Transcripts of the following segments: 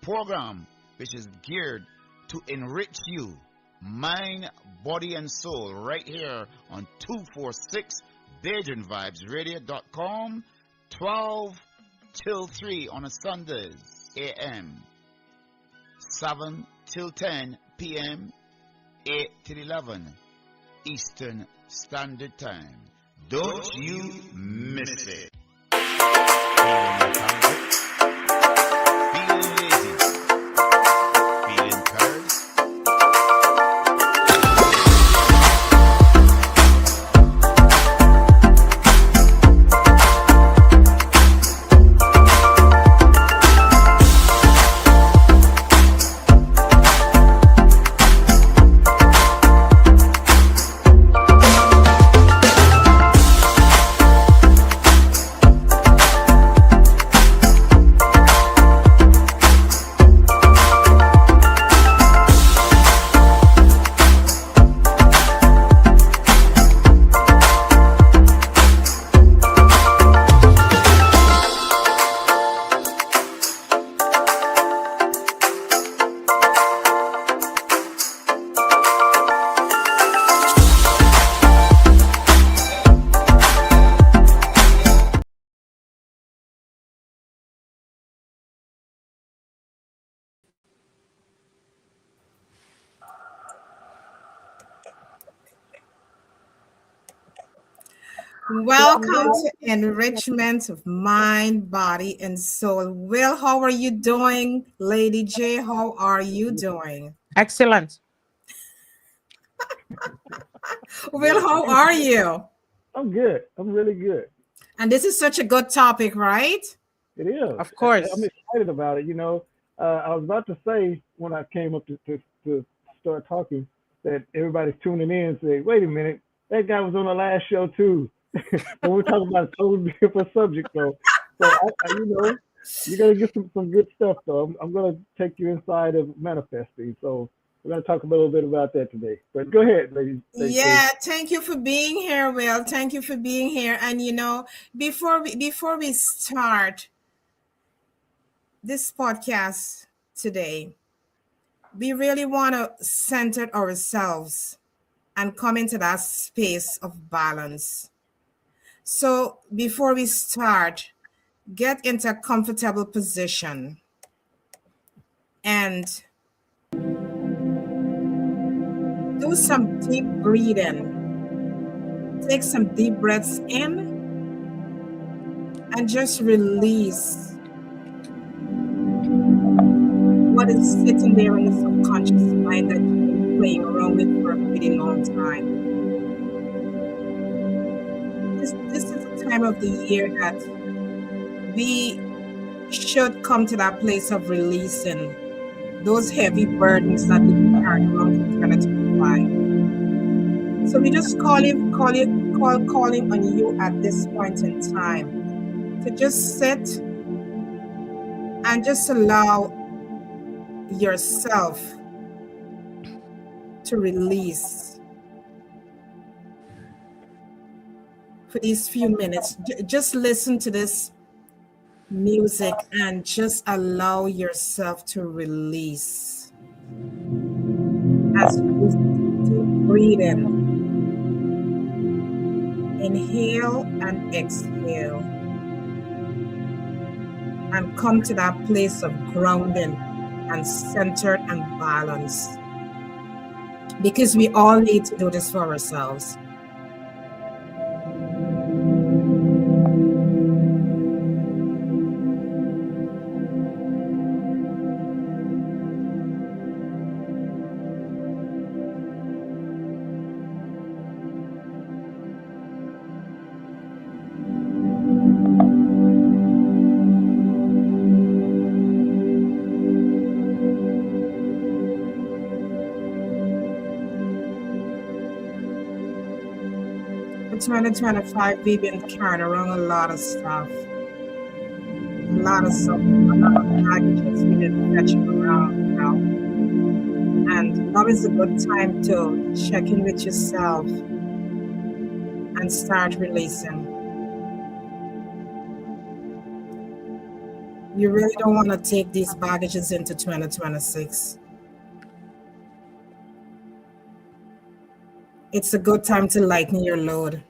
program which is geared to enrich you, mind, body, and soul, right here on 246 BajunVibesRadio.com, 12 till 3 on a Sundays AM, 7 till 10 p.m., 8 till 11 Eastern Standard Time. Don't you miss it. Feeling lethargic? Feeling lazy? Feeling tired? Welcome to Enrichment of Mind, Body, and Soul. Will, how are you doing? Lady J, how are you doing? Excellent. Will, how are you? I'm good. I'm really good. And this is such a good topic, right? It is. Of course. I'm excited about it. I was about to say when I came up to start talking that everybody's tuning in and say, wait a minute, that guy was on the last show too. But we're talking about a totally different subject though. So, you're going to get some good stuff though. I'm going to take you inside of manifesting. So we're going to talk a little bit about that today. But go ahead, ladies. Yeah, thank you for being here, Will. Thank you for being here. And before we start this podcast today, we really want to center ourselves and come into that space of balance. So before we start, get into a comfortable position and do some deep breathing. Take some deep breaths in and just release what is sitting there in the subconscious mind that you've been playing around with for a pretty long time. This is a time of the year that we should come to that place of releasing those heavy burdens that we carry around for 2025. So we just calling on you at this point in time to just sit and just allow yourself to release for these few minutes. Just listen to this music and just allow yourself to release as you deep breathe in. Inhale and exhale and come to that place of grounding and centered and balanced, because we all need to do this for ourselves. For 2025, we've been carrying around a lot of stuff. A lot of packages we've been fetching around, And now is a good time to check in with yourself and start releasing. You really don't want to take these baggages into 2026. It's a good time to lighten your load.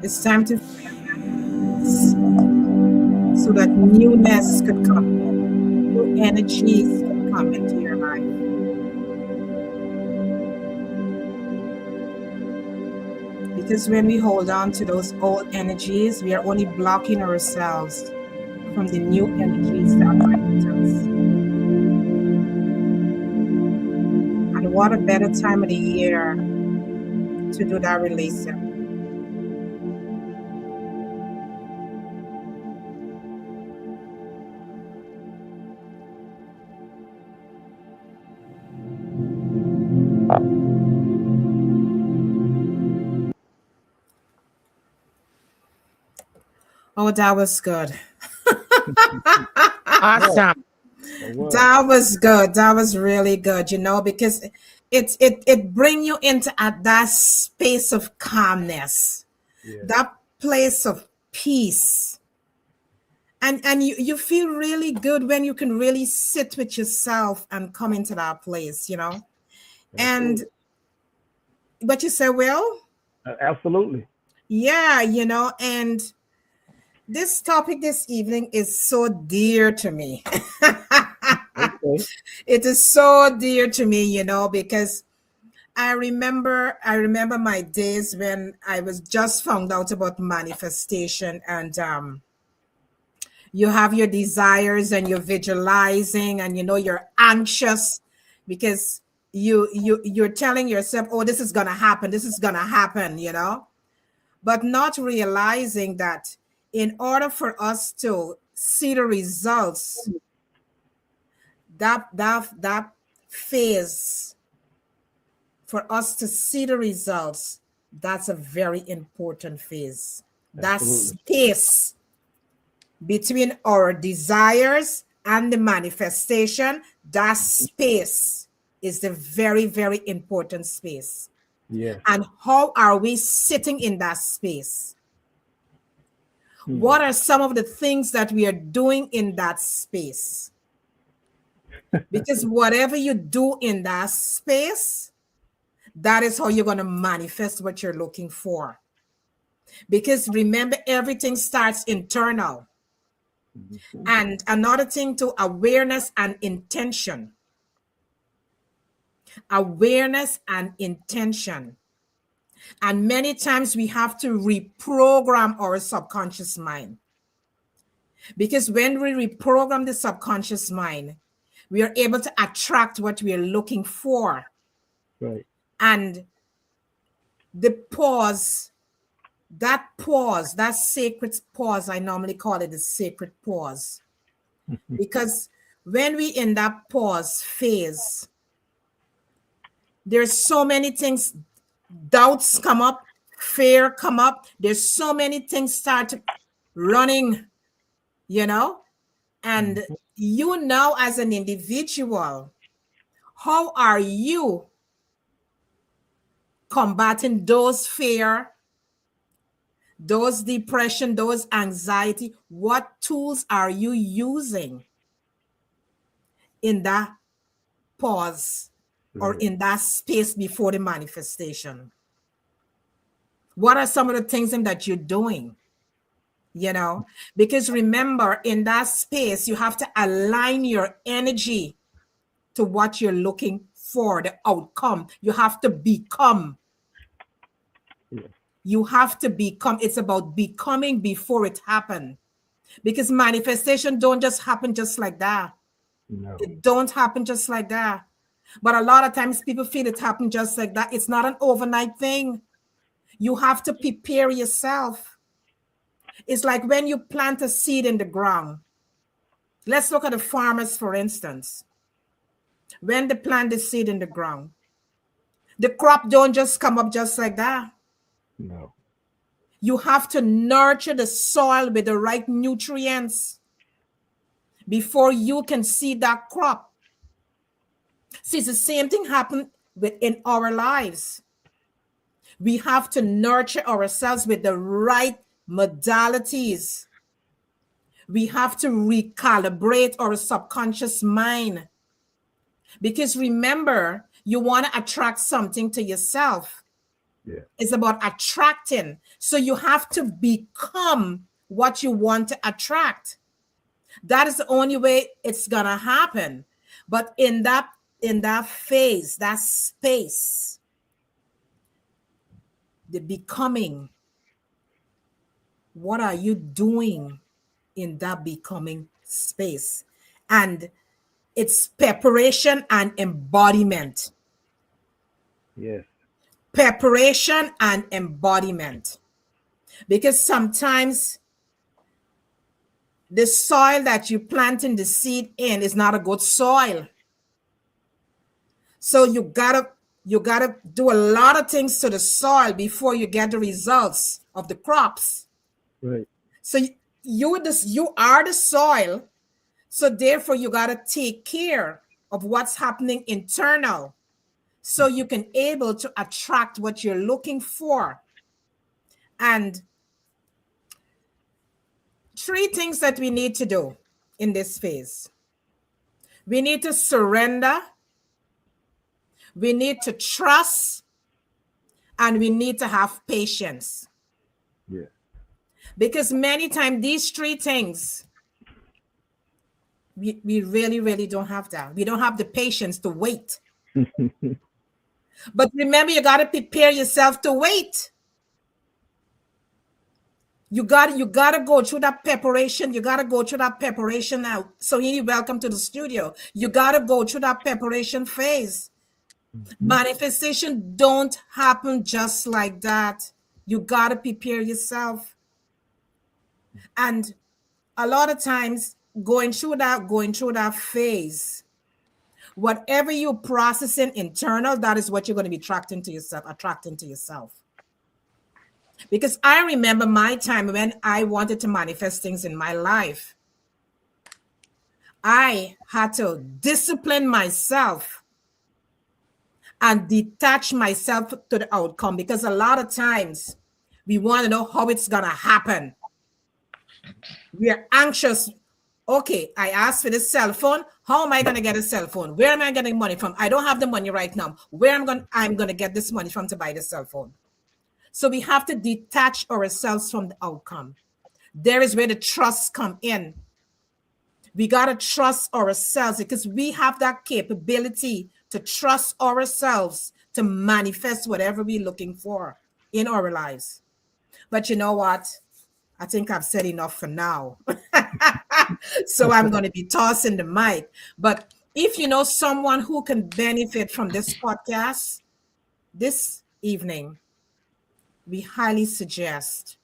It's time to freeze so that newness could come in, new energies could come into your life. Because when we hold on to those old energies, we are only blocking ourselves from the new energies that might hit us. And what a better time of the year to do that releasing. Oh, that was good. Awesome. It was. That was good. That was really good, because it bring you into that space of calmness, Yeah. that place of peace. And you feel really good when you can really sit with yourself and come into that place. And Absolutely. but you say, well, Absolutely. yeah, and this topic this evening is so dear to me. Okay. It is so dear to me, because I remember my days when I was just found out about manifestation, and you have your desires and you're visualizing, and you're anxious because you're telling yourself, oh, this is gonna happen, this is gonna happen, but not realizing that in order for us to see the results, that phase, for us to see the results, that's a very important phase. That Absolutely. space between our desires and the manifestation, that space is the very, very important space. Yes. And how are we sitting in that space? Hmm. What are some of the things that we are doing in that space? Because whatever you do in that space, that is how you're going to manifest what you're looking for. Because remember, everything starts internal. Mhm. And another thing to awareness and intention. Awareness and intention. And many times we have to reprogram our subconscious mind. Because when we reprogram the subconscious mind, we are able to attract what we are looking for. Right. And the pause, that sacred pause, I normally call it the sacred pause. Because when we in that pause phase, there's so many things, doubts come up, fear come up. There's so many things start running, and Mhm. now as an individual, how are you combating those fear, those depression, those anxiety, what tools are you using in that pause or Right. in that space before the manifestation? What are some of the things that you're doing? You know, because remember, in that space, you have to align your energy to what you're looking for, the outcome. You have to become. Yeah. You have to become. It's about becoming before it happens. Because manifestation don't just happen just like that. No. It don't happen just like that. But a lot of times people feel it happen just like that. It's not an overnight thing. You have to prepare yourself. It's like when you plant a seed in the ground. Let's look at the farmers, for instance. When they plant the seed in the ground, the crop don't just come up just like that. No. You have to nurture the soil with the right nutrients before you can see that crop. See, it's the same thing happen within our lives. We have to nurture ourselves with the right modalities. We have to recalibrate our subconscious mind. Because remember, you want to attract something to yourself. Yeah. It's about attracting. So you have to become what you want to attract. That is the only way it's gonna happen. But in that phase, that space, the becoming, what are you doing in that becoming space? And it's preparation and embodiment. Yes. Preparation and embodiment. Because sometimes the soil that you planting the seed in is not a good soil. So you gotta do a lot of things to the soil before you get the results of the crops. Right. So you are the soil. So therefore you gotta take care of what's happening internal, so you can able to attract what you're looking for. And three things that we need to do in this phase: we need to surrender, we need to trust, and we need to have patience. Yeah. Because many times these three things, we really, really don't have that. We don't have the patience to wait. But remember, you got to prepare yourself to wait. You got to go through that preparation. You got to go through that preparation now. So, welcome to the studio. You got to go through that preparation phase. Manifestation don't happen just like that. You got to prepare yourself. And a lot of times going through that phase, whatever you're processing internal, that is what you're going to be attracting to yourself. Because I remember my time when I wanted to manifest things in my life. I had to discipline myself and detach myself to the outcome, because a lot of times we want to know how it's going to happen. We are anxious. Okay, I asked for this cell phone. How am I going to get a cell phone? Where am I getting money from? I don't have the money right now. Where I'm going to get this money from to buy the cell phone? So we have to detach ourselves from the outcome. There is where the trust come in. We got to trust ourselves, because we have that capability to trust ourselves to manifest whatever we're looking for in our lives. But you know what? I think I've said enough for now. So I'm going to be tossing the mic. But if you know someone who can benefit from this podcast this evening, we highly suggest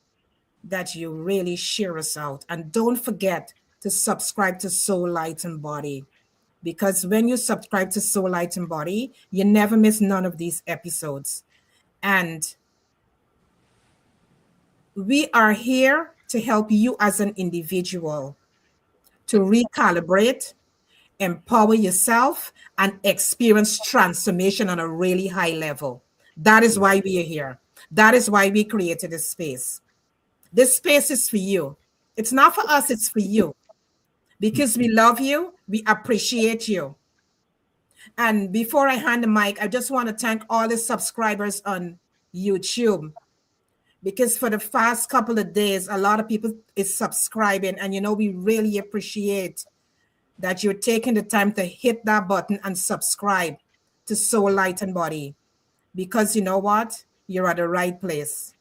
that you really share us out. And don't forget to subscribe to Soul Light and Body. Because when you subscribe to Soul Light and Body, you never miss none of these episodes. And we are here to help you as an individual to recalibrate, empower yourself, and experience transformation on a really high level. That is why we are here. That is why we created this space. This space is for you. It's not for us, it's for you. Because we love you, we appreciate you. And before I hand the mic, I just want to thank all the subscribers on YouTube, because for the past couple of days, a lot of people is subscribing, and we really appreciate that you're taking the time to hit that button and subscribe to Soul Light and Body, because you know what? You're at the right place,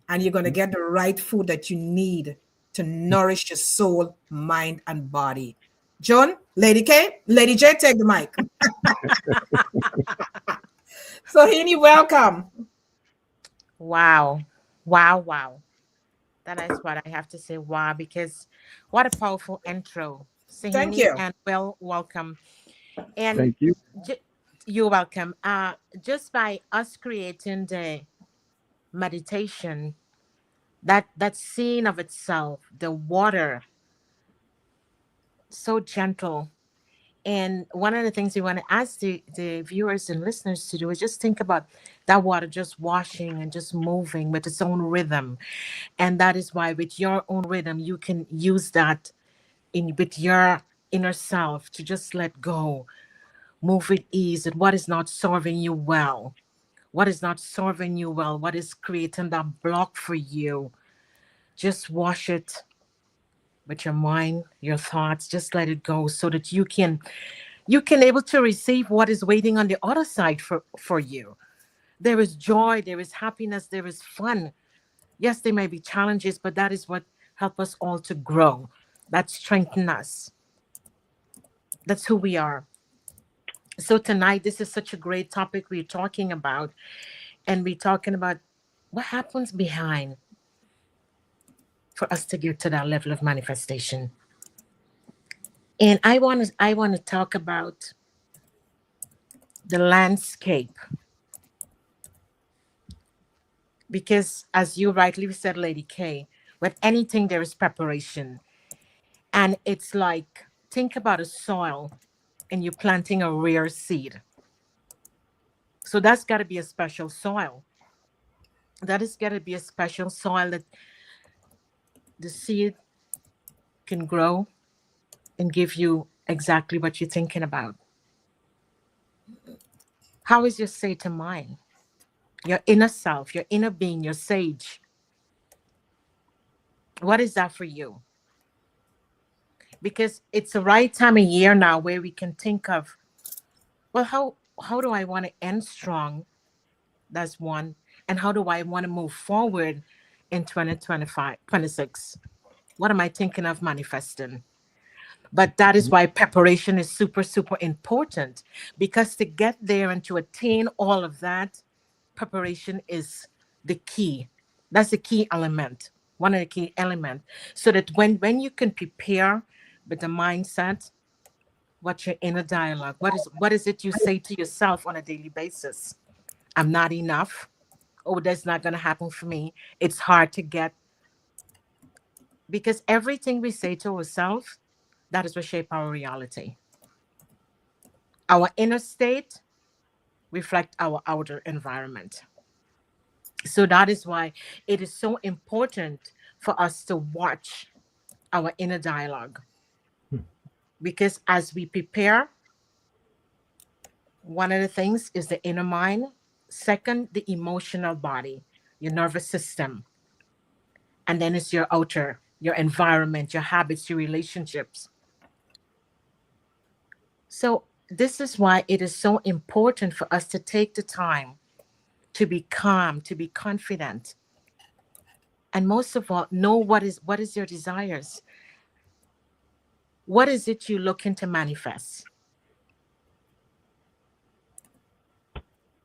and you're going to get the right food that you need to nourish your soul, mind, and body. John, Lady K, Lady J, take the mic. Sohini, welcome. Wow. Wow. Wow. That is what I have to say. Wow. Because what a powerful intro. Thank Sahini, you. and welcome. And Thank you. ju- you're welcome. Just by us creating the meditation, that scene of itself, the water, so gentle. And one of the things we want to ask the viewers and listeners to do is just think about that water just washing and just moving with its own rhythm. And that is why with your own rhythm, you can use that in with your inner self to just let go, move with ease, and what is not serving you well. What is not serving you well? What is creating that block for you? Just wash it with your mind, your thoughts. Just let it go so that you can able to receive what is waiting on the other side for you. There is joy, there is happiness, there is fun. Yes, there may be challenges, but that is what help us all to grow. That strengthen us. That's who we are. So tonight, this is such a great topic we're talking about, and we're talking about what happens behind for us to get to that level of manifestation. And I want to talk about the landscape, because as you rightly said, Lady K, with anything there is preparation. And it's like, think about a soil and you're planting a rare seed. So that's got to be a special soil. That is got to be a special soil that the seed can grow and give you exactly what you're thinking about. How is your state of mind? Your inner self, your inner being, your sage. What is that for you? Because it's the right time of year now where we can think of, well, how do I want to end strong? That's one. And how do I want to move forward in 2025, 26? What am I thinking of manifesting? But that is why preparation is super, super important, because to get there and to attain all of that, preparation is the key. That's the key element, one of the key elements. So that when you can prepare with the mindset, what's your inner dialogue? What is it you say to yourself on a daily basis? I'm not enough. Oh, that's not going to happen for me. It's hard to get, because everything we say to ourselves, that is what shape our reality. Our inner state reflect our outer environment. So that is why it is so important for us to watch our inner dialogue, because as we prepare, one of the things is the inner mind. Second, the emotional body, your nervous system. And then it's your outer, your environment, your habits, your relationships. So this is why it is so important for us to take the time to be calm, to be confident, and most of all, know what is your desires. What is it you're looking to manifest?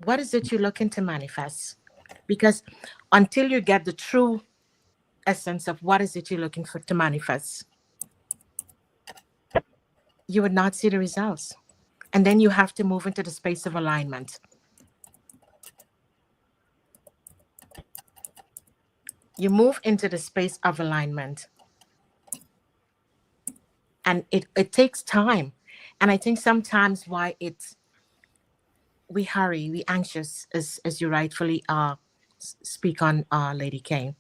What is it you're looking to manifest? Because until you get the true essence of what is it you're looking for to manifest, you would not see the results. And then you have to move into the space of alignment. You move into the space of alignment, and it takes time. And I think sometimes why it's we hurry, we anxious, as you rightfully speak on, Lady K.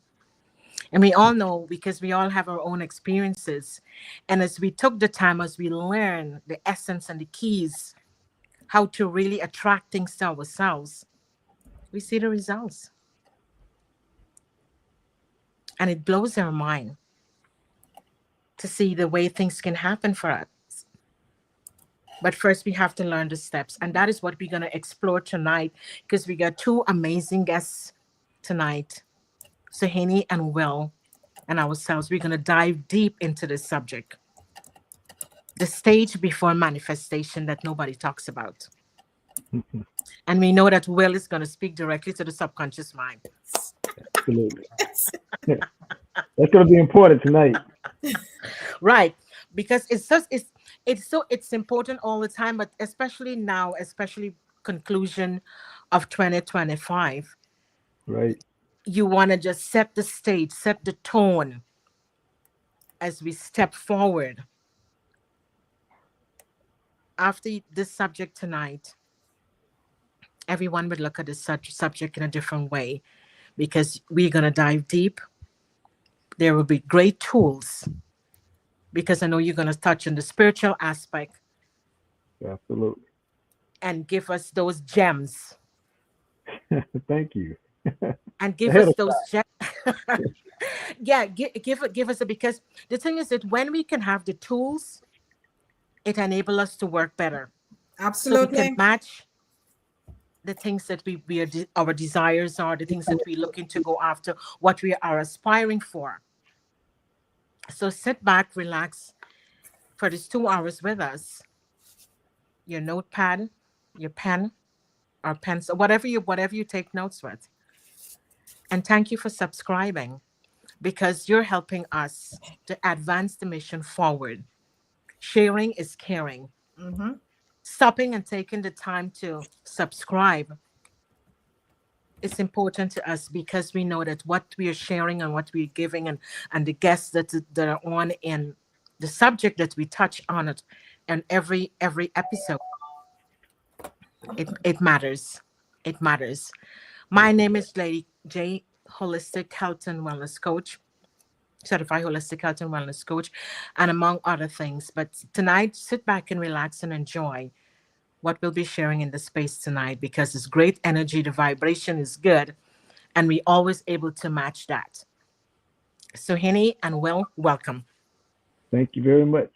And we all know because we all have our own experiences. And as we took the time, as we learn the essence and the keys, how to really attract things to ourselves, we see the results. And it blows our mind to see the way things can happen for us. But first, we have to learn the steps. And that is what we're going to explore tonight because we got two amazing guests tonight, Sohini and Will, and ourselves. We're going to dive deep into this subject, the stage before manifestation that nobody talks about. And we know that Will is going to speak directly to the subconscious mind. Absolutely. That's going to be important tonight. Right. Because it's important all the time, but especially now, especially conclusion of 2025, Right. you want to just set the stage, set the tone as we step forward. After this subject tonight, everyone would look at this subject in a different way because we're going to dive deep. There will be great tools because I know you're going to touch on the spiritual aspect Absolutely. and give us those gems Thank you. and give Ahead us of those gems. Yeah, give us a, because the thing is that when we can have the tools, it enables us to work better. So we can Absolutely. match the things that our desires are, the things that we're looking to go after, what we are aspiring for. So sit back, relax for these 2 hours with us. Your notepad, your pen, or pencil, whatever you take notes with. And thank you for subscribing because you're helping us to advance the mission forward. Sharing is caring. Mm-hmm. Stopping and taking the time to subscribe is important to us because we know that what we are sharing and what we're giving and the guests that are on and the subject that we touch on it and every episode, it matters. It matters. Yes, My it name does. is Lady J, holistic health and wellness coach, certified holistic health and wellness coach, and among other things. But tonight, sit back and relax and enjoy what we'll be sharing in the space tonight because it's great energy. The vibration is good, and we always able to match that. So, Henny and Will, welcome. Thank you very much.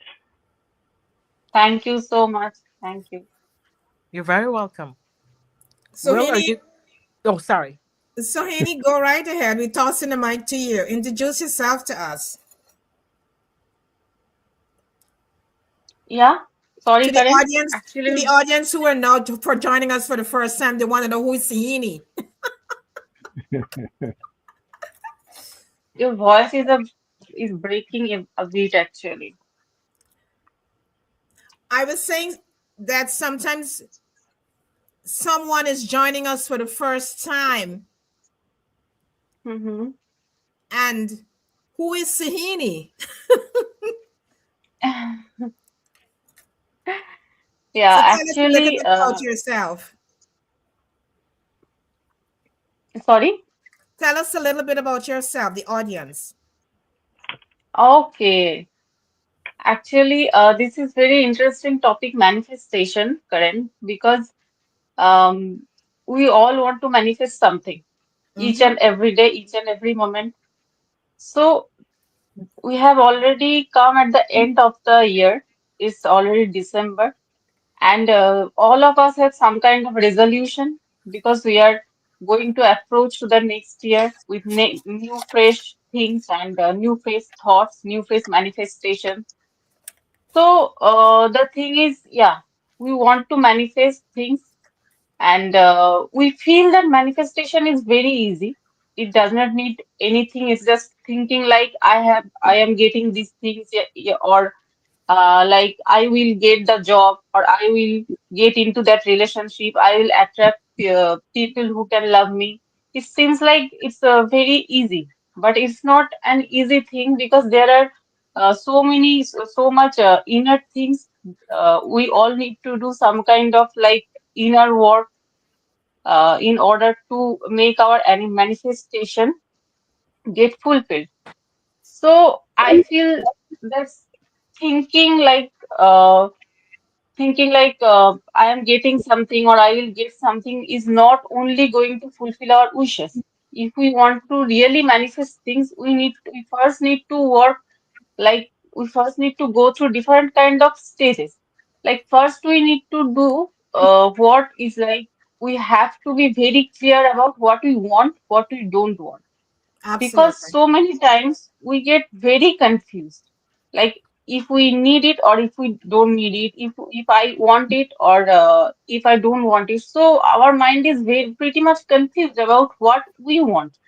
Thank you so much. Thank you. You're very welcome. So Will, are Henny, you? Oh, sorry. so Henny, go right ahead. We're tossing the mic to you. Introduce yourself to us, Yeah. to Sorry, the Karan. audience, to the Actually, audience who are now for joining us for the first time. They want to know who is Sohini. your voice is breaking a bit actually. I was saying that sometimes someone is joining us for the first time, Mm-hmm. and who is Sohini? Yeah, So tell us a little actually, bit about yourself. sorry. Tell us a little bit about yourself, the audience. Okay. Actually, this is very interesting topic, manifestation, Karan, because um, we all want to manifest something each Mm-hmm. and every day, each and every moment. So we have already come at the end of the year. It's already December. And all of us have some kind of resolution because we are going to approach to the next year with new fresh things and new fresh thoughts, new fresh manifestation. So the thing is, yeah, we want to manifest things, and we feel that manifestation is very easy. It does not need anything. It's just thinking like I am getting these things, yeah, yeah, or like I will get the job or I will get into that relationship. I will attract people who can love me. It seems like it's very easy, but it's not an easy thing because there are so much inner things. We all need to do some kind of like inner work in order to make our any manifestation. get fulfilled. So I feel that's thinking like I am getting something or I will get something is not only going to fulfill our wishes. If we want to really manifest things, we first need to work, like we first need to go through different kind of stages. Like first we need to do what is like we have to be very clear about what we want, what we don't want, because Absolutely. so many times we get very confused, like if we need it or if we don't need it, if I want it or if I don't want it. So our mind is very pretty much confused about what we want.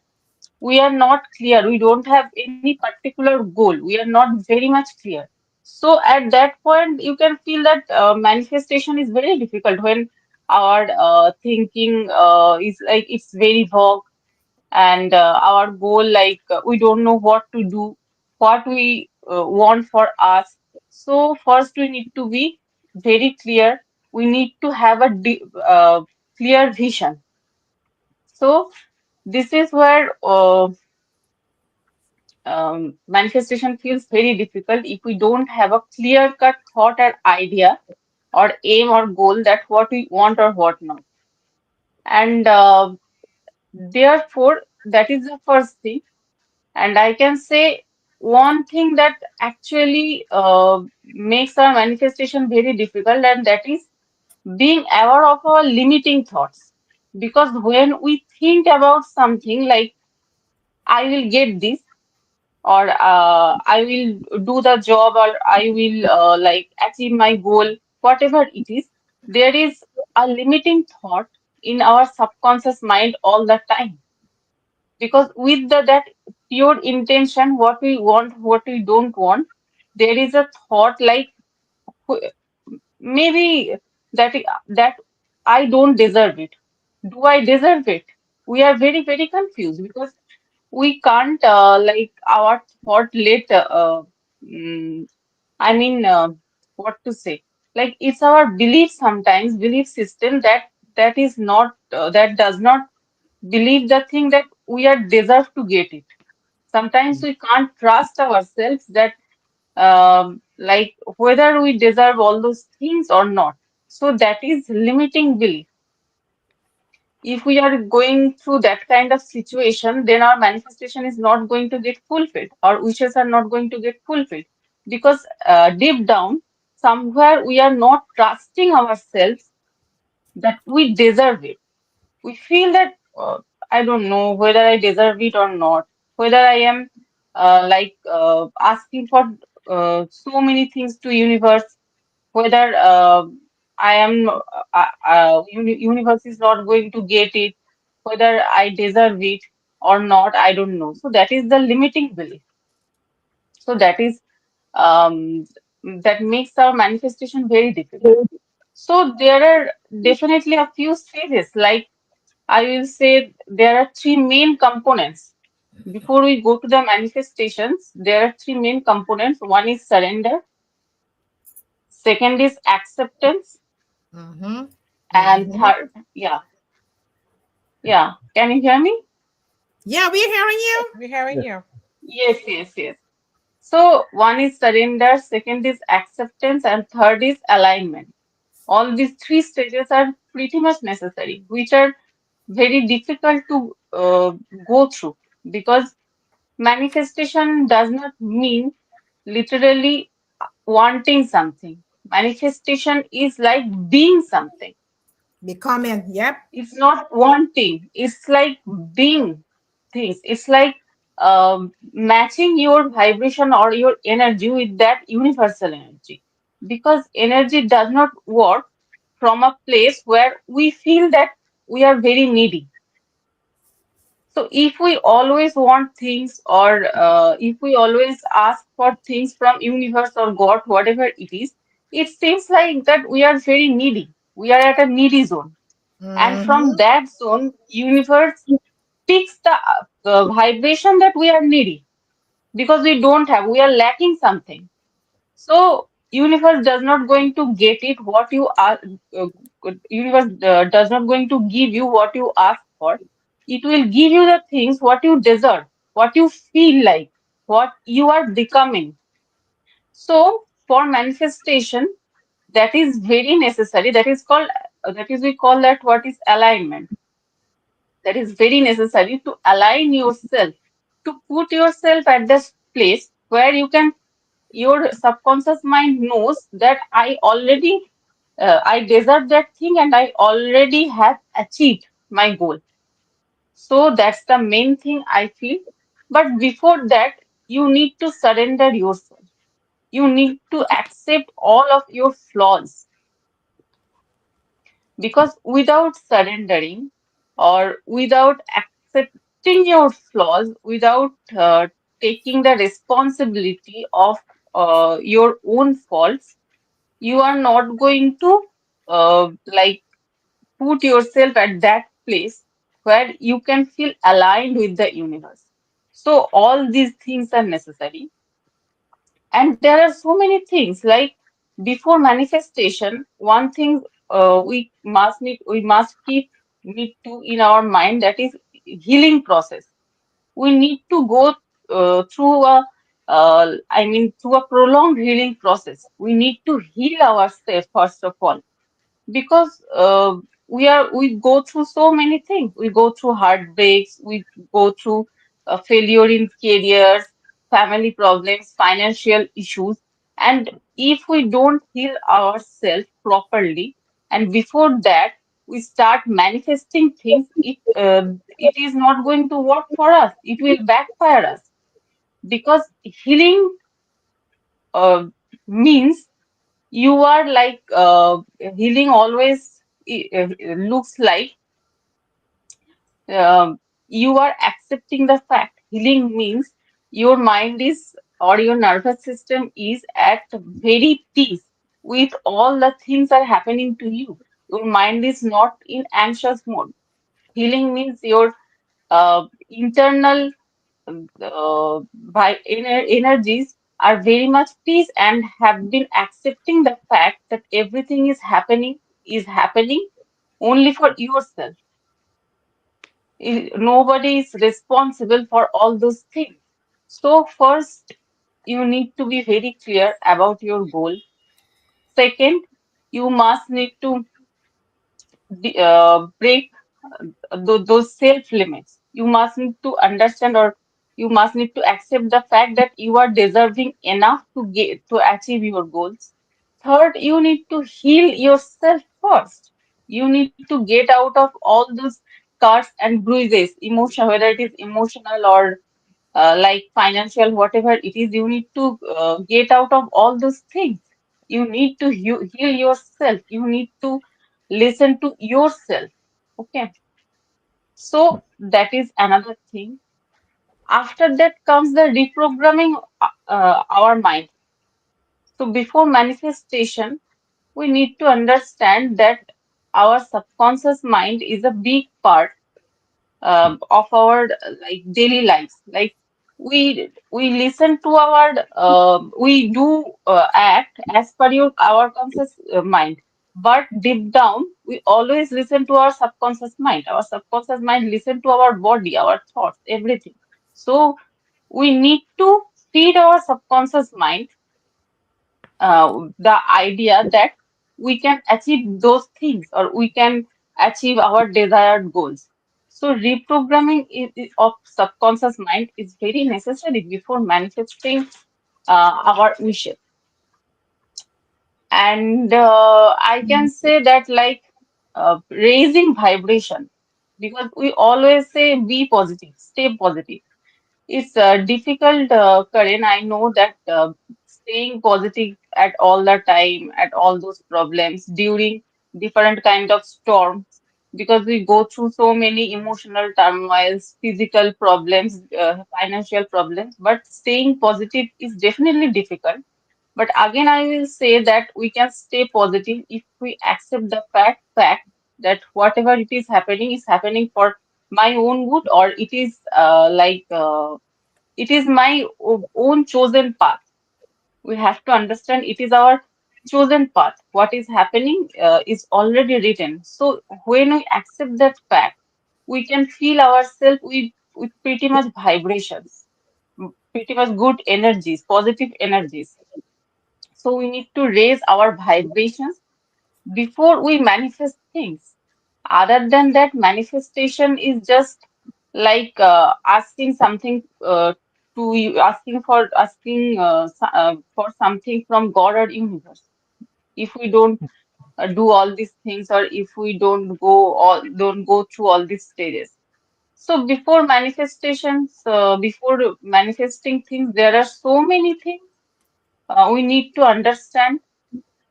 We are not clear, we don't have any particular goal, we are not very much clear. So at that point you can feel that manifestation is very difficult when our thinking is like it's very vague, and our goal, like we don't know what to do, what we want for us. So first we need to be very clear, we need to have a clear vision. So this is where manifestation feels very difficult if we don't have a clear cut thought or idea or aim or goal that what we want or what not. And therefore that is the first thing. And I can say one thing that actually makes our manifestation very difficult, and that is being aware of our limiting thoughts. Because when we think about something like, I will get this, or I will do the job, or I will like achieve my goal, whatever it is, there is a limiting thought in our subconscious mind all the time. Because with that pure intention, what we want, what we don't want, there is a thought like wh- maybe that I don't deserve it. Do I deserve it? We are very very confused because we can't like our thought let mm, I mean what to say, like it's our belief, sometimes belief system that is not that does not believe the thing that we are deserve to get it. Sometimes we can't trust ourselves that like whether we deserve all those things or not. So that is limiting belief. If we are going through that kind of situation, then our manifestation is not going to get fulfilled. Our wishes are not going to get fulfilled because deep down, somewhere we are not trusting ourselves that we deserve it. We feel that I don't know whether I deserve it or not, whether I am asking for so many things to universe, whether I am universe is not going to get it, whether I deserve it or not, I don't know. So that is the limiting belief. So that is um, that makes our manifestation very difficult. So there are definitely a few stages. Like I will say there are three main components. Before we go to the manifestations, there are three main components. One is surrender, second is acceptance, Mm-hmm. and Mm-hmm. third, yeah, yeah. Can you hear me? Yeah, we're hearing you. We're hearing Yes. you. Yes, yes, yes. So one is surrender, second is acceptance, and third is alignment. All these three stages are pretty much necessary, which are very difficult to go through because manifestation does not mean literally wanting something. Manifestation is like being something. Becoming. Yep. It's not wanting, it's like being things. It's like matching your vibration or your energy with that universal energy. Because energy does not work from a place where we feel that we are very needy. So if we always want things, or if we always ask for things from universe or God, whatever it seems like that we are very needy. We are at a needy zone. And from Mm-hmm. that zone, universe picks the vibration that we are needy because we are lacking something. So universe does not going to get it what you are. Uh, Universe does not going to give you what you ask for. It will give you the things what you deserve. what you feel like, what you are becoming. So for manifestation, that is very necessary. That is called, that is, we call that what is alignment. That is very necessary to align yourself, to put yourself at this place where you can, your subconscious mind knows that I deserve that thing and I already have achieved my goal. So that's the main thing I feel. But before that, you need to surrender yourself. You need to accept all of your flaws, because without surrendering or without accepting your flaws, without taking the responsibility of your own faults, you are not going to like put yourself at that place where you can feel aligned with the universe. So all these things are necessary. And there are so many things like, before manifestation, one thing we must keep need to in our mind, that is healing process. We need to go through a through a prolonged healing process. We need to heal ourselves first of all, because we go through so many things. We go through heartbreaks, we go through failure in careers, family problems, financial issues. And if we don't heal ourselves properly, and before that we start manifesting things, it is not going to work for us. It will backfire us, because healing means you are like healing always looks like you are accepting the fact. Healing means your mind is, or your nervous system is at very peace with all the things are happening to you. Your mind is not in anxious mode. Healing means your internal energies are very much peace and have been accepting the fact that everything is happening only for yourself. Nobody is responsible for all those things. So first, you need to be very clear about your goal. Second, you must need to break those self limits. You must need to understand, or you must need to accept the fact that you are deserving enough to get to achieve your goals. Third, you need to heal yourself first. You need to get out of all those cuts and bruises, emotion, whether it is emotional or like financial, whatever it is. You need to get out of all those things. You need to heal yourself. You need to listen to yourself. Okay. So that is another thing. After that comes the reprogramming our mind. So before manifestation, we need to understand that our subconscious mind is a big part of our like daily lives. Like we listen to our we do act as per our conscious mind, but deep down we always listen to our subconscious mind. Our subconscious mind listen to our body, our thoughts, everything. So we need to feed our subconscious mind the idea that we can achieve those things, or we can achieve our desired goals. So reprogramming of subconscious mind is very necessary before manifesting our wishes. And I can say that like raising vibration, because we always say be positive, stay positive. It's difficult, Karen. I know that staying positive at all the time, at all those problems during different kind of storms, because we go through so many emotional turmoils, physical problems, financial problems. But staying positive is definitely difficult. But again, I will say that we can stay positive if we accept the fact that whatever it is happening for my own good, or it is it is my own chosen path. We have to understand it is our chosen path. What is happening is already written. So when we accept that fact, we can feel ourselves with with pretty much vibrations, pretty much good energies, positive energies. So we need to raise our vibrations before we manifest things. Other than that, manifestation is just like asking something to you, asking for something from God or universe. If we don't do all these things, or if we don't go through all these stages. So before manifesting things, there are so many things we need to understand,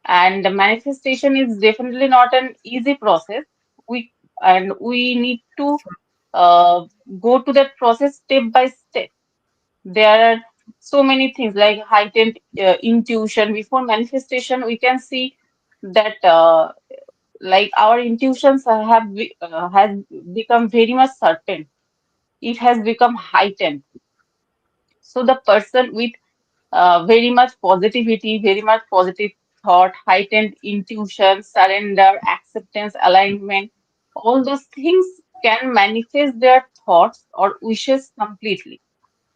and the manifestation is definitely not an easy process. We we need to uh, go to that process step by step. There are so many things like heightened intuition before manifestation. We can see that like our intuitions has become very much certain. It has become heightened. So the person with very much positivity, very much positive thought, heightened intuition, surrender, acceptance, alignment, all those things can manifest their thoughts or wishes completely.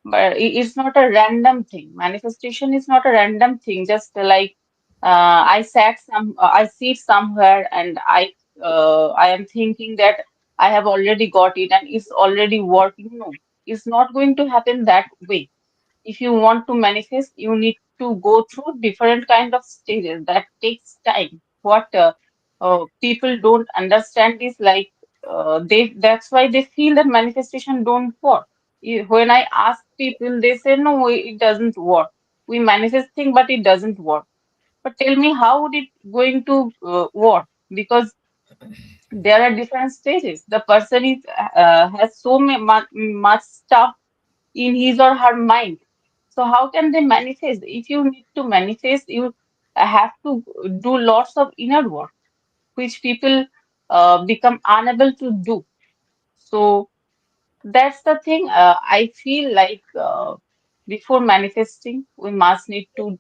But it's not a random thing. Manifestation is not a random thing. Just like I sit somewhere and I am thinking that I have already got it and it's already working. No, it's not going to happen that way. If you want to manifest, you need to go through different kind of stages. That takes time. What people don't understand is like that's why they feel that manifestation don't work. When I ask people, they say no, it doesn't work. We manifest thing, but it doesn't work. But tell me, how would it going to work? Because there are different stages. The person is has much stuff in his or her mind. So how can they manifest? If you need to manifest, you have to do lots of inner work, which people become unable to do. So that's the thing. I feel like before manifesting, we must need to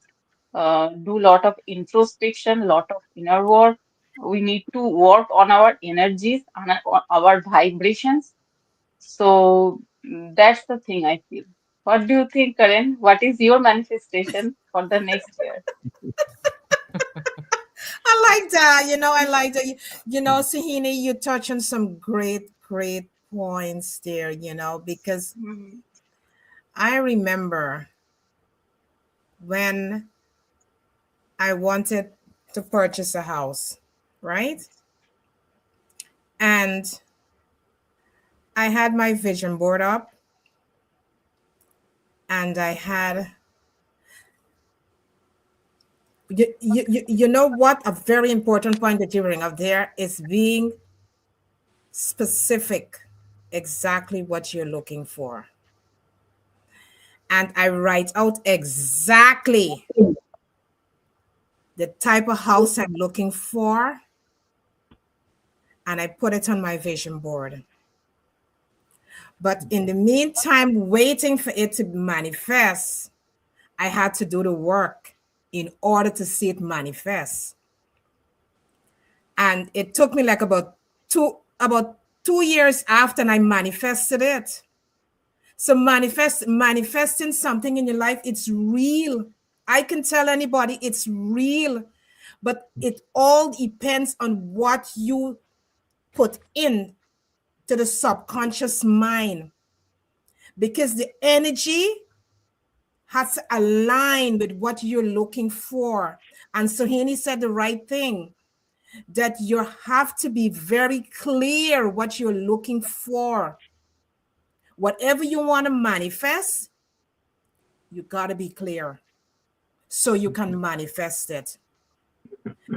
do lot of introspection, lot of inner work. We need to work on our energies, on our vibrations. So that's the thing I feel. What do you think, Karen? What is your manifestation for the next year? I like that. I like that. Sohini, you touch on some great points there, because Mhm. I remember when I wanted to purchase a house, right? And I had my vision board up, and I had, you know what? A very important point that you bring up there is being specific, exactly what you're looking for. And I write out exactly the type of house I'm looking for, and I put it on my vision board. But in the meantime, waiting for it to manifest, I had to do the work in order to see it manifest. And it took me like about 2 years after, and I manifested it. So manifesting something in your life, it's real. I can tell anybody it's real, but it all depends on what you put in to the subconscious mind, because the energy has to align with what you're looking for. And Sohini said the right thing, that you have to be very clear what you're looking for. Whatever you want to manifest, you got to be clear so you can manifest it.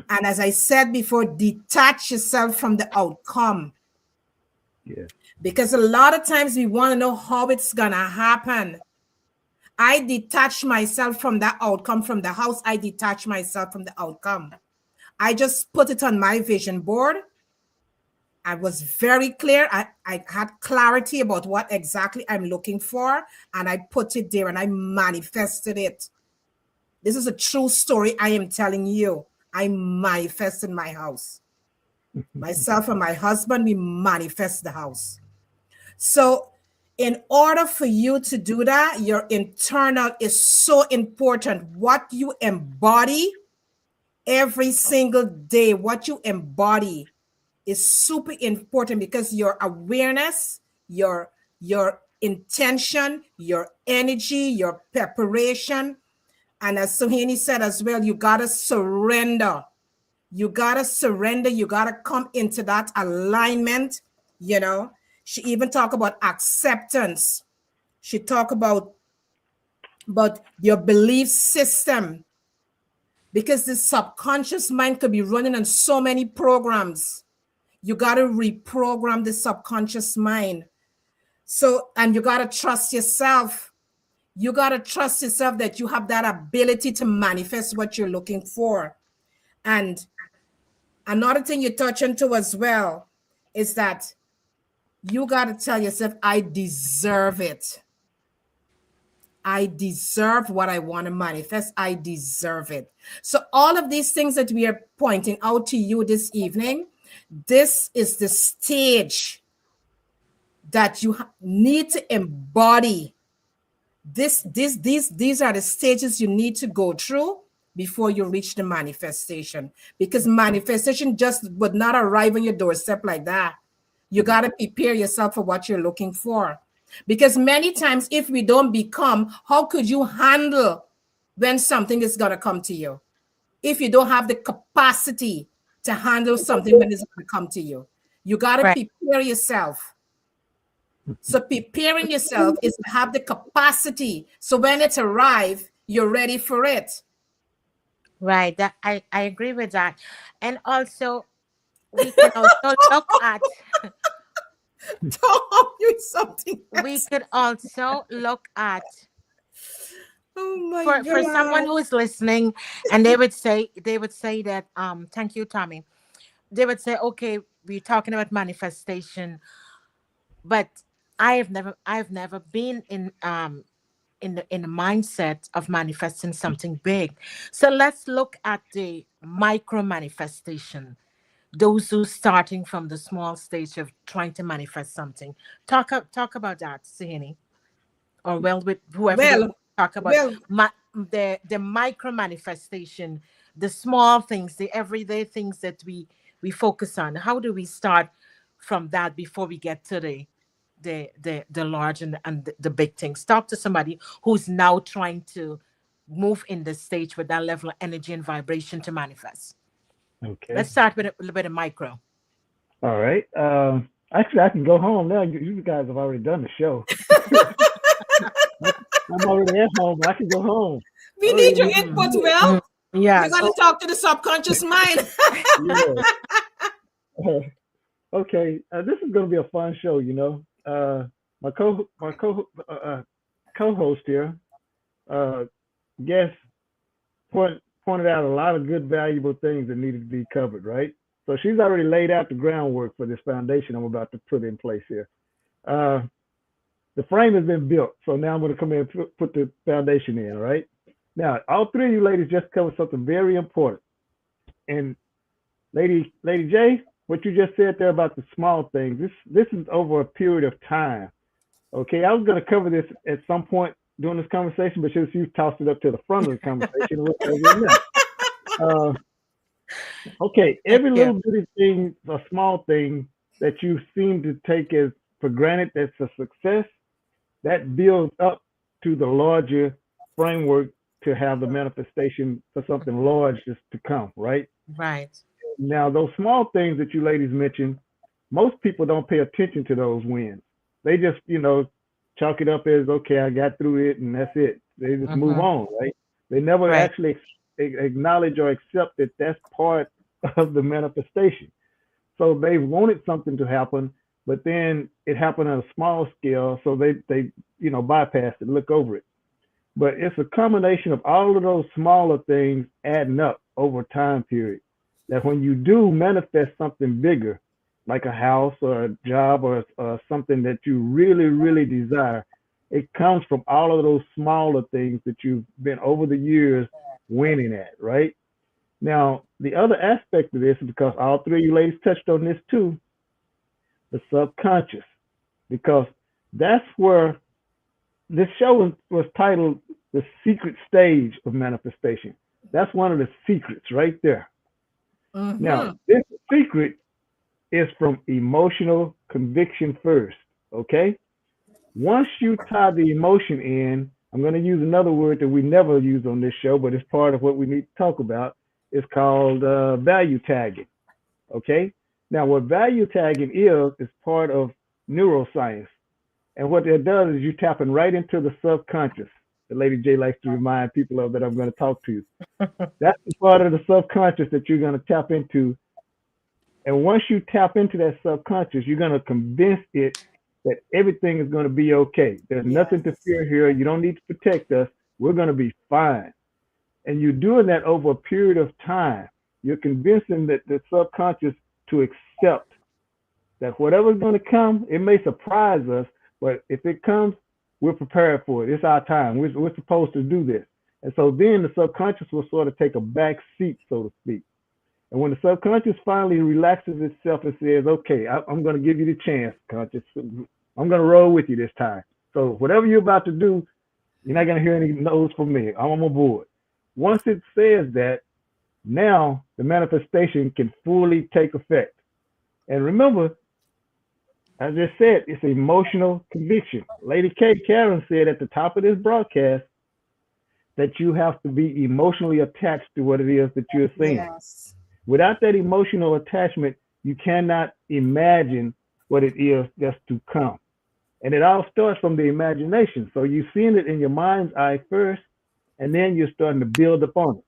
And as I said before, detach yourself from the outcome, Yeah. because a lot of times we want to know how it's going to happen. I detach myself from that outcome, from the house. I detach myself from the outcome. I just put it on my vision board. I was very clear. I had clarity about what exactly I'm looking for, and I put it there and I manifested it. This is a true story I am telling you. I manifested my house. Myself and my husband, we manifest the house. So In order for you to do that, your internal is so important. What you embody every single day, what you embody is super important, because your awareness, your intention, your energy, your preparation, and as Sohini said as well, you gotta surrender. You gotta surrender. You gotta come into that alignment. You know, she even talk about acceptance. She talk about your belief system, because the subconscious mind could be running on so many programs. You got to reprogram the subconscious mind. So, and you got to trust yourself. You got to trust yourself that you have that ability to manifest what you're looking for. And another thing you touch into as well is that you got to tell yourself, I deserve it. I deserve what I want to manifest. I deserve it. So, all of these things that we are pointing out to you this evening, this is the stage that you need to embody. These are the stages you need to go through before you reach the manifestation, because manifestation just would not arrive on your doorstep like that. You got to prepare yourself for what you're looking for, because many times if we don't become, how could you handle when something is going to come to you if you don't have the capacity to handle something when it's going to come to you? You got to Right. prepare yourself. So preparing yourself is to have the capacity. So when it arrives, you're ready for it. Right. That I agree with that. And also we can also look at Tell you something we else. could also look at Oh my for someone God. who is listening, and they would say that thank you, Tommy. They would say, okay, we're talking about manifestation, but I've never been in the mindset of manifesting something big. So let's look at the micro manifestation. Those who starting from the small stage of trying to manifest something. Talk about that, Sahini, or well, with whoever they Well, want to talk about well, the micro manifestation, the small things, the everyday things that we focus on. How do we start from that before we get to the large and the big things? Talk to somebody who's now trying to move in the stage with that level of energy and vibration to manifest. Let's Okay. start with a little bit of micro. All right. Actually, I can go home now. You guys have already done the show. I'm already at home. I can go home. I we don't need even your need to Mm, input. do Well, mm. Yeah. you got to So talk to the subconscious mind. it. Yeah. Okay. This is going to be a fun show. My co-host here, uh, guest pointed out a lot of good, valuable things that needed to be covered. Right. So she's already laid out the groundwork for this foundation I'm about to put in place here. Uh, the frame has been built, so now I'm going to come in and put the foundation in. Right. Now, all three of you ladies just covered something very important. And Lady J, what you just said there about the small things, this is over a period of time. Okay, I was going to cover this at some point during this conversation, but since you tossed it up to the front of the conversation, we'll cover it now. Uh, okay, thank every you. little bitty thing, a small thing that you seem to take as for granted that's a success, that builds up to the larger framework to have the manifestation for something large just to come, right? Right. Now, those small things that you ladies mentioned, most people don't pay attention to those wins. They just, chalk it up as, okay, I got through it and that's it. They just move Mm-hmm. on, right? They never Right. actually acknowledge or accept that that's part of the manifestation. So they wanted something to happen, but then it happened on a small scale, so they bypass it, look over it. But it's a combination of all of those smaller things adding up over a time period. That when you do manifest something bigger, like a house or a job or something that you really, really desire, it comes from all of those smaller things that you've been over the years winning at, right? Now, the other aspect of this, because all three of you ladies touched on this too, the subconscious. Because That's where this show was titled The Secret Stage of Manifestation. That's one of the secrets right there. Now, Mm-hmm. this secret is from emotional conviction first. Okay? Once you tie the emotion in, I'm going to use another word that we never use on this show, but it's part of what we need to talk about. It's called value tagging. Okay? Now, what value tagging is part of neuroscience. And what that does is you tapping right into the subconscious. The Lady J likes to remind people of that I'm going to talk to you. That's the part of the subconscious that you're going to tap into. And once you tap into that subconscious, you're going to convince it that everything is going to be okay. There's nothing to Yes. fear here. You don't need to protect us. We're going to be fine. And you're doing that over a period of time. You're convincing that the subconscious to accept that whatever's going to come, it may surprise us, but if it comes, we're prepared for it. It's our time. We're supposed to do this. And so then the subconscious will sort of take a back seat, so to speak. And when the subconscious finally relaxes itself and says, okay, I'm going to give you the chance, conscious. I'm going to roll with you this time. So whatever you're about to do, you're not going to hear any no's from me. I'm aboard. Once it says that, now the manifestation can fully take effect. And remember, as I said, it's emotional conviction. Lady K. Karen said at the top of this broadcast that you have to be emotionally attached to what it is that you're saying. Yes. Without that emotional attachment, you cannot imagine what it is that's to come. And it all starts from the imagination. So you're seeing it in your mind's eye first, and then you're starting to build upon it.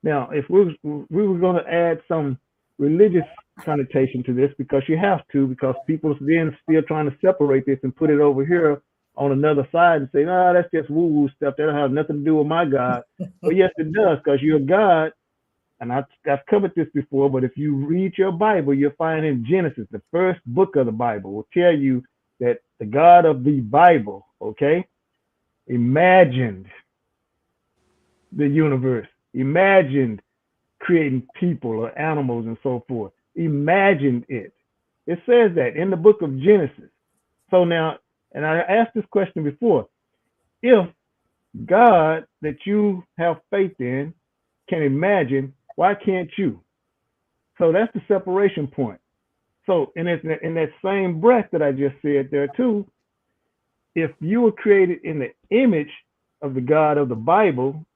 Now, if we were going to add some religious connotation to this, because you have to, because people then still trying to separate this and put it over here on another side and say, no, that's just woo-woo stuff. That don't have nothing to do with my God. Well, yes, it does, because you're God. And I've covered this before, but if you read your Bible, you'll find in Genesis, the first book of the Bible, will tell you that the God of the Bible, okay, imagined the universe, imagined creating people or animals and so forth, imagined it. It says that in the book of Genesis. So now, and I asked this question before, if God that you have faith in can imagine, why can't you? So that's the separation point. So in that same breath that I just said there too, if you were created in the image of the God of the Bible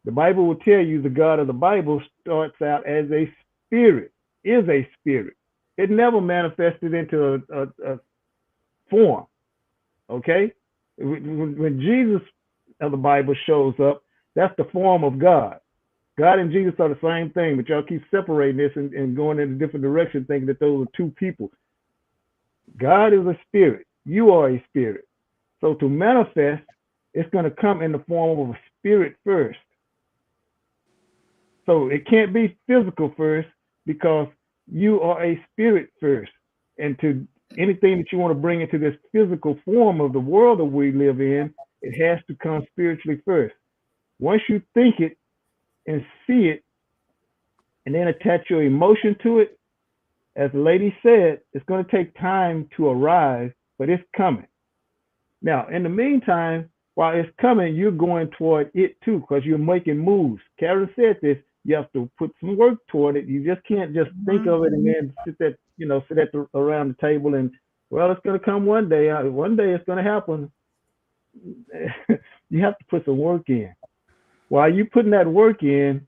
will tell you the God of the Bible starts out as a spirit, is a spirit. It never manifested into a form. Okay? When Jesus of the Bible shows up, that's the form of God. God and Jesus are the same thing, but y'all keep separating this and going in a different direction, thinking that those are two people. God is a spirit. You are a spirit. So to manifest, it's going to come in the form of a spirit first. So it can't be physical first because you are a spirit first. And to anything that you want to bring into this physical form of the world that we live in, it has to come spiritually first. Once you think it and see it, and then attach your emotion to it, as the lady said, it's going to take time to arrive, but it's coming. Now, in the meantime, while it's coming, you're going toward it too, because you're making moves. Karen said this, you have to put some work toward it. You just can't just think of it and then sit around the table and, well, it's going to come one day. One day it's going to happen. You have to put some work in. While you're putting that work in,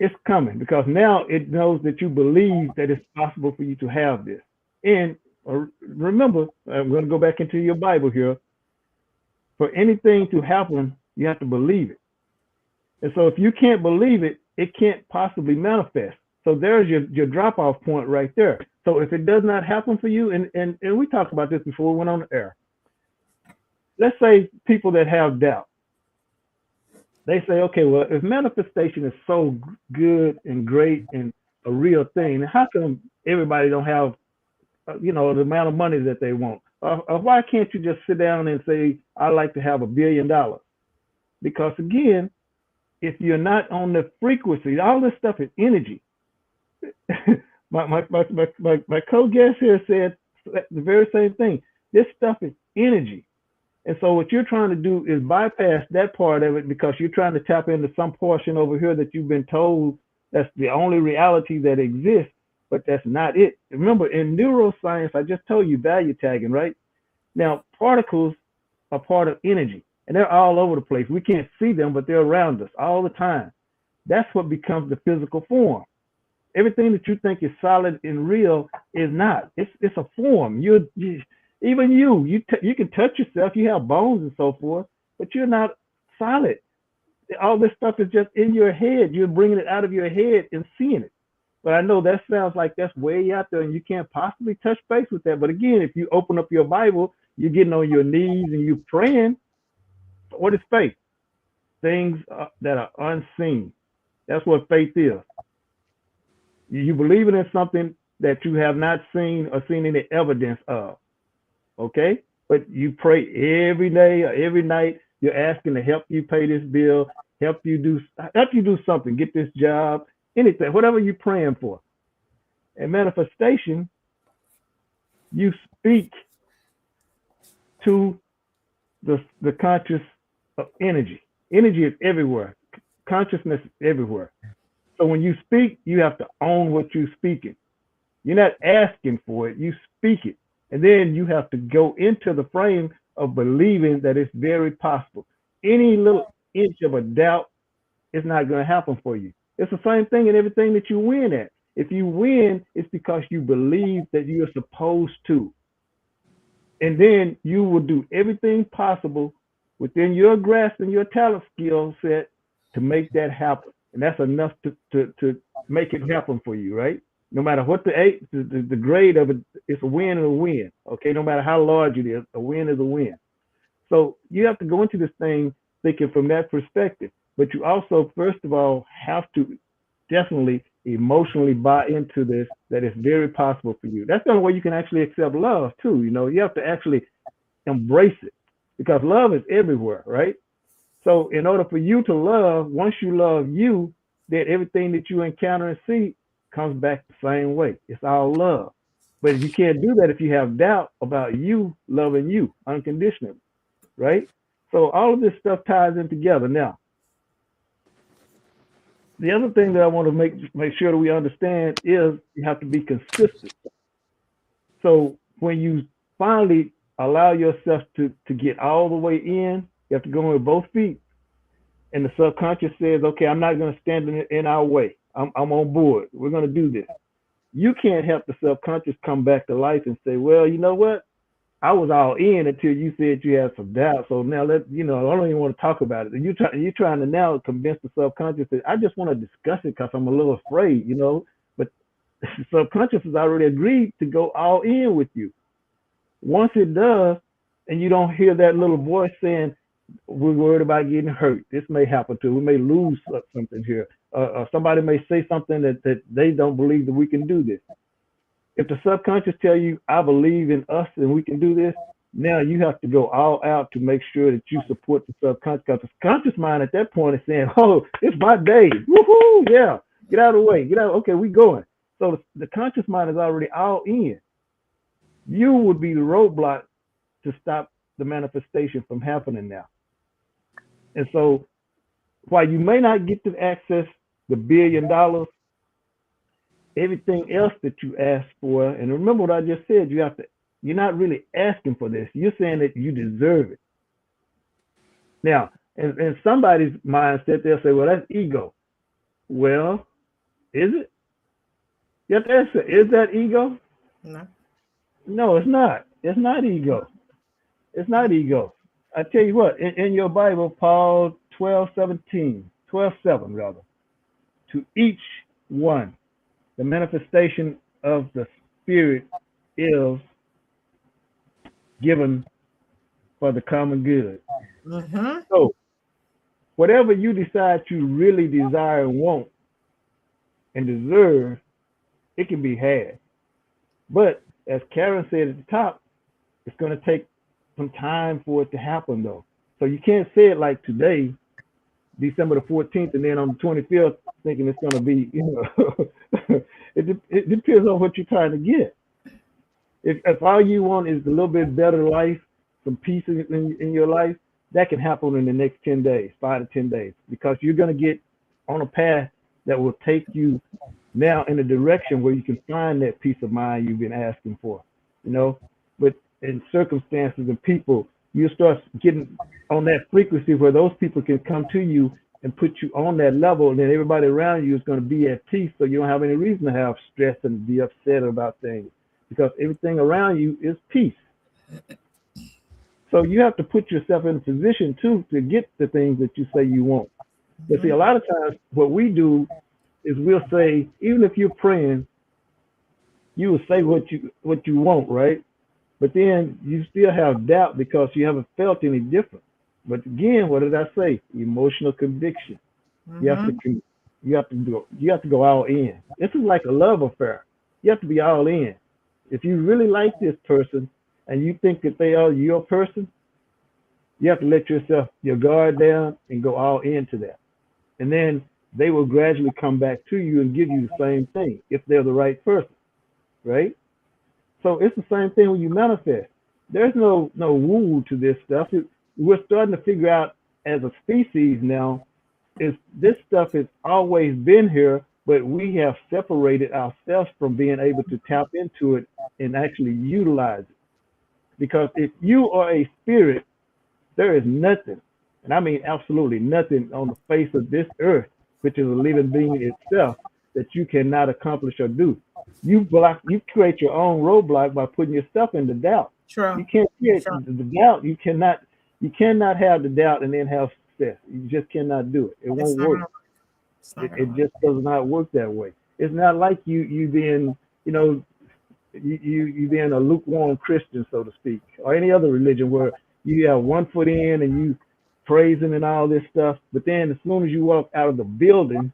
it's coming because now it knows that you believe that it's possible for you to have this. And remember, I'm going to go back into your Bible here. For anything to happen, you have to believe it. And so if you can't believe it, it can't possibly manifest. So there's your drop-off point right there. So if it does not happen for you, and we talked about this before we went on the air. Let's say people that have doubt. They say, okay, well, if manifestation is so good and great and a real thing, how come everybody don't have, the amount of money that they want? Why can't you just sit down and say, I'd like to have $1 billion? Because again, if you're not on the frequency, all this stuff is energy. my co-guest here said the very same thing. This stuff is energy. And so what you're trying to do is bypass that part of it because you're trying to tap into some portion over here that you've been told that's the only reality that exists, but that's not it. Remember, in neuroscience, I just told you value tagging, right? Now, particles are part of energy, and they're all over the place. We can't see them, but they're around us all the time. That's what becomes the physical form. Everything that you think is solid and real is not. It's a form. Even you can touch yourself. You have bones and so forth, but you're not solid. All this stuff is just in your head. You're bringing it out of your head and seeing it. But I know that sounds like that's way out there, and you can't possibly touch base with that. But again, if you open up your Bible, you're getting on your knees and you're praying. What is faith? Things that are unseen. That's what faith is. You believing in something that you have not seen or seen any evidence of. Okay? But you pray every day or every night. You're asking to help you pay this bill, help you do something, get this job, anything, whatever you're praying for. And manifestation, you speak to the conscious of energy. Energy is everywhere. Consciousness is everywhere. So when you speak, you have to own what you're speaking. You're not asking for it, you speak it. And then you have to go into the frame of believing that it's very possible. Any little inch of a doubt is not going to happen for you. It's the same thing in everything that you win at. If you win, it's because you believe that you're supposed to. And then you will do everything possible within your grasp and your talent skill set to make that happen. And that's enough to make it happen for you, right? No matter what the grade of it, it's a win and a win. Okay, no matter how large it is, a win is a win. So you have to go into this thing thinking from that perspective. But you also, first of all, have to definitely emotionally buy into this, that it's very possible for you. That's the only way you can actually accept love too. You have to actually embrace it because love is everywhere, right? So in order for you to love, once you love you, then everything that you encounter and see comes back the same way. It's all love. But you can't do that if you have doubt about you loving you unconditionally, right? So all of this stuff ties in together. Now, the other thing that I want to make sure that we understand is you have to be consistent. So when you finally allow yourself to get all the way in, you have to go in with both feet. And the subconscious says, okay, I'm not going to stand in our way. I'm on board. We're going to do this. You can't help the subconscious come back to life and say, well, you know what? I was all in until you said you had some doubt. So now I don't even want to talk about it. And you're trying to now convince the subconscious that I just want to discuss it because I'm a little afraid, But the subconscious has already agreed to go all in with you. Once it does, and you don't hear that little voice saying, we're worried about getting hurt. This may happen to. We may lose something here. Or somebody may say something that they don't believe that we can do this. If the subconscious tell you, I believe in us and we can do this, now you have to go all out to make sure that you support the subconscious. Because the conscious mind at that point is saying, oh, it's my day. Woohoo, yeah. Get out of the way. Get out. Okay, we going. So the conscious mind is already all in. You would be the roadblock to stop the manifestation from happening now. And so while you may not get to access the $1 billion, everything else that you ask for, and remember what I just said, you're not really asking for this. You're saying that you deserve it. Now, in somebody's mindset, they'll say, well, that's ego. Well, is it? You have to answer, is that ego? No. No, it's not. It's not ego. It's not ego. I tell you what, in your Bible, Paul 12:7 rather, to each one, the manifestation of the Spirit is given for the common good. Mm-hmm. So whatever you decide you really desire and want and deserve, it can be had. But as Karen said at the top, it's going to take some time for it to happen though. So you can't say it like today, December the 14th, and then on the 25th, thinking it's going to be, it depends on what you're trying to get. If all you want is a little bit better life, some peace in your life, that can happen in the next 10 days, 5 to 10 days, because you're going to get on a path that will take you now in a direction where you can find that peace of mind you've been asking for, you know. But in circumstances and people, you start getting on that frequency where those people can come to you and put you on that level, and then everybody around you is going to be at peace, so you don't have any reason to have stress and be upset about things because everything around you is peace. So you have to put yourself in a position too to get the things that you say you want. But see, a lot of times what we do is we'll say, even if you're praying, you will say what you want, right? But then you still have doubt because you haven't felt any different. But again, what did I say? Emotional conviction. You have to Mm-hmm. you have to go all in. This is like a love affair. You have to be all in. If you really like this person and you think that they are your person, you have to let your guard down and go all into that. And then they will gradually come back to you and give you the same thing if they're the right person, right? So it's the same thing when you manifest. There's no woo to this stuff. We're starting to figure out as a species now is this stuff has always been here, but we have separated ourselves from being able to tap into it and actually utilize it. Because if you are a spirit, there is nothing, and I mean absolutely nothing on the face of this earth, which is a living being itself, that you cannot accomplish or do. You create your own roadblock by putting yourself into doubt. True. You can't create True. the doubt. You cannot have the doubt and then have success. You just cannot do it. It It's won't not work. gonna work. It's not gonna It work. just does not work that way. It's not like you being, you know, you being a lukewarm Christian, so to speak, or any other religion where you have one foot in and you praising and all this stuff, but then as soon as you walk out of the building,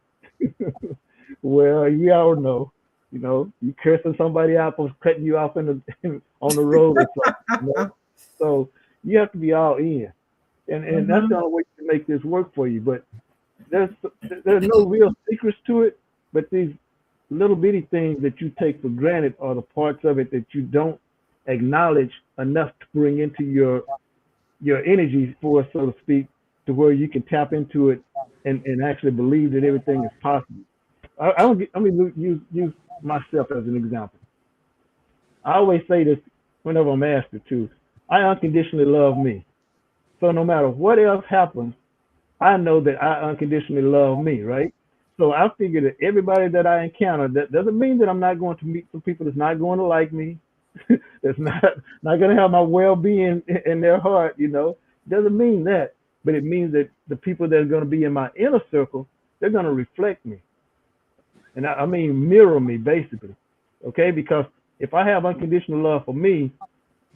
well, you all know, you cursing somebody out for cutting you off on the road or something, you know. So you have to be all in, and that's the Mm-hmm. only way to make this work for you. But there's there's no real secrets to it, but these little bitty things that you take for granted are the parts of it that you don't acknowledge enough to bring into your energy force, so to speak, to where you can tap into it and actually believe that everything is possible. I mean, use myself as an example. I always say this whenever I'm asked it to. I unconditionally love me. So no matter what else happens, I know that I unconditionally love me, right? So I figure that everybody that I encounter, that doesn't mean that I'm not going to meet some people that's not going to like me, that's not going to have my well-being in their heart, Doesn't mean that, but it means that the people that are going to be in my inner circle, they're going to reflect me, and I mean mirror me basically, okay? Because if I have unconditional love for me,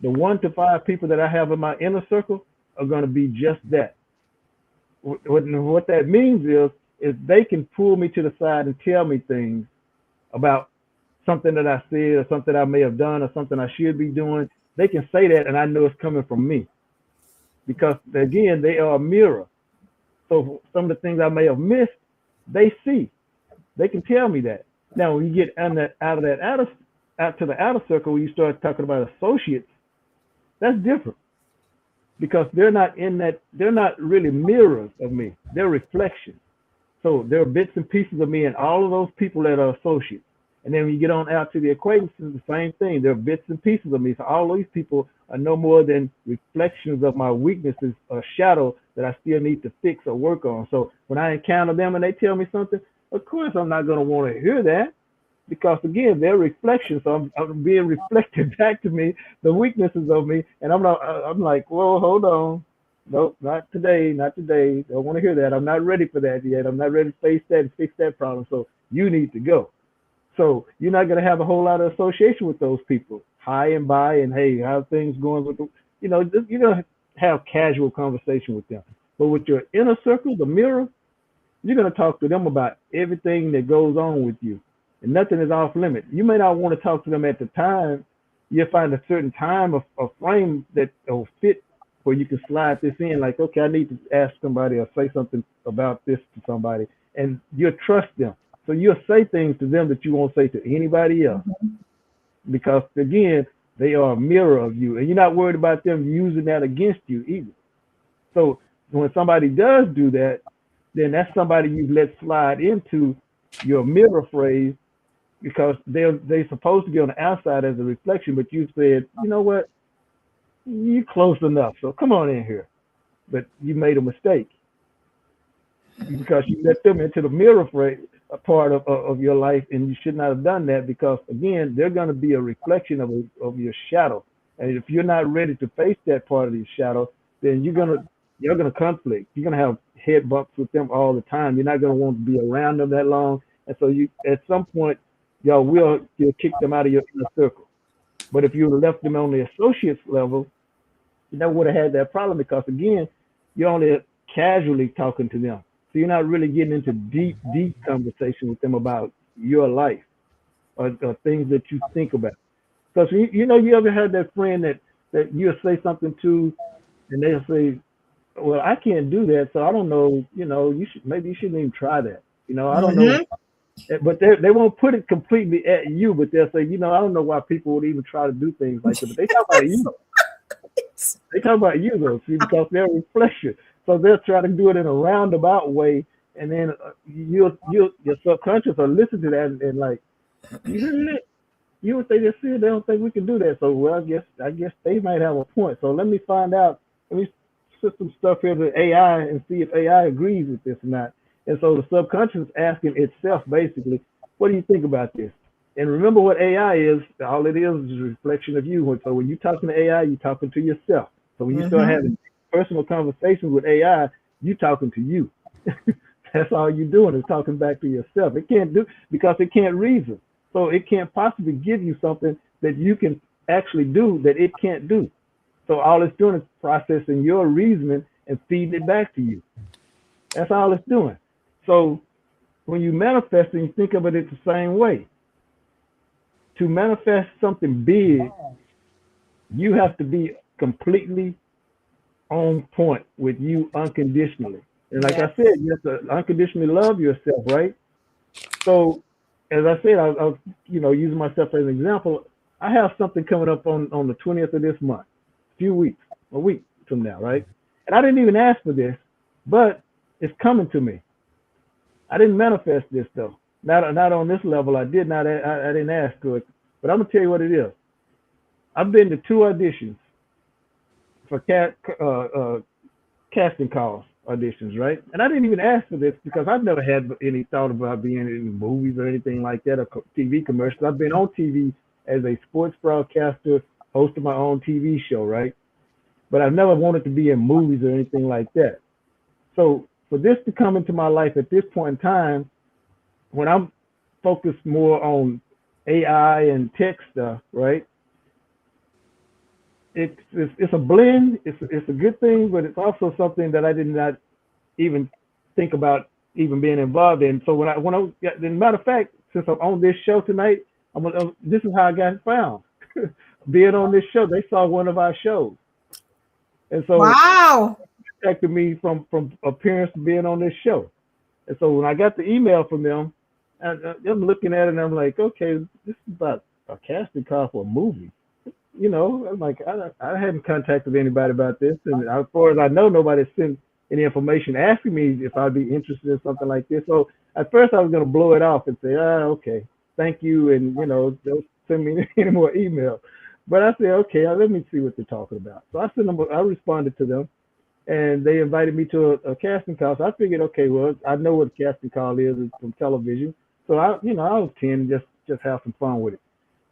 the 1 to 5 people that I have in my inner circle are going to be just that. What that means is they can pull me to the side and tell me things about something that I said or something I may have done or something I should be doing. They can say that, and I know it's coming from me because again, they are a mirror. So some of the things I may have missed, they see. They can tell me that. Now, when you get out to the outer circle, when you start talking about associates, that's different because they're not in that. They're not really mirrors of me. They're reflections. So there are bits and pieces of me and all of those people that are associates. And then when you get on out to the acquaintances, the same thing. There are bits and pieces of me. So all these people are no more than reflections of my weaknesses or shadow that I still need to fix or work on. So when I encounter them and they tell me something, of course I'm not going to want to hear that because again they're reflections. So I'm being reflected back to me the weaknesses of me, and I'm like, whoa, hold on, nope, not today, not today. Don't want to hear that. I'm not ready for that yet. I'm not ready to face that and fix that problem. So you need to go. So you're not going to have a whole lot of association with those people. Hi and bye, and hey, how things going with you're going to have casual conversation with them. But with your inner circle, the mirror, you're going to talk to them about everything that goes on with you, and nothing is off limit. You may not want to talk to them at the time. You'll find a certain time of frame that will fit where you can slide this in. Like, okay, I need to ask somebody or say something about this to somebody, and you'll trust them. So you'll say things to them that you won't say to anybody else, because again, They are a mirror of you, and you're not worried about them using that against you either. So when somebody does do that, then that's somebody you've let slide into your mirror phrase because they're supposed to be on the outside as a reflection, but you said, you know what, you close enough, so come on in here. But you made a mistake because you let them into the mirror phrase, a part of your life, and you should not have done that because again, they're going to be a reflection of your shadow, and if you're not ready to face that part of your shadow, then you're gonna conflict. You're gonna have head bumps with them all the time. You're not gonna want to be around them that long, and so you at some point you'll kick them out of your inner circle. But if you would have left them on the associates level, you never would have had that problem because again, you're only casually talking to them. So you're not really getting into deep conversation with them about your life or things that you think about. Because you ever had that friend that you'll say something to, and they'll say, "Well, I can't do that, so I don't know. You shouldn't even try that. I don't know." Mm-hmm. But they won't put it completely at you, but they'll say, I don't know why people would even try to do things like that. But they talk about you. They talk about you though, see, because they're a reflection. So they'll try to do it in a roundabout way, and then your subconscious will listen to that and like, you heard it? You know what they just said? They don't think we can do that. So well, I guess they might have a point. So let me find out. Let me put some stuff here to AI and see if AI agrees with this or not. And so the subconscious is asking itself basically, what do you think about this? And remember what AI is. All it is a reflection of you. So when you're talking to AI, you're talking to yourself. So when you start Mm-hmm. having personal conversations with AI, you're talking to you. That's all you're doing is talking back to yourself. It can't do because it can't reason. So it can't possibly give you something that you can actually do that it can't do. So all it's doing is processing your reasoning and feeding it back to you. That's all it's doing. So when you manifest and you think of it the same way, to manifest something big, you have to be completely on point with you unconditionally. And like I Yes. said, you have to unconditionally love yourself, right? So as I said, I was, using myself as an example. I have something coming up on the 20th of this month, a week from now, right? And I didn't even ask for this, but it's coming to me. I didn't manifest this though. Not on this level. I did not. I didn't ask for it. But I'm gonna tell you what it is. I've been to two auditions for casting calls auditions, right? And I didn't even ask for this because I've never had any thought about being in movies or anything like that or TV commercials. I've been on TV as a sports broadcaster, host of my own TV show, right? But I've never wanted to be in movies or anything like that. So for this to come into my life at this point in time, when I'm focused more on AI and tech stuff, right? It's a blend. It's a good thing, but it's also something that I did not even think about even being involved in. So as a matter of fact, since I'm on this show tonight, this is how I got found. Being on this show, they saw one of our shows, and so Wow. contacted me from appearance to being on this show. And so when I got the email from them, I'm looking at it and I'm like, okay, this is about a casting call for a movie. I'm like, I hadn't contacted anybody about this, and as far as I know, nobody sent any information asking me if I'd be interested in something like this. So at first, I was going to blow it off and say, okay, thank you, and don't send me any more email. But I said, okay, let me see what they're talking about. So I responded to them, and they invited me to a casting call. So I figured, okay, well, I know what a casting call is. It's from television, so I'll attend, just have some fun with it.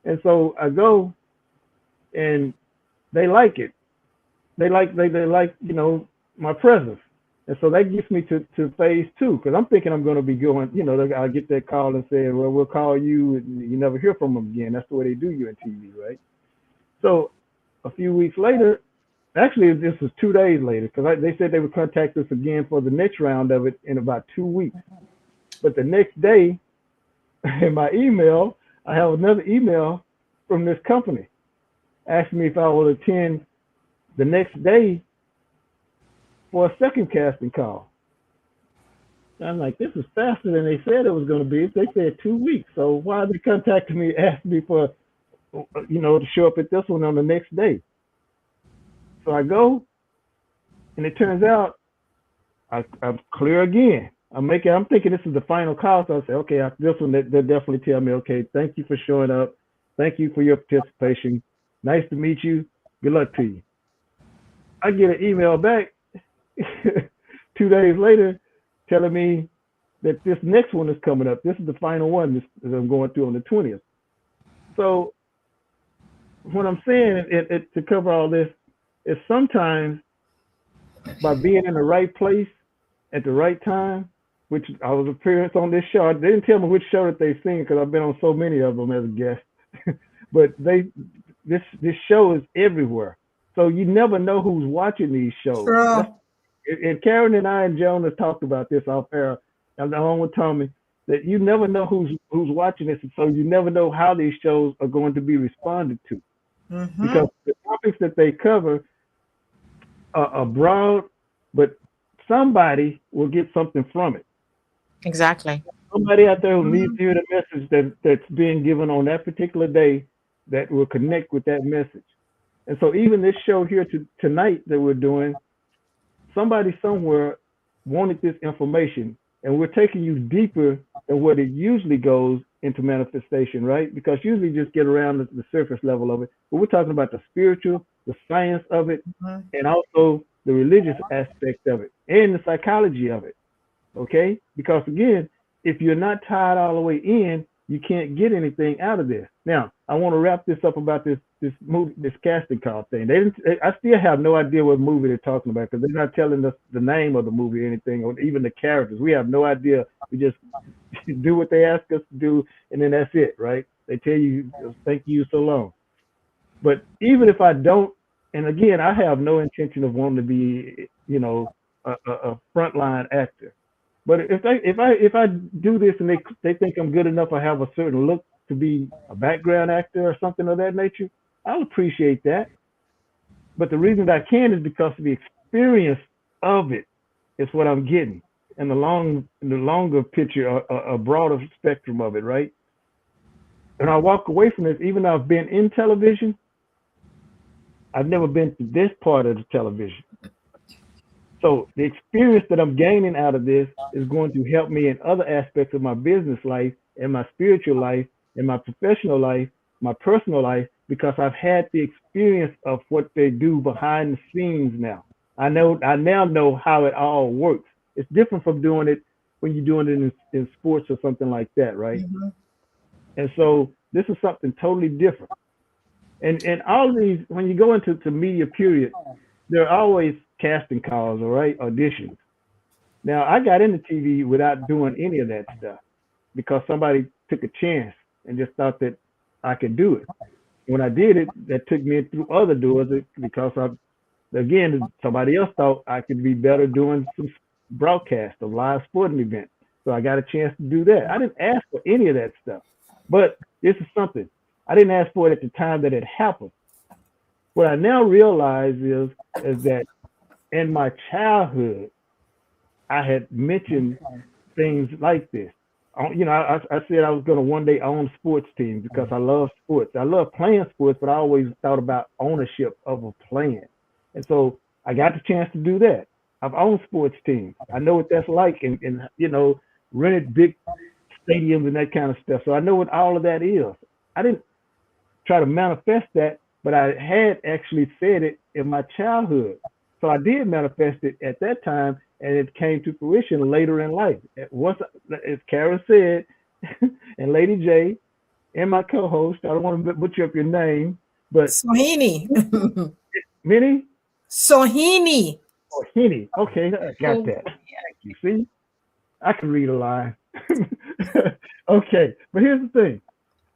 And so I go, and they like it. They like my presence, and so that gets me to phase two because I'm thinking I'm going to be going. I'll get that call and say, well, we'll call you, and you never hear from them again. That's the way they do you in TV, right? So a few weeks later, actually this was 2 days later because they said they would contact us again for the next round of it in about 2 weeks. But the next day, in my email, I have another email from this company asking me if I will attend the next day for a second casting call. And I'm like, this is faster than they said it was going to be. They said 2 weeks. So why are they contacting me, asking me for to show up at this one on the next day. So I go, and it turns out I'm clear again. I'm thinking this is the final call. So I say, okay, after this one, they'll definitely tell me, okay, thank you for showing up. Thank you for your participation. Nice to meet you. Good luck to you. I get an email back 2 days later telling me that this next one is coming up. This is the final one that I'm going through on the 20th. So what I'm saying to cover all this is sometimes by being in the right place at the right time, which I was appearance on this show. They didn't tell me which show that they seen because I've been on so many of them as a guest. But this show is everywhere, so you never know who's watching these shows. True. And Karen and I and Joan have talked about this off air, along with Tommy, that you never know who's watching this, and so you never know how these shows are going to be responded to Mm-hmm. because the topics that they cover are broad, but somebody will get something from it. Exactly. Somebody out there who needs Mm-hmm. to hear the message that's being given on that particular day that will connect with that message. And so even this show here tonight that we're doing, somebody somewhere wanted this information, and we're taking you deeper than what it usually goes into manifestation, right? Because usually just get around the surface level of it, but we're talking about the spiritual, the science of it, and also the religious aspect of it, and the psychology of it. Okay, because again, if you're not tied all the way in, you can't get anything out of this. Now, I want to wrap this up about this movie, this casting call thing. I still have no idea what movie they're talking about because they're not telling us the name of the movie or anything, or even the characters. We have no idea. We just do what they ask us to do, and then that's it, right? They tell you, thank you so long. But even if I don't, and again, I have no intention of wanting to be, a frontline actor. But if I do this and they think I'm good enough, I have a certain look to be a background actor or something of that nature, I'll appreciate that. But the reason that I can is because of the experience of it is what I'm getting, and the longer picture, a broader spectrum of it, right? And I walk away from this, even though I've been in television, I've never been to this part of the television. So the experience that I'm gaining out of this is going to help me in other aspects of my business life and my spiritual life and my professional life, my personal life, because I've had the experience of what they do behind the scenes now. I now know how it all works. It's different from doing it when you're doing it in sports or something like that, right? Mm-hmm. And so this is something totally different. And all of these, when you go into media period, there are always casting calls, all right, auditions. Now I got into TV without doing any of that stuff because somebody took a chance and just thought that I could do it. When I did it, that took me through other doors because again, somebody else thought I could be better doing some broadcast of live sporting events. So I got a chance to do that. I didn't ask for any of that stuff, but this is something I didn't ask for it at the time that it happened. What I now realize is that in my childhood, I had mentioned things like this. I said I was going to one day own sports teams because I love sports. I love playing sports, but I always thought about ownership of a plan. And so I got the chance to do that. I've owned sports teams. I know what that's like and rented big stadiums and that kind of stuff. So I know what all of that is. I didn't try to manifest that, but I had actually said it in my childhood. So I did manifest it at that time, and it came to fruition later in life. Once, as Kara said, and Lady J, and my co-host, I don't want to butcher up your name, but Sohini. Minnie Sohini. or Henny. Okay, I got So, that. Thank you. See, I can read a line. Okay, but here's the thing.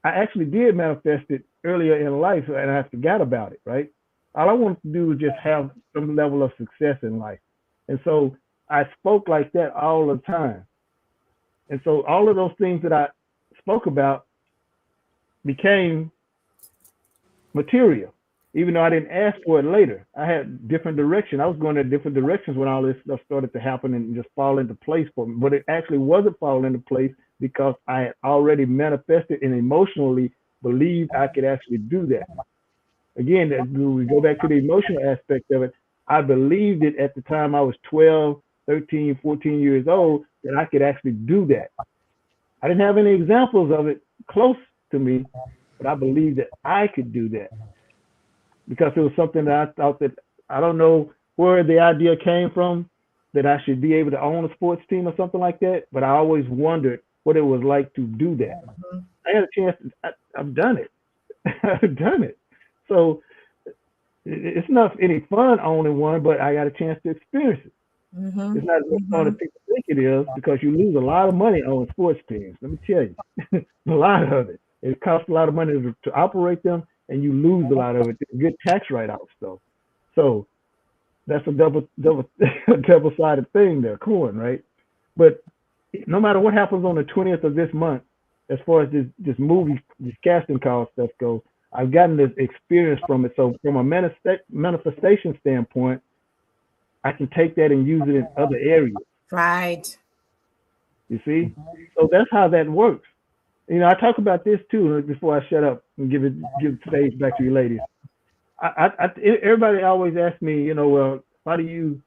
I actually did manifest it earlier in life, and I forgot about it. Right. All I wanted to do was just have some level of success in life, and so I spoke like that all the time. And so all of those things that I spoke about became material, even though I didn't ask for it later. I had different direction. I was going in different directions when all this stuff started to happen and just fall into place for me. But it actually wasn't falling into place because I had already manifested and emotionally believed I could actually do that. Again, we go back to the emotional aspect of it. I believed it at the time I was 12, 13, 14 years old that I could actually do that. I didn't have any examples of it close to me, but I believed that I could do that because it was something that I thought that I don't know where the idea came from that I should be able to own a sports team or something like that, but I always wondered what it was like to do that. I had a chance. I've done it. I've done it. So it's not any fun owning one, but I got a chance to experience it. Mm-hmm. It's not as much fun as people think it is because you lose a lot of money on sports teams. Let me tell you, a lot of it. It costs a lot of money to operate them, and you lose a lot of it. Good tax write-offs, though. So that's a double-sided thing there, coin, right? But no matter what happens on the 20th of this month, as far as this casting call stuff goes, I've gotten this experience from it. So from a manifestation standpoint, I can take that and use it in other areas. Right. You see? So that's how that works. You know, I talk about this too before I shut up and give the stage back to you ladies. Everybody always asks me, you know, well, how do you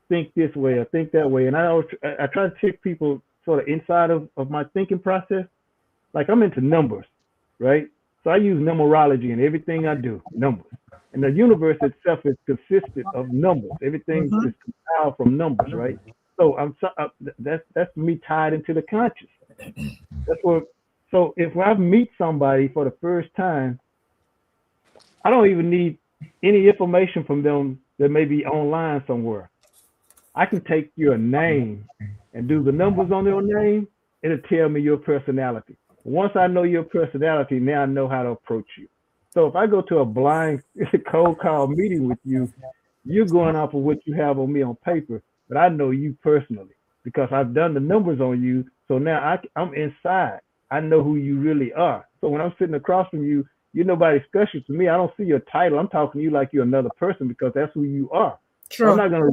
think this way or think that way? And I try to take people sort of inside of my thinking process. Like I'm into numbers, right? So I use numerology in everything I do, numbers. And the universe itself is consistent of numbers. Everything is compiled from numbers, right? So that's me tied into the conscious. That's what. So if I meet somebody for the first time, I don't even need any information from them that may be online somewhere. I can take your name and do the numbers on your name. It'll tell me your personality. Once I know your personality, now I know how to approach you. So if I go to a blind cold call meeting with you, you're going off of what you have on me on paper, but I know you personally because I've done the numbers on you. So now I'm inside. I know who you really are. So when I'm sitting across from you, you're nobody special to me. I don't see your title. I'm talking to you like you're another person because that's who you are. True. So I'm not gonna.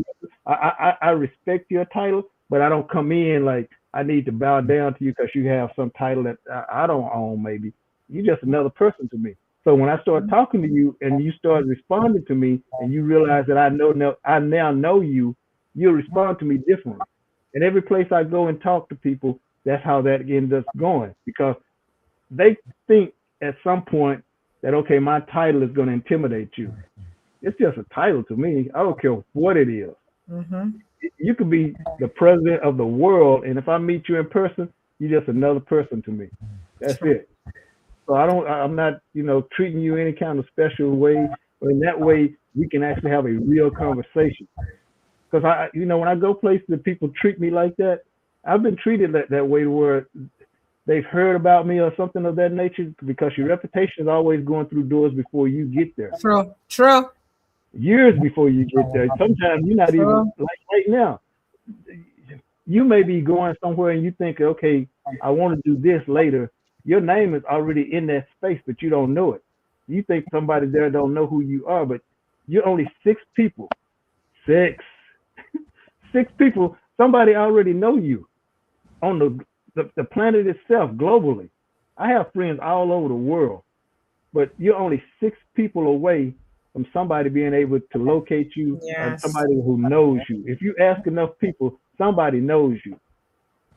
I respect your title, but I don't come in like I need to bow down to you because you have some title that I don't own. Maybe you're just another person to me. So when I start talking to you and you start responding to me, and you realize that I now know you, you'll respond to me differently. And every place I go and talk to people, that's how that ends up going because they think at some point that okay, my title is going to intimidate you. It's just a title to me. I don't care what it is. You could be the president of the world, and if I meet you in person, you're just another person to me. That's it. So I'm not, treating you any kind of special way. But in that way, we can actually have a real conversation. Because when I go places and people treat me like that, I've been treated that way where they've heard about me or something of that nature because your reputation is always going through doors before you get there. True. Years before you get there. Sometimes you're not even like right now. You may be going somewhere and you think, okay, I want to do this later. Your name is already in that space, but you don't know it. You think somebody there don't know who you are, but you're only 6 people. 6 people. Somebody already know you on the planet itself globally. I have friends all over the world, but you're only 6 people away from somebody being able to locate you or somebody who knows you. If you ask enough people, somebody knows you.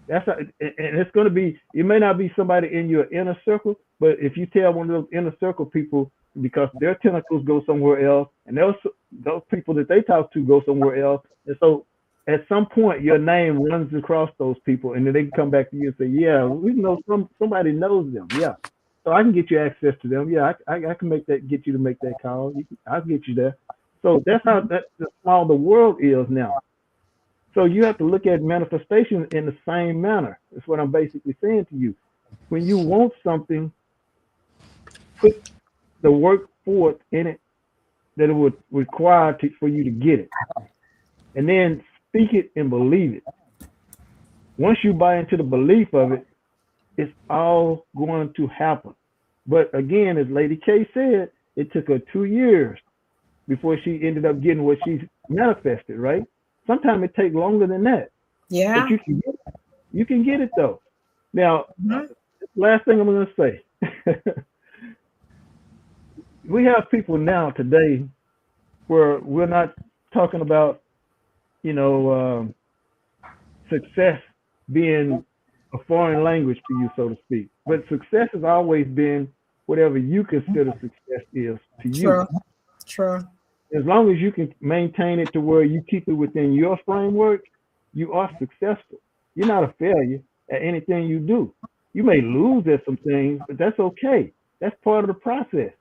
And it's going to be, it may not be somebody in your inner circle, but if you tell one of those inner circle people, because their tentacles go somewhere else, and those people that they talk to go somewhere else, and so at some point your name runs across those people, and then they can come back to you and say, "Yeah, we know somebody knows them." Yeah, so I can get you access to them. Yeah, I can get you to make that call. I'll get you there. So that's how small the world is now. So you have to look at manifestation in the same manner. That's what I'm basically saying to you. When you want something, put the work forth in it that it would require for you to get it. And then speak it and believe it. Once you buy into the belief of it, it's all going to happen. But again, as Lady K said, it took her 2 years before she ended up getting what she manifested, right? Sometimes it takes longer than that. Yeah. But you can get it though. Now, last thing I'm going to say. we have people now today where we're not talking about, you know, success being a foreign language to you, so to speak. But success has always been whatever you consider success is to you. True. True. As long as you can maintain it to where you keep it within your framework, you are successful. You're not a failure at anything you do. You may lose at some things, but that's okay. That's part of the process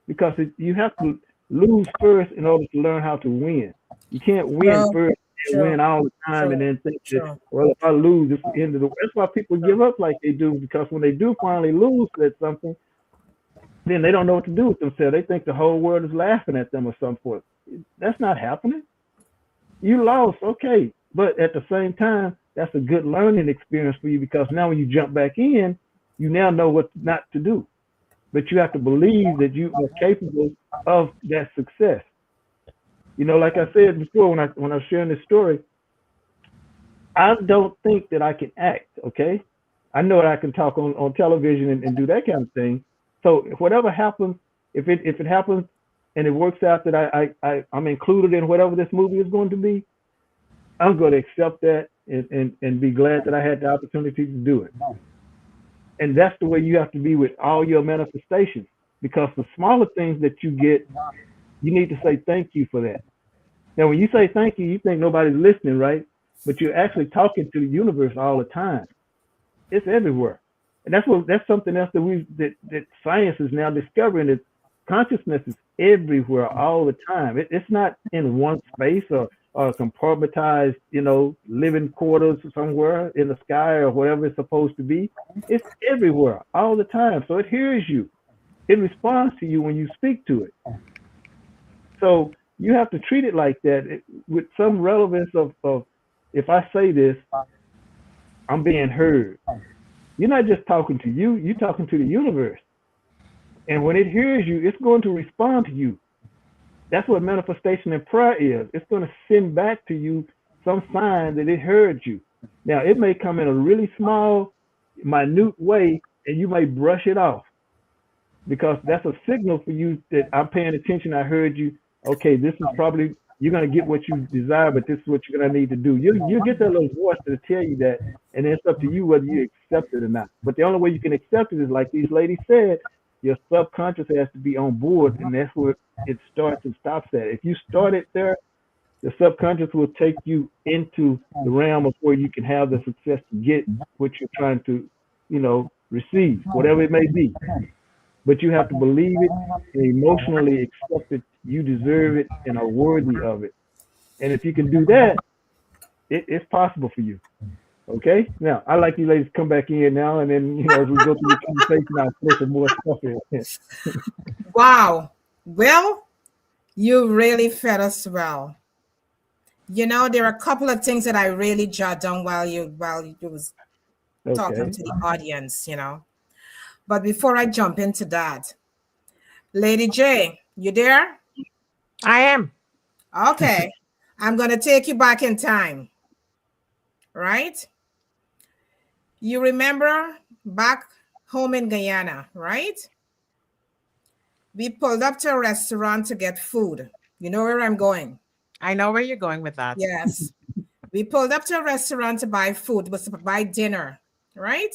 because you have to lose first in order to learn how to win. You can't win True. first and True. win all the time and True. then think that, True. well, if I lose, it's the end of the. That's why people give up like they do because when they do finally lose at something, then they don't know what to do with themselves. They think the whole world is laughing at them or something. That's not happening. You lost, okay, but at the same time, that's a good learning experience for you because now when you jump back in, you now know what not to do. But you have to believe that you are capable of that success. You know, like I said before when I was sharing this story, I don't think that I can act. Okay, I know that I can talk on television and do that kind of thing. So if whatever happens, if it happens and it works out that I'm included in whatever this movie is going to be, I'm going to accept that and be glad that I had the opportunity to do it. And that's the way you have to be with all your manifestations because the smaller things that you get, you need to say thank you for that. Now, when you say thank you think nobody's listening, right? But you're actually talking to the universe all the time. It's everywhere. And that's something else that science is now discovering that consciousness is everywhere all the time. It's not in one space or compartmentalized, living quarters somewhere in the sky or whatever it's supposed to be. It's everywhere all the time. So it hears you. It responds to you when you speak to it. So you have to treat it like that with some relevance of if I say this, I'm being heard. You're not just talking to you, you're talking to the universe. And when it hears you, it's going to respond to you. That's what manifestation and prayer is. It's going to send back to you some sign that it heard you. Now, it may come in a really small, minute way, and you may brush it off because that's a signal for you that I'm paying attention. I heard you. Okay, this is probably, you're going to get what you desire, but this is what you're going to need to do. You'll get that little voice to tell you that, and it's up to you whether you accept it or not. But the only way you can accept it is like these ladies said, your subconscious has to be on board, and that's where it starts and stops at. If you start it there, the subconscious will take you into the realm of where you can have the success to get what you're trying to, receive, whatever it may be. But you have to believe it and emotionally accept it. You deserve it and are worthy of it. And if you can do that, it's possible for you. Okay? Now, I like you ladies to come back in now, and then, as we go through the conversation, I'll throw some more stuff in. Wow. Well, you really fed us well. There are a couple of things that I really jot down while you was talking Okay. to the audience, But before I jump into that, Lady J, you there? I am. Okay. I'm going to take you back in time. Right? You remember back home in Guyana, right? We pulled up to a restaurant to get food. You know where I'm going? I know where you're going with that. Yes. We pulled up to a restaurant to buy food, was to buy dinner, right?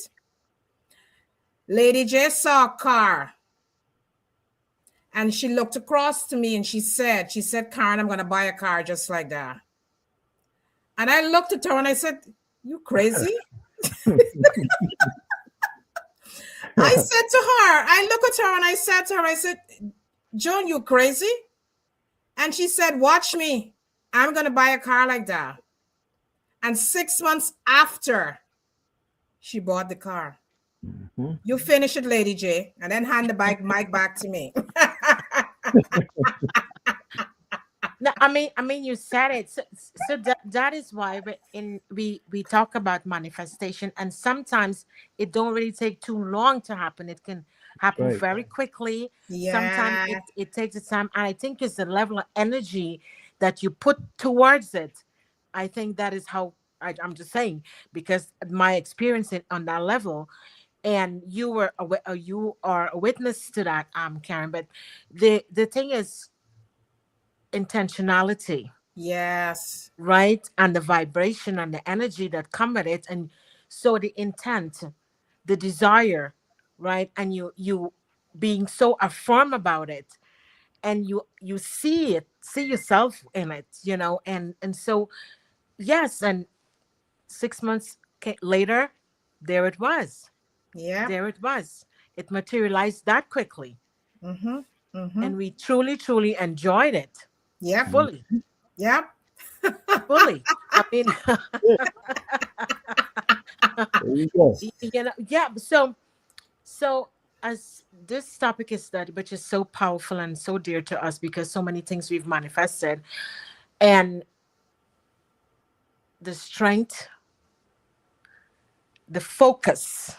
Lady J saw a car and she looked across to me and she said, Karen, I'm going to buy a car just like that. And I looked at her and I said, you crazy? I said to her, I look at her and I said to her, I said, Joan, you crazy? And she said, watch me. I'm going to buy a car like that. And 6 months after, she bought the car. Mm-hmm. You finish it, Lady J, and then hand the mic back to me. No, I mean, you said it. So that is why we talk about manifestation, and sometimes it don't really take too long to happen. It can happen very quickly. Yeah. Sometimes it takes time, and I think it's the level of energy that you put towards it. I think that is how I'm just saying, because my experience on that level, and you are a witness to that, Karen. But the thing is intentionality, Yes. right? And the vibration and the energy that come with it. And so the intent, the desire, right? And you being so affirm about it, and you see yourself in it, and so yes. And 6 months later, there it was. Yep. There it was. It materialized that quickly. Mm-hmm. Mm-hmm. And we truly, truly enjoyed it Yep. Mhm. fully, Yep. fully. I mean, Yeah, there you go. yeah. So as this topic is that, which is so powerful and so dear to us because so many things we've manifested, and the strength, the focus,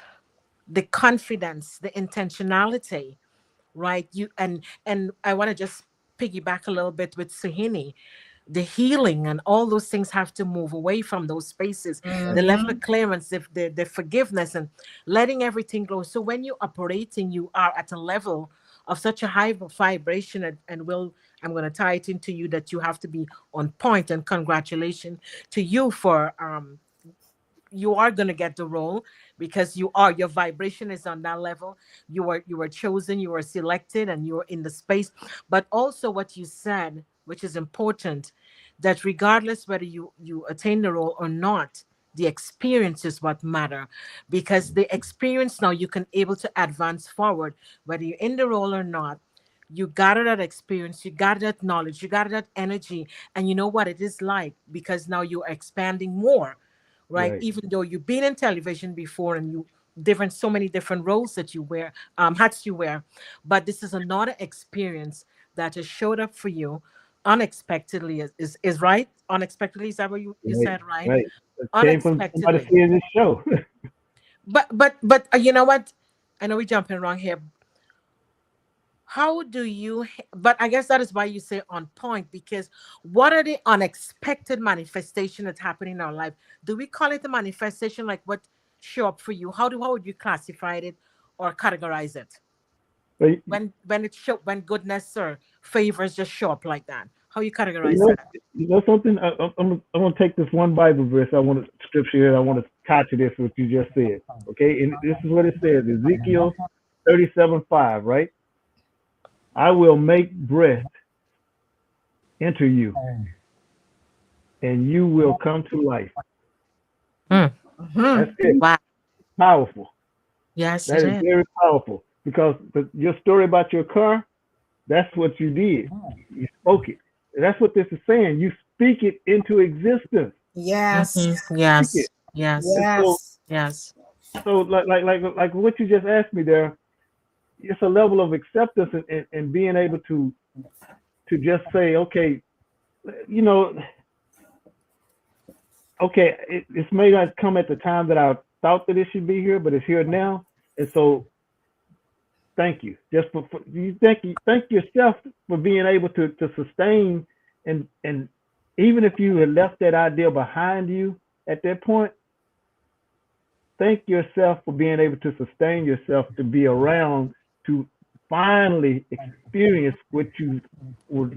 the confidence, the intentionality, right? And I want to just piggyback a little bit with Sohini. The healing and all those things have to move away from those spaces. The level Mm-hmm. of clearance, the forgiveness, and letting everything go. So when you're operating, you are at a level of such a high vibration, and will I'm going to tie it into you that you have to be on point. And congratulations to you for you are going to get the role, because your vibration is on that level. You were chosen, you were selected, and you're in the space. But also what you said, which is important, that regardless whether you attain the role or not, the experience is what matter, because the experience, now you can able to advance forward whether you're in the role or not. You gather that experience, you gather that knowledge, you gather that energy, and you know what it is like, because now you're expanding more, right? Right. Even though you've been in television before, and you different so many different roles that you wear, hats you wear, but this is another experience that has showed up for you unexpectedly. Is right? Unexpectedly, is that what you Right. said, right? Right. It came from somebody Unexpectedly. seeing this show. But you know what? I know we're jumping wrong here. How do you but I guess that is why you say on point, because what are the unexpected manifestation that's happening in our life? Do we call it a manifestation? Like, what show up for you? How would you classify it or categorize it? But When it show when goodness or favors just show up like that, how you you categorize know, that? you know something. I'm gonna take this one Bible verse. I want to scripture here. I want to tie to this what you just said. Okay, and this is what it says: Ezekiel 37:5. Right? I will make breath enter you, and you will come to life. Mm. That's Mm-hmm. it. Wow. Powerful. Yes, That it is is. very powerful because your story about your car, that's what you did. You spoke it. And that's what this is saying. You speak it into existence. Yes. Speak it. Yes. Yes. And so, Yes. Yes. so like what you just asked me there, it's a level of acceptance and being able to just say, okay, you know, okay, it may not come at the time that I thought that it should be here, but it's here now. And so thank you. Just for thank yourself for being able to sustain and even if you had left that idea behind you at that point, thank yourself for being able to sustain yourself to be around to finally experience what you were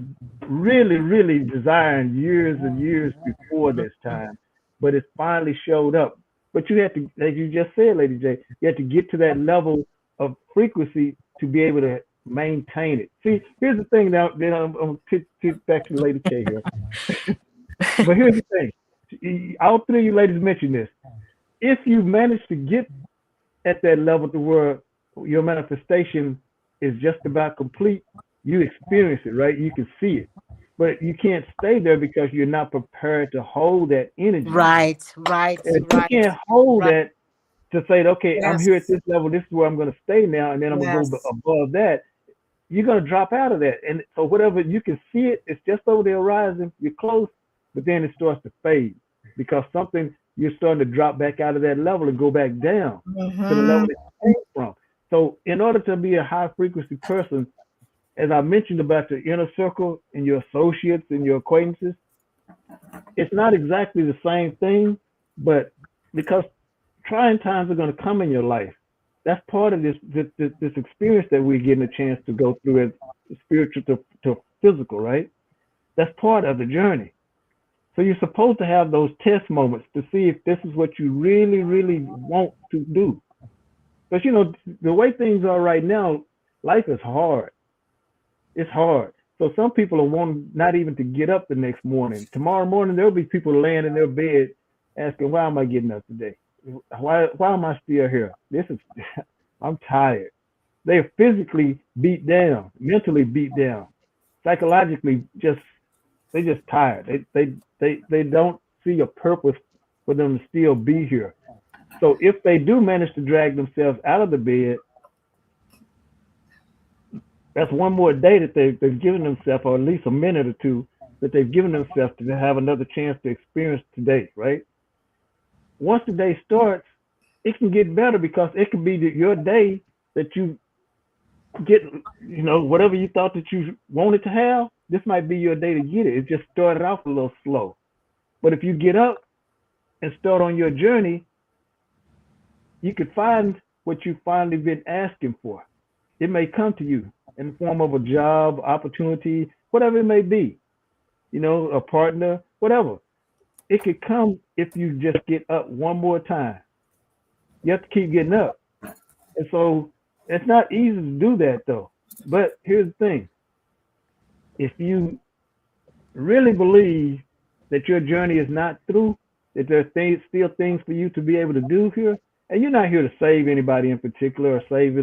really, really desiring years and years before this time. But it finally showed up. But you had to, as you just said, Lady J, you had to get to that level of frequency to be able to maintain it. See, here's the thing now, then I'm going to tip back to Lady K here. But here's the thing. All three of you ladies mentioned this. If you manage to get at that level to where your manifestation is just about complete, you experience it, right? You can see it. But you can't stay there because you're not prepared to hold that energy. Right. Right. And if you Right. can't hold Right. that to say, okay, I'm here at Yes. this level, this is where I'm going to stay now, and then I'm going to go Yes. above that, you're going to drop out of that. And so whatever you can see it, it's just over the horizon, you're close, but then it starts to fade because something you're starting to drop back out of that level and go back down to the level Mm-hmm. that you came from. So in order to be a high frequency person, as I mentioned about your inner circle and your associates and your acquaintances, it's not exactly the same thing, but because trying times are going to come in your life, That's part of this experience that we're getting a chance to go through as spiritual to physical, right? That's part of the journey. So you're supposed to have those test moments to see if this is what you really, really want to do. But the way things are right now, life is hard. It's hard. So some people are wanting not even to get up the next morning. Tomorrow morning there'll be people laying in their bed asking, "Why am I getting up today? Why am I still here? This is I'm tired." They're physically beat down, mentally beat down, psychologically they just tired. They don't see a purpose for them to still be here. So if they do manage to drag themselves out of the bed, that's one more day that they've given themselves, or at least a minute or two that they've given themselves to have another chance to experience today, right? Once the day starts, it can get better because it can be your day that you get, whatever you thought that you wanted to have. This might be your day to get it. It just started off a little slow. But if you get up and start on your journey, you could find what you've finally been asking for. It may come to you in the form of a job, opportunity, whatever it may be, a partner, whatever. It could come if you just get up one more time. You have to keep getting up. And so it's not easy to do that though. But here's the thing. If you really believe that your journey is not through, that there are still things for you to be able to do here, and you're not here to save anybody in particular or save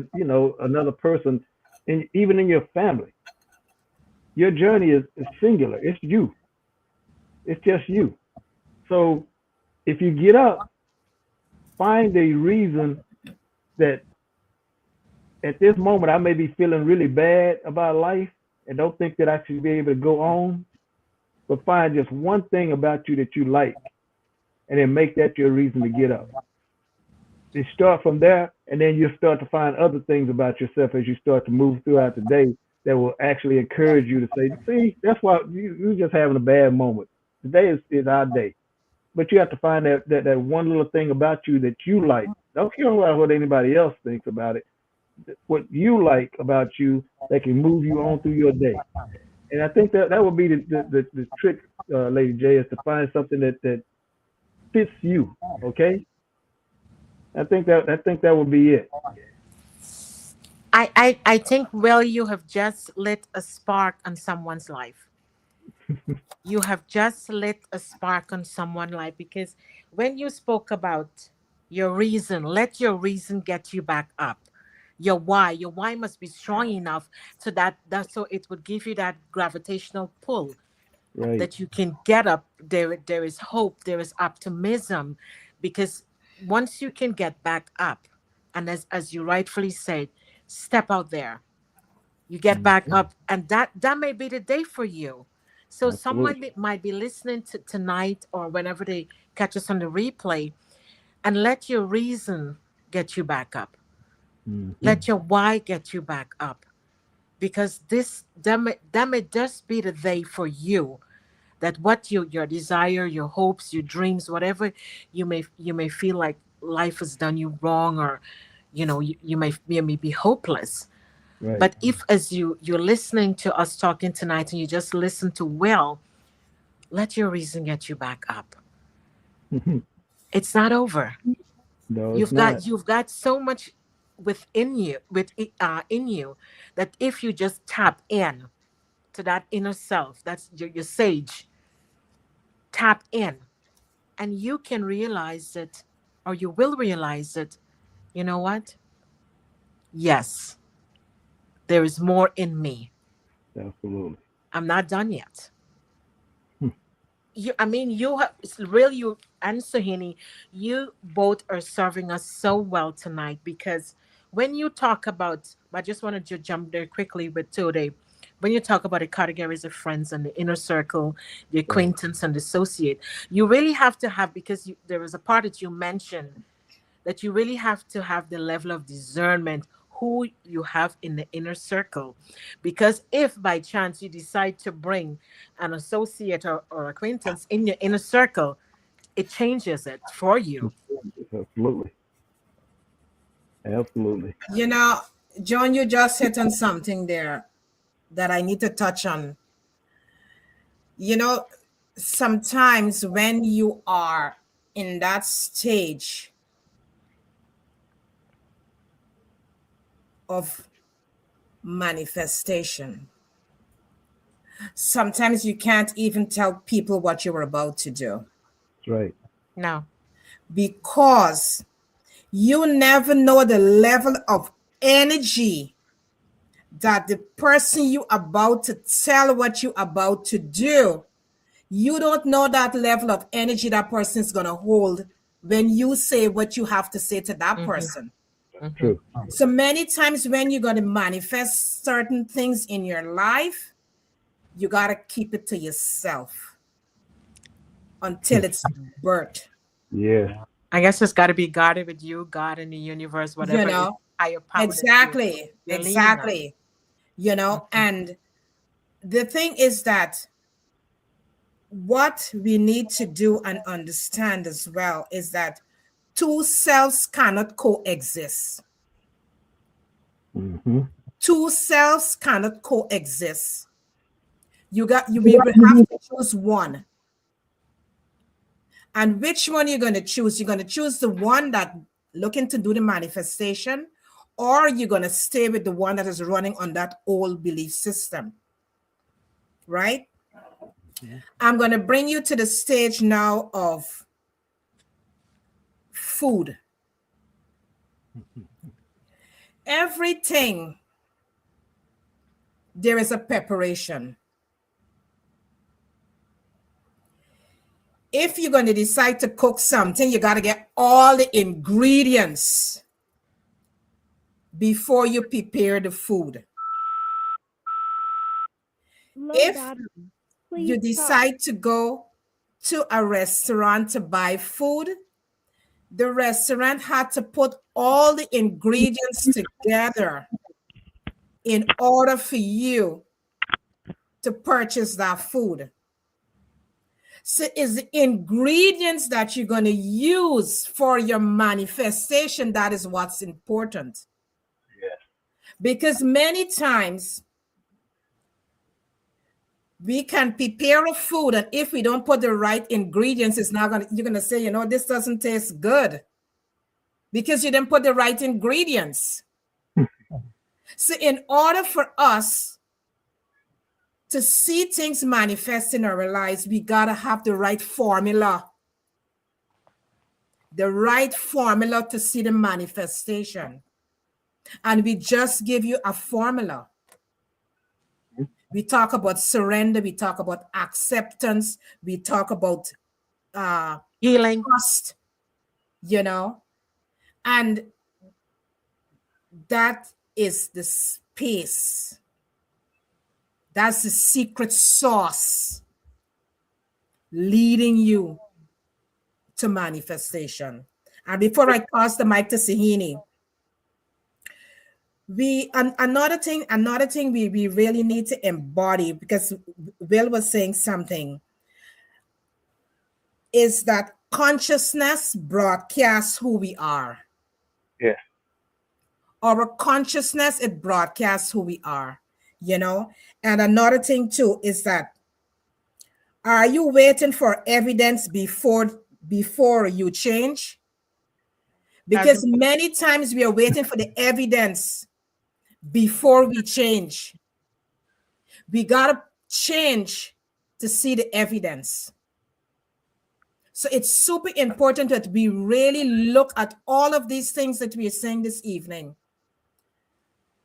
another person, even in your family. Your journey is singular. It's you. It's just you. So if you get up, find a reason that at this moment I may be feeling really bad about life and don't think that I should be able to go on, but find just one thing about you that you like and then make that your reason to get up. You start from there, and then you'll start to find other things about yourself as you start to move throughout the day that will actually encourage you to say, "See, that's why you're just having a bad moment. Today is our day." But you have to find that one little thing about you that you like. Don't care about what anybody else thinks about it. What you like about you that can move you on through your day. And I think that would be the trick, Lady J, is to find something that fits you. Okay, I think that would be it. I think, well, you have just lit a spark on someone's life. You have just lit a spark on someone's life, because when you spoke about your reason, let your reason get you back up. Your why must be strong enough so that so it would give you that gravitational pull Right. that you can get up. There is hope, there is optimism, because once you can get back up, and as you rightfully said, step out there, you get back Mhm. up, and that may be the day for you. So someone Absolutely. might be listening to tonight or whenever they catch us on the replay, and let your reason get you back up. Hmm. Let your why get you back up, because that may just be the day for you, that what your desire, your hopes, your dreams, whatever you may feel like life has done you wrong, or you may be hopeless. Right. But if, as you're listening to us talking tonight, and you just listen to, well, let your reason get you back up. It's not over. No, it's You've not. got you've got so much within you, in you, that if you just tap in to that inner self, that's your sage, tap in, and you can realize it, or you will realize it. You know what? Yes, there is more in me. Absolutely. I'm not done yet. I mean, you have really, you and Sohini, you both are serving us so well tonight, because when you talk about, I just wanted to jump there quickly with today. When you talk about the categories of friends and the inner circle, the Right. acquaintance and the associate, you really have to have, because there was a part that you mentioned, that you really have to have the level of discernment who you have in the inner circle. Because if by chance you decide to bring an associate or acquaintance in your inner circle, it changes it for you. Absolutely. Absolutely. You know, John, you just hit on something there that I need to touch on. You know, sometimes when you are in that stage of manifestation, sometimes you can't even tell people what you're about to do That's right. No. because you never know the level of energy that the person you about to tell what you about to do, you don't know that level of energy that person is going to hold when you say what you have to say to that Mm-hmm. person. Mm-hmm. True. So many times when you're going to manifest certain things in your life, you got to keep it to yourself until it's birth. Yes. I guess it's got to be guarded with you, God in the universe, You whatever is know, higher power that exactly, you're leaning on. exactly. You know, Mhm. and the thing is that what we need to do and understand as well is that two selves cannot coexist. Mm-hmm. Two selves cannot coexist. We will have to choose one. And which one you're going to choose? You're going to choose the one that looking to do the manifestation, or you're going to stay with the one that is running on that old belief system, right? I'm going to bring you to the stage now of food. Everything, there is a preparation. If you're going to decide to cook something, you got to get all the ingredients before you prepare the food. If you decide to go to a restaurant to buy food, the restaurant had to put all the ingredients together in order for you to purchase that food. So it's the ingredients that you're going to use for your manifestation that is what's important. Because many times we can prepare a food, and if we don't put the right ingredients, it's not gonna, you're gonna say, you know, this doesn't taste good because you didn't put the right ingredients. So in order for us to see things manifest in our lives, we gotta have the right formula to see the manifestation. And we just give you a formula. We talk about surrender, we talk about acceptance, we talk about Healing. trust, you know, and that is the space. That's the secret sauce leading you to manifestation. And before I pass the mic to Sohini, another thing we really need to embody, because Will was saying something, is that consciousness broadcasts who we are. Yes. Our consciousness, it broadcasts who we are, you know. And another thing too is that, are you waiting for evidence before you change? That's Because many times we are waiting for the evidence before we change. We gotta change to see the evidence. So it's super important that we really look at all of these things that we are saying this evening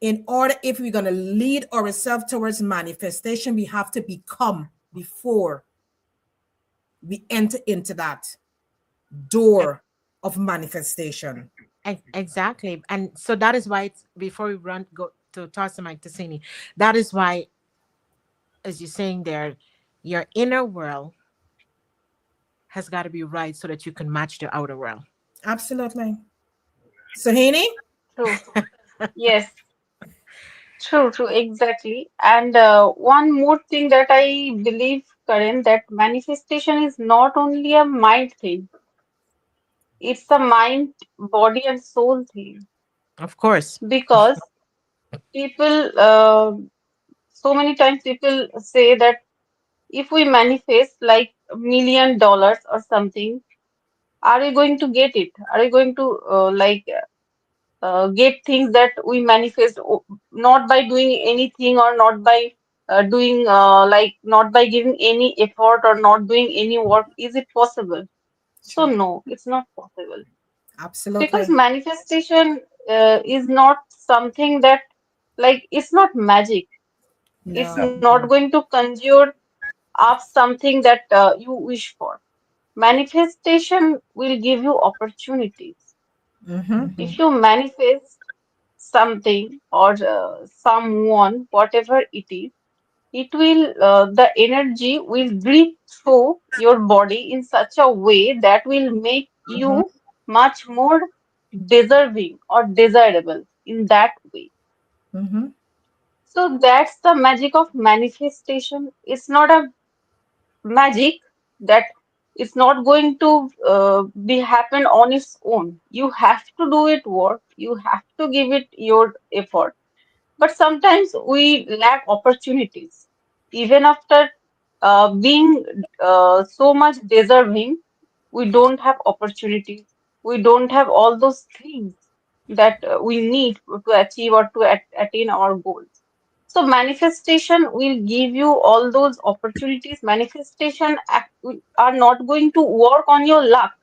in order, if we're going to lead ourselves towards manifestation, we have to become before we enter into that door of manifestation. exactly. And so that is why it's, before we run go to toss the mic to Sini, that is why, as you're saying there, your inner world has got to be right so that you can match the outer world. Absolutely. Sohini? True. Yes, true, true, exactly. And one more thing that I believe, Karan, that manifestation is not only a mind thing, it's a mind, body, and soul thing. Of course. because people, so many times people say that if we manifest like $1 million or something, are we going to get it? Are we going to get things that we manifest not by doing anything, or not by doing not by giving any effort, or not doing any work? Is it possible? So True. no, it's not possible, because Absolutely. manifestation is not something that, like, it's not magic. It's No. not going to conjure up something that you wish for. Manifestation will give you opportunities. Mm-hmm. If you manifest something or someone, whatever it is, it will, the energy will breathe through your body in such a way that will make Mm-hmm. you much more deserving or desirable in that way. Mm-hmm. So that's the magic of manifestation. It's not a magic that it's not going to be happen on its own. You have to do it work. You have to give it your effort. But sometimes we lack opportunities. Even after being so much deserving, we don't have opportunities. We don't have all those things that we need to achieve or to attain our goals. So manifestation will give you all those opportunities. Manifestation are not going to work on your luck.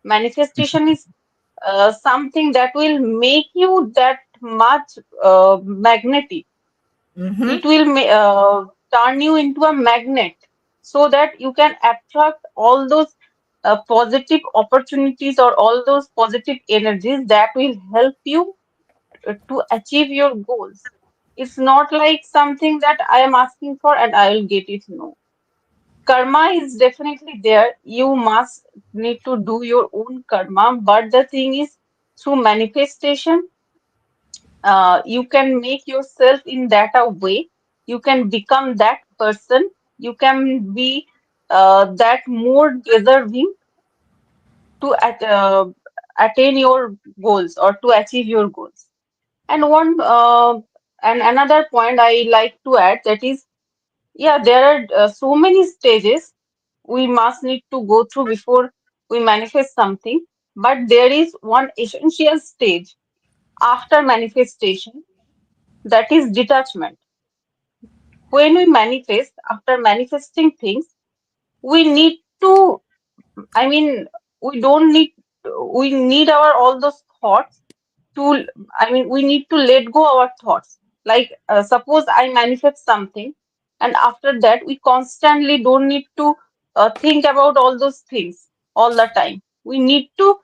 Manifestation is something that will make you that much magnetic. Mm-hmm. It will turn you into a magnet, so that you can attract all those positive opportunities, or all those positive energies that will help you to achieve your goals. It's not like something that I am asking for and I will get it. No. Karma is definitely there. You must need to do your own karma. But the thing is, through manifestation, you can make yourself in that a way. You can become that person. You can be that more deserving to attain your goals or to achieve your goals. And another point I like to add, that is, yeah, there are so many stages we must need to go through before we manifest something. But there is one essential stage after manifestation, that is detachment. When we manifest, after manifesting things, we need to, I mean, we don't need, we need our all those thoughts to, I mean, we need to let go our thoughts. Like, suppose I manifest something, and after that, we constantly don't need to think about all those things all the time. We need to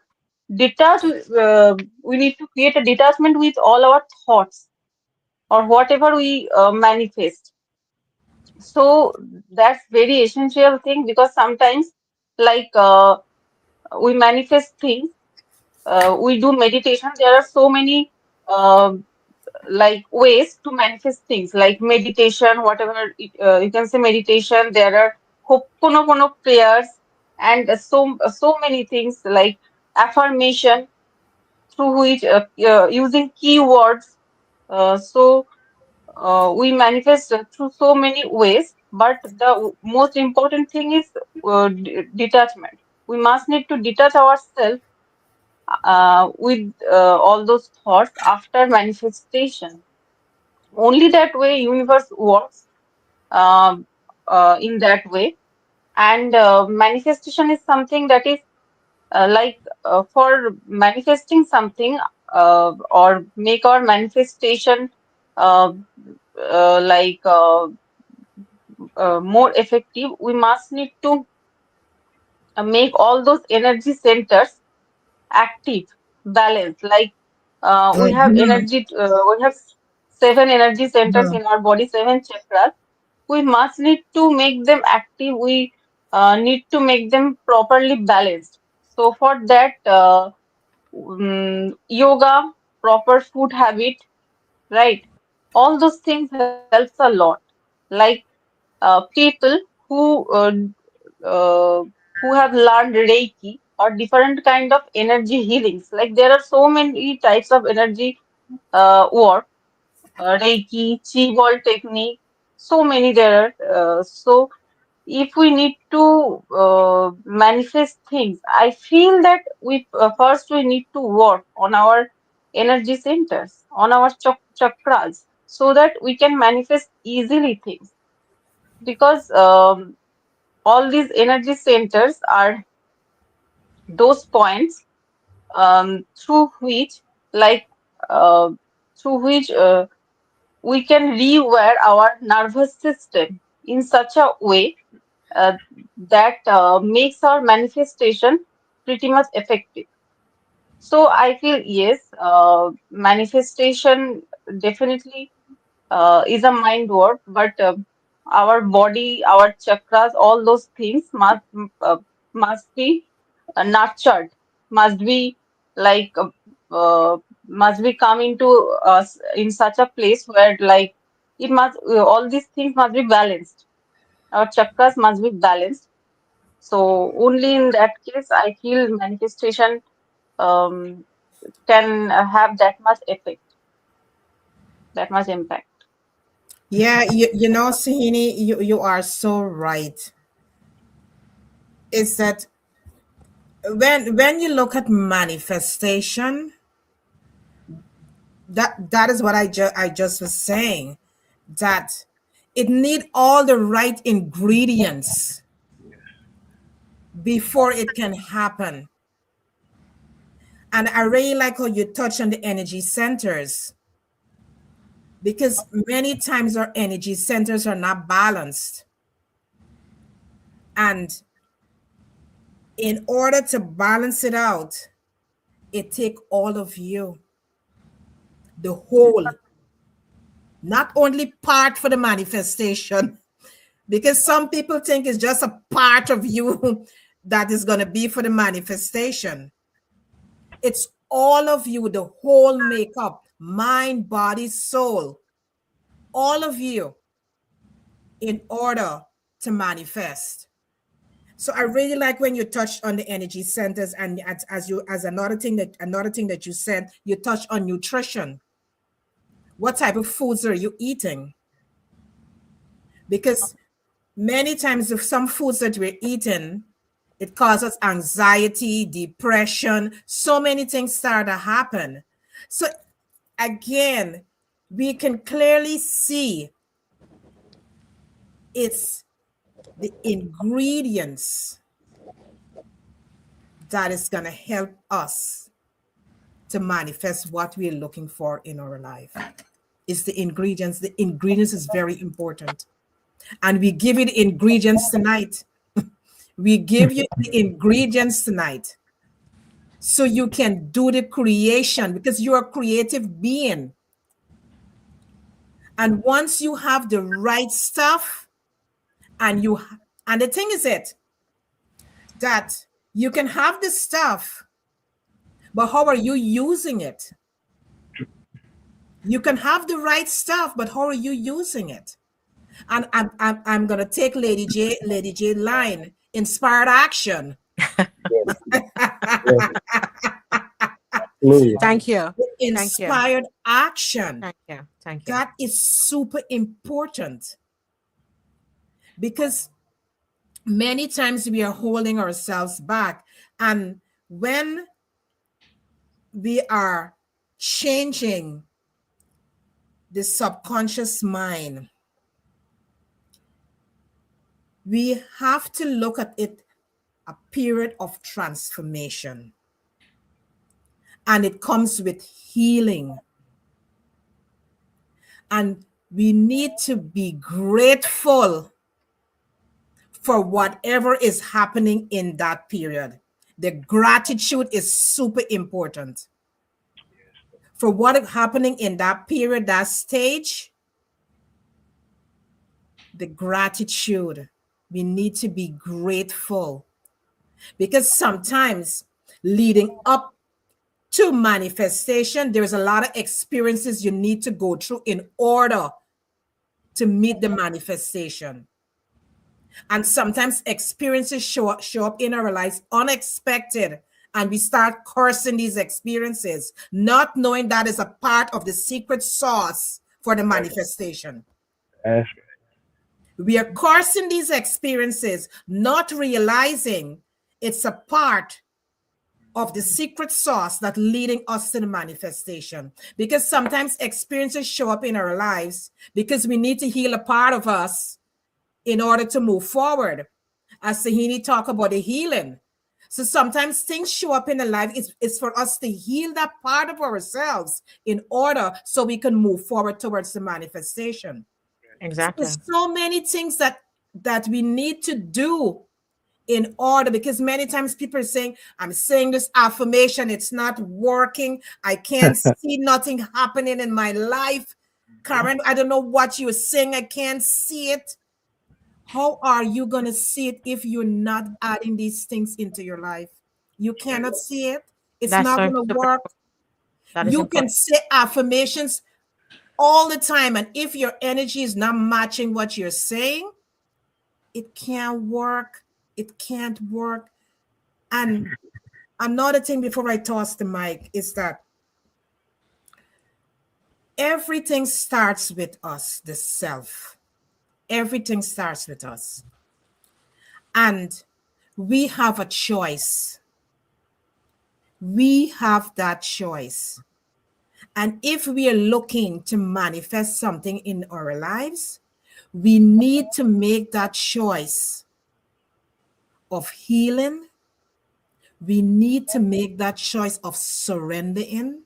detach, we need to create a detachment with all our thoughts or whatever we manifest. So that's very essential thing, because sometimes, like, we manifest things, we do meditation. There are so many uh, like ways to manifest things, like meditation, whatever you can say meditation. There are Ho'oponopono prayers, and so many things like affirmation, through which using keywords. We manifest through so many ways, but the most important thing is detachment. We must need to detach ourselves with all those thoughts after manifestation. Only that way universe works, um, in that way. And manifestation is something that is, for manifesting something, or make our manifestation uh, like more effective, we must need to make all those energy centers active, balanced. Like, we have Mm-hmm. energy, we have seven energy centers in our body, seven chakras. We must need to make them active. We need to make them properly balanced. So for that, yoga, proper food habit, right? All those things helps a lot. Like, people who uh, who have learned Reiki or different kind of energy healings. Like, there are so many types of energy work, Reiki, chi ball technique, so many there are. So if we need to manifest things, I feel that we first we need to work on our energy centers, on our chakras, so that we can manifest easily things. Because all these energy centers are those points through which, like, uh, through which we can rewire our nervous system in such a way uh, that makes our manifestation pretty much effective. So I feel yes, manifestation definitely is a mind work, but our body, our chakras, all those things must be nurtured, must be like uh, must be come into us in such a place where, like, it must all these things must be balanced. Our chakras must be balanced. So only in that case, I feel manifestation um, can have that much effect, that much impact. Yeah, you know, Sohini, you are so right. Is that when you look at manifestation, that is what I just was saying, that it need all the right ingredients before it can happen. And I really like how you touch on the energy centers, because many times our energy centers are not balanced. And in order to balance it out, it take all of you, the whole, not only part for the manifestation, because some people think it's just a part of you that is going to be for the manifestation. It's all of you, the whole makeup, mind, body, soul, all of you, in order to manifest. So I really like when you touched on the energy centers, and as another thing that you said, you touched on nutrition. What type of foods are you eating? Because many times if some foods that we're eating, it causes anxiety, depression, so many things start to happen. So again, we can clearly see it's the ingredients that is going to help us to manifest what we're looking for in our life. It's the ingredients. The ingredients is very important. And we give you the ingredients tonight. We give you the ingredients tonight so you can do the creation, because you're a creative being. And once you have the right stuff, and and the thing is that you can have the stuff, but how are you using it? You can have the right stuff, but how are you using it? And I'm gonna take Lady J line, inspired action. Yes, absolutely. Thank you. Thank you. Inspired action. Thank you. Thank you. That is super important, because many times we are holding ourselves back. And when we are changing the subconscious mind, we have to look at it a period of transformation. And it comes with healing. And we need to be grateful for whatever is happening in that period. The gratitude is super important for what is happening in that period, that stage. The gratitude, we need to be grateful, because sometimes leading up to manifestation, there's a lot of experiences you need to go through in order to meet the manifestation. And sometimes experiences show up in our lives unexpected, and we start cursing these experiences, not knowing that is a part of the secret sauce for the manifestation. That's We are cursing these experiences, not realizing it's a part of the secret sauce that leading us to the manifestation. Because sometimes experiences show up in our lives because we need to heal a part of us in order to move forward. As Sohini talk about the healing. So sometimes things show up in the life. It's for us to heal that part of ourselves in order so we can move forward towards the manifestation. So Exactly. there's so many things that we need to do in order, because many times people are saying, I'm saying this affirmation, it's not working. I can't see nothing happening in my life. Karen, I don't know what you're saying. I can't see it. How are you going to see it if you're not adding these things into your life? You cannot see it. It's That's not so going to super. work. That is You can important. say affirmations all the time. And if your energy is not matching what you're saying, it can't work. It can't work. And another thing before I toss the mic is that everything starts with us, the self. Everything starts with us. And we have a choice. We have that choice. And if we are looking to manifest something in our lives, we need to make that choice of healing. We need to make that choice of surrendering.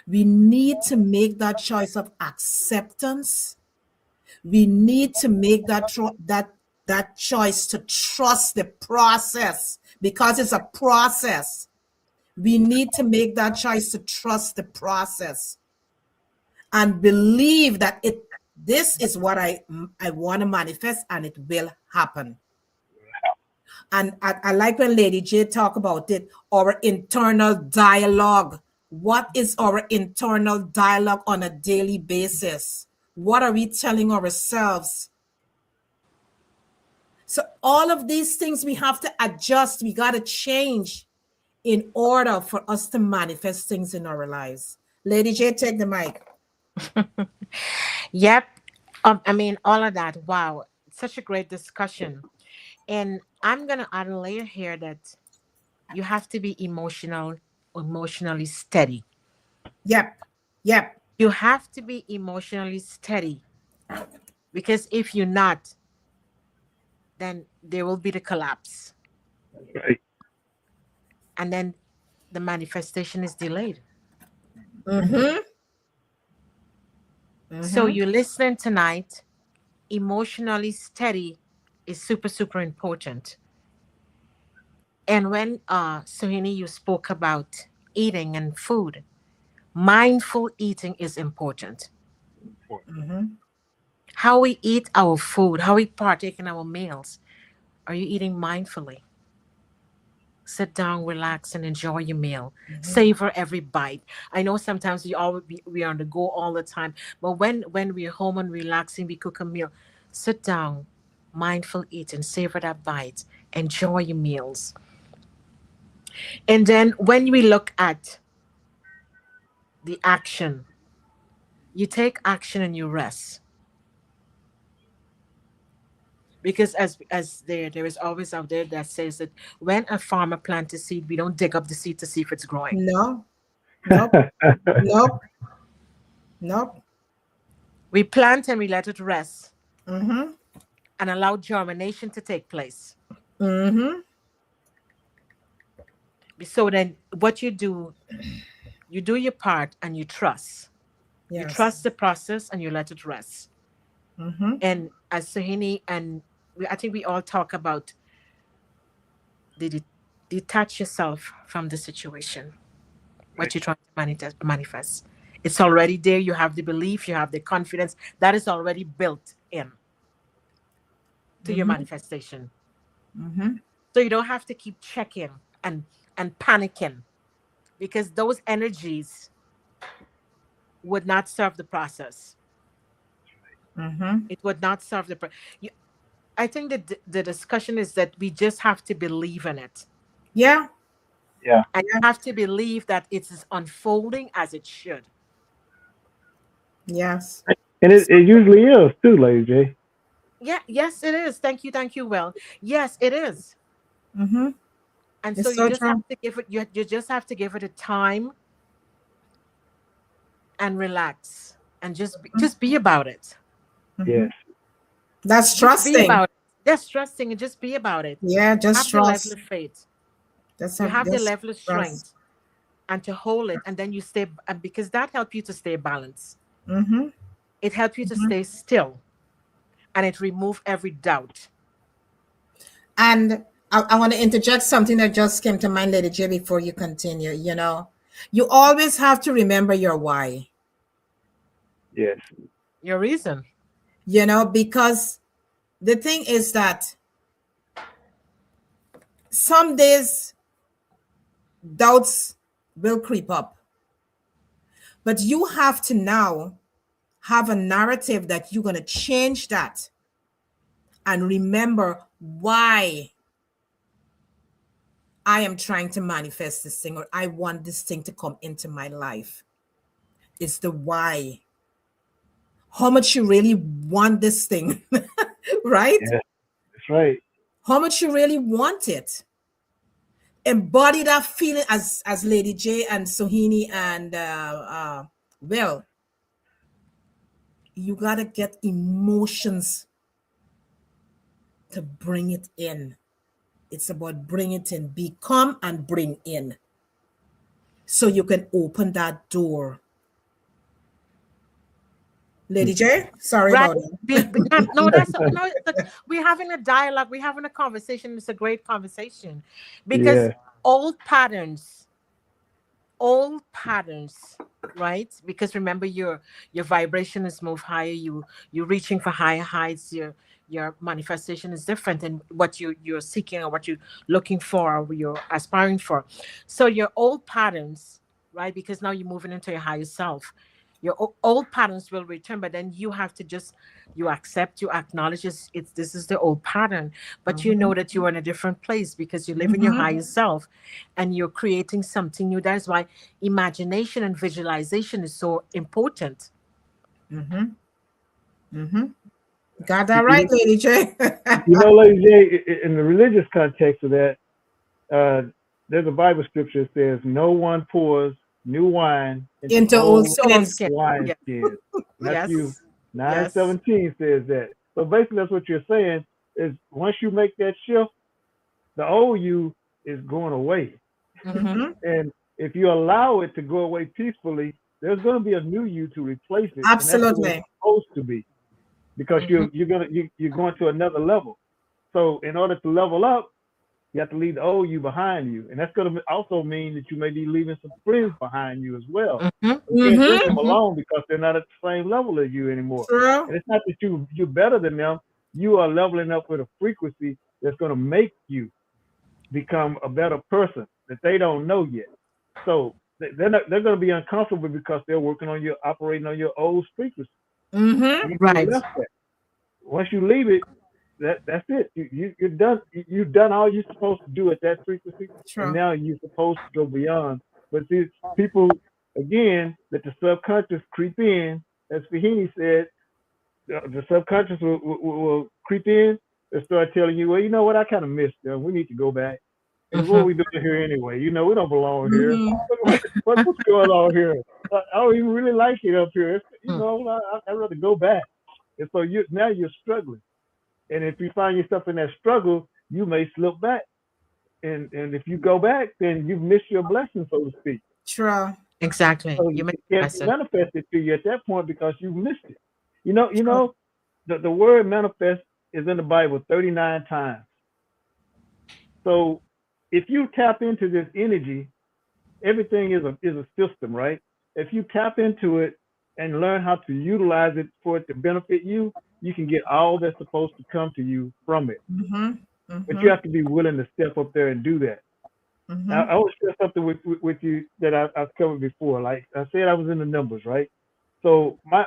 We need to make that choice of acceptance. We need to make that choice to trust the process, because it's a process. We need to make that choice to trust the process and believe that this is what I want to manifest, and it will happen. And I like when Lady J talk about it, our internal dialogue. What is our internal dialogue on a daily basis? What are we telling ourselves? So all of these things we have to adjust. We got to change in order for us to manifest things in our lives. Lady J, take the mic. Yep. I mean, all of that. Wow. Such a great discussion. And I'm going to add a layer here that you have to be emotionally steady. Yep. Yep. You have to be emotionally steady, because if you're not, then there will be the collapse. right. And then the manifestation is delayed. Mm-hmm. So Mm-hmm. you listening tonight, emotionally steady is super, super important. And when Sohini, you spoke about eating and food, mindful eating is important. Mm-hmm. How we eat our food, how we partake in our meals. Are you eating mindfully? Sit down, relax, and enjoy your meal. Mm-hmm. Savor every bite. I know sometimes we are on the go all the time, but when we're home and relaxing, we cook a meal. Sit down, mindful eating, savor that bite, enjoy your meals. And then when we look at the action, you take action and you rest. Because as there is always out there that says that when a farmer plants a seed, we don't dig up the seed to see if it's growing. No. Nope. Nope. Nope. We plant and we let it rest Mm-hmm. and allow germination to take place. Mm-hmm. So then what you do your part and you trust. You Yes. trust the process and you let it rest. Mm-hmm. And as Sohini and I think we all talk about the detach yourself from the situation, what Right. you're trying to manifest. It's already there. You have the belief, you have the confidence that is already built in to your Mm-hmm. manifestation. Mm-hmm. So you don't have to keep checking and panicking, because those energies would not serve the process. Mm-hmm. It would not serve you, I think that the discussion is that we just have to believe in it. Yeah. Yeah. And you Yeah. have to believe that it is unfolding as it should. Yes. And it usually is too, Lady J. Yeah, yes, it is. Thank you, Will. Yes, it is. Mm-hmm. And so It's you so just have true. to give it, you just have to give it a time and relax and just be about it. Mm-hmm. Yes. That's Just be trusting. about it. Just trusting and just be about it. Yeah, You just have the level trust. of faith. That's You a have the just level of trust. strength and to hold it, and then you stay, and because that helps you to stay balanced. Mm-hmm. It helps you to Mm-hmm. stay still, and it remove every doubt. And I want to interject something that just came to mind, Lady J, before you continue. You always have to remember your why, Yes. Your reason. because the thing is that some days doubts will creep up, but you have to now have a narrative that you're going to change that and remember why I am trying to manifest this thing, or I want this thing to come into my life. It's the why. How much you really want this thing, right? Yes. That's right. How much you really want it. Embody that feeling, as Lady J and Sohini and Will. You gotta get emotions to bring it in. It's about bring it in. Become and bring in. So you can open that door. Lady J, sorry Right. about that. No, that's no. We're having a dialogue. We're having a conversation. It's a great conversation because Yeah. old patterns, old patterns, right? Because remember, your vibration is moved higher. You're reaching for higher heights. Your manifestation is different than what you're seeking or what you're looking for or you're aspiring for. So your old patterns, right? Because now you're moving into your higher self. Your old patterns will return, but then you have to just you accept, you acknowledge it's this is the old pattern, but you know that you're in a different place because you live in your higher self, and you're creating something new. That's why imagination and visualization is so important. Mm-hmm. Mm-hmm. Got that You, right, you, Lady J. you know, Lady J, in the religious context of that, uh, there's a Bible scripture that says, "No one pours new wine into Into old old Into old skins. skin. wine Yeah. skins." Matthew Yes. Yes. 9:17 says that. So basically, that's what you're saying is once you make that shift, the old you is going away. Mm-hmm. Mm-hmm. And if you allow it to go away peacefully, there's going to be a new you to replace it, and that's the way it's Absolutely. supposed to be because Mm-hmm. you're going to another level. So in order to level up, you have to leave the old you behind you, and that's going to also mean that you may be leaving some friends behind you as well. Mm-hmm. You can't bring Mm-hmm. them Mm-hmm. along because they're not at the same level as you anymore. True. And it's not that you're better than them. You are leveling up with a frequency that's going to make you become a better person that they don't know yet. So they're going to be uncomfortable because they're working on your operating on your old frequency. Mm-hmm. Once you Right. left that, once you leave it, that's it. You're done. You've done all you're supposed to do at that frequency, and True. now you're supposed to go beyond. But see, people again let the subconscious creep in. As Fahini said, the subconscious will creep in and start telling you, well, you know what, I kind of missed them. We need to go back. And what are Mm-hmm. we doing here anyway? We don't belong here. Mm-hmm. What's going on here? I don't even really like it up here. I'd rather go back. And so now you're struggling. And if you find yourself in that struggle, you may slip back. And if you go back, then you've missed your blessing, so to speak. True. Exactly. So You make it can't a be lesson. manifested to you at that point because you missed it. You True. know, the word manifest is in the Bible 39 times. So if you tap into this energy, everything is a system, right? If you tap into it and learn how to utilize it for it to benefit you, you can get all that's supposed to come to you from it. Mm-hmm. But you Mm-hmm. have to be willing to step up there and do that. Now, Mm-hmm. I want to share something with you that I've covered before. Like I said, I was in the numbers, right? So my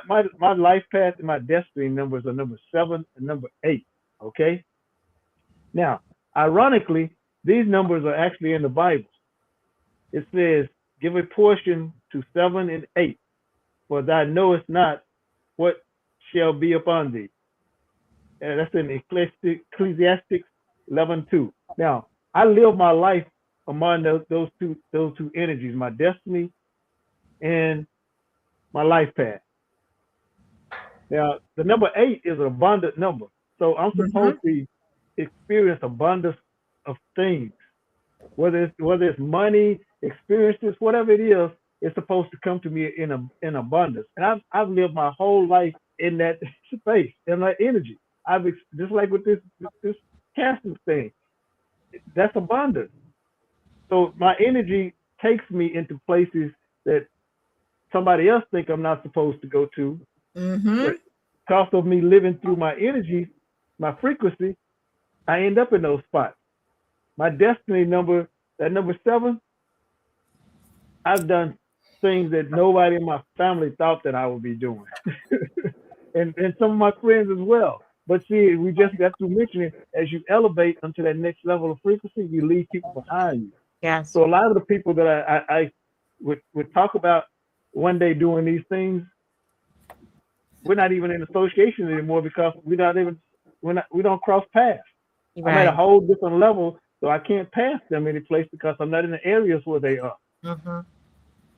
life path and my destiny numbers are number 7 and number 8. Okay. Now, ironically, these numbers are actually in the Bible. It says, "Give a portion to 7 and 8, for thou knowest not what shall be upon thee." And that's in Ecclesiastes 11:2. Now, I live my life among those two energies, my destiny and my life path. Now, the number 8 is an abundant number, so I'm Mm-hmm. supposed to experience abundance of things, whether it's money, experiences, whatever it is. It's supposed to come to me in abundance, and I've lived my whole life in that space, in that energy. Just like with this cancer thing, that's abundance. So my energy takes me into places that somebody else think I'm not supposed to go to, but Mm-hmm. because of me living through my energy, my frequency, I end up in those spots. My destiny number, that number 7, I've done things that nobody in my family thought that I would be doing, and some of my friends as well. But see, we just got to mention it. As you elevate onto that next level of frequency, you leave people behind you. Yes. So a lot of the people that I would talk about one day doing these things, we're not even in association anymore because we don't cross paths. I'm at a Right. whole different level, so I can't pass them any place because I'm not in the areas where they are. Mm-hmm.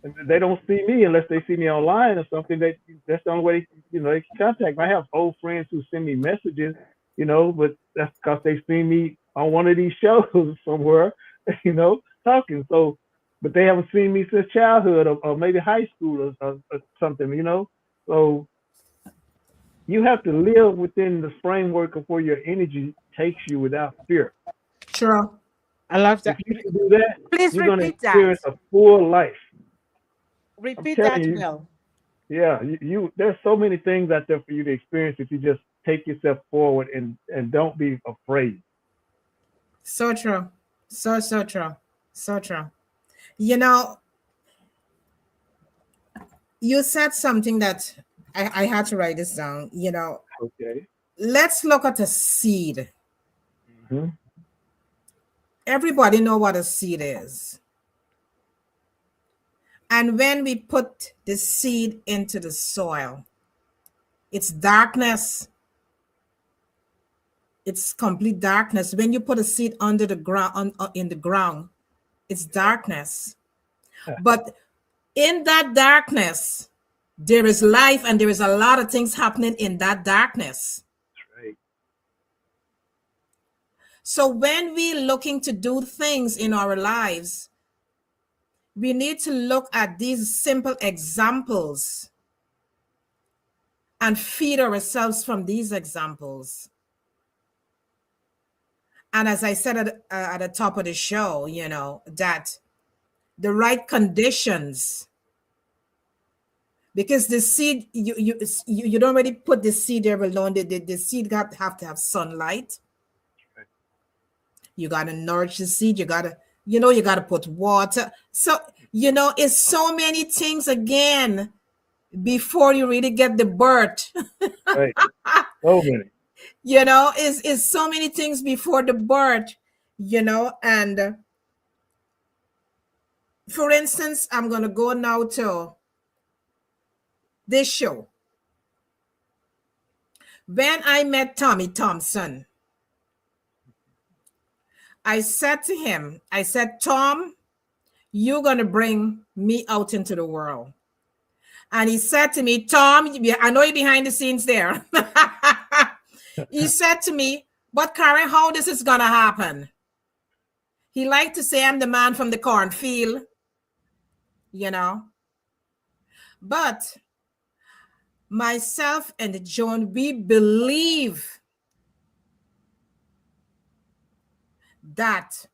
And they don't see me unless they see me online or something. That's the only way they can contact me. I have old friends who send me messages, but that's because they see me on one of these shows somewhere, talking. So, but they haven't seen me since childhood or maybe high school or something. So you have to live within the framework of where your energy takes you without fear. True. I love If that. you can do that, Please you're going to repeat that. experience a full life. I'm Repeat telling that, you, Will. yeah, there's so many things out there for you to experience if you just take yourself forward and don't be afraid. So true. So true. So true. You know, you said something that I had to write this down. Okay. Let's look at a seed. Hmm. Everybody know what a seed is. And when we put the seed into the soil, it's darkness. It's complete darkness. When you put a seed under the ground, in the ground, it's darkness. That's But in that darkness, there is life, and there is a lot of things happening in that darkness. right. So when we're looking to do things in our lives, we need to look at these simple examples and feed ourselves from these examples. And as I said at the top of the show, that the right conditions, because the seed, you don't really put the seed there alone. The seed have to have sunlight. Right. You got to nourish the seed. You got to put water. So, it's so many things again before you really get the birth. Right. So many. Is so many things before the birth, and for instance, I'm going to go now to this show. When I met Tommy Thompson, I said to him, I said, Tom, you're going to bring me out into the world. And he said to me, Tom, I know you're behind the scenes there. He said to me, but Karen, how this is going to happen? He liked to say I'm the man from the cornfield, you know. But myself and Joan, we believe that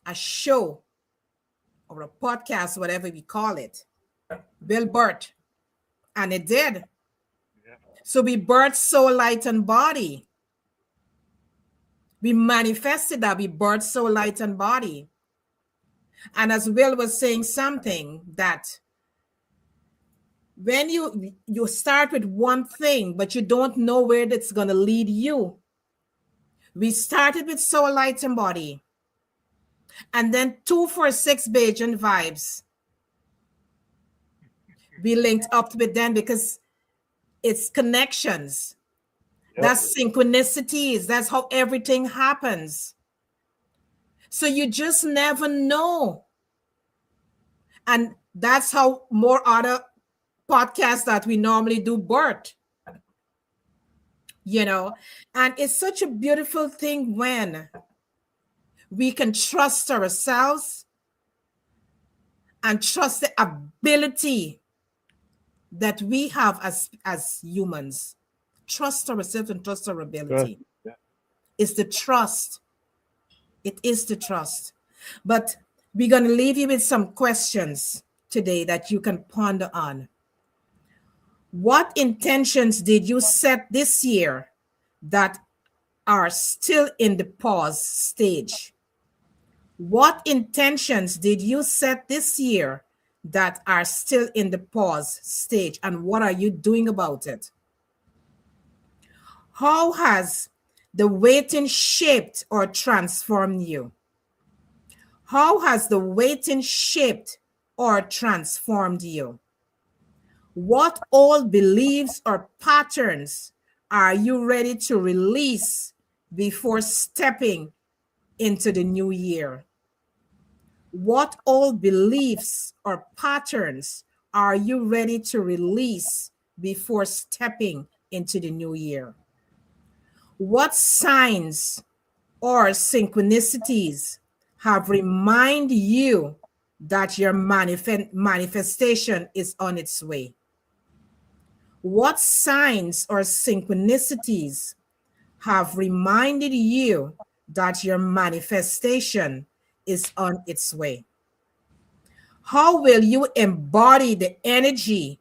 a show or a podcast, whatever we call it, will birth. And it did. Yeah. So we birthed soul, light, and body. We manifested that. We birthed soul, light, and body. And as Will was saying something, that when you start with one thing, but you don't know where that's going to lead you. We started with soul, light, and body. And then 246 Bajan vibes. We linked up with them because it's connections. Yep. That's synchronicities. That's how everything happens. So you just never know. And that's how more other podcasts that we normally do birth, you know. And it's such a beautiful thing when we can trust ourselves and trust the ability that we have as humans. Trust ourselves and trust our Trust. ability. Yeah. It's the trust. It is the trust. But we're going to leave you with some questions today that you can ponder on. What intentions did you set this year that are still in the pause stage? What intentions did you set this year that are still in the pause stage, and what are you doing about it? How has the waiting shaped or transformed you? How has the waiting shaped or transformed you? What old beliefs or patterns are you ready to release before stepping into the new year? What old beliefs or patterns are you ready to release before stepping into the new year? What signs or synchronicities have reminded you that your manifestation is on its way? What signs or synchronicities have reminded you that your manifestation is on its way? How will you embody the energy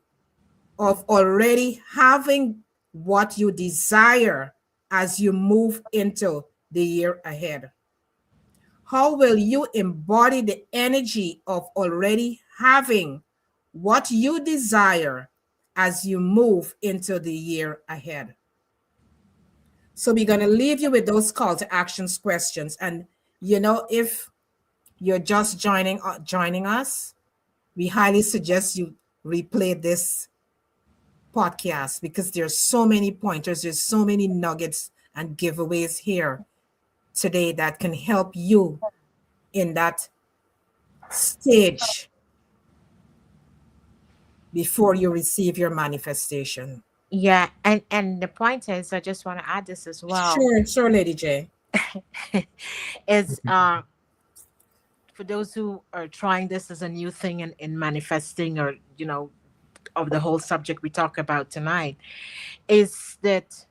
of already having what you desire as you move into the year ahead? How will you embody the energy of already having what you desire as you move into the year ahead? So we're going to leave you with those call to actions questions. And if you're just joining us, we highly suggest you replay this podcast because there's so many pointers, there's so many nuggets and giveaways here today that can help you in that stage before you receive your manifestation. Yeah, and the point is, I just want to add this as well, Sure, Lady J. is for those who are trying this as a new thing in manifesting, or of the whole subject we talk about tonight, is that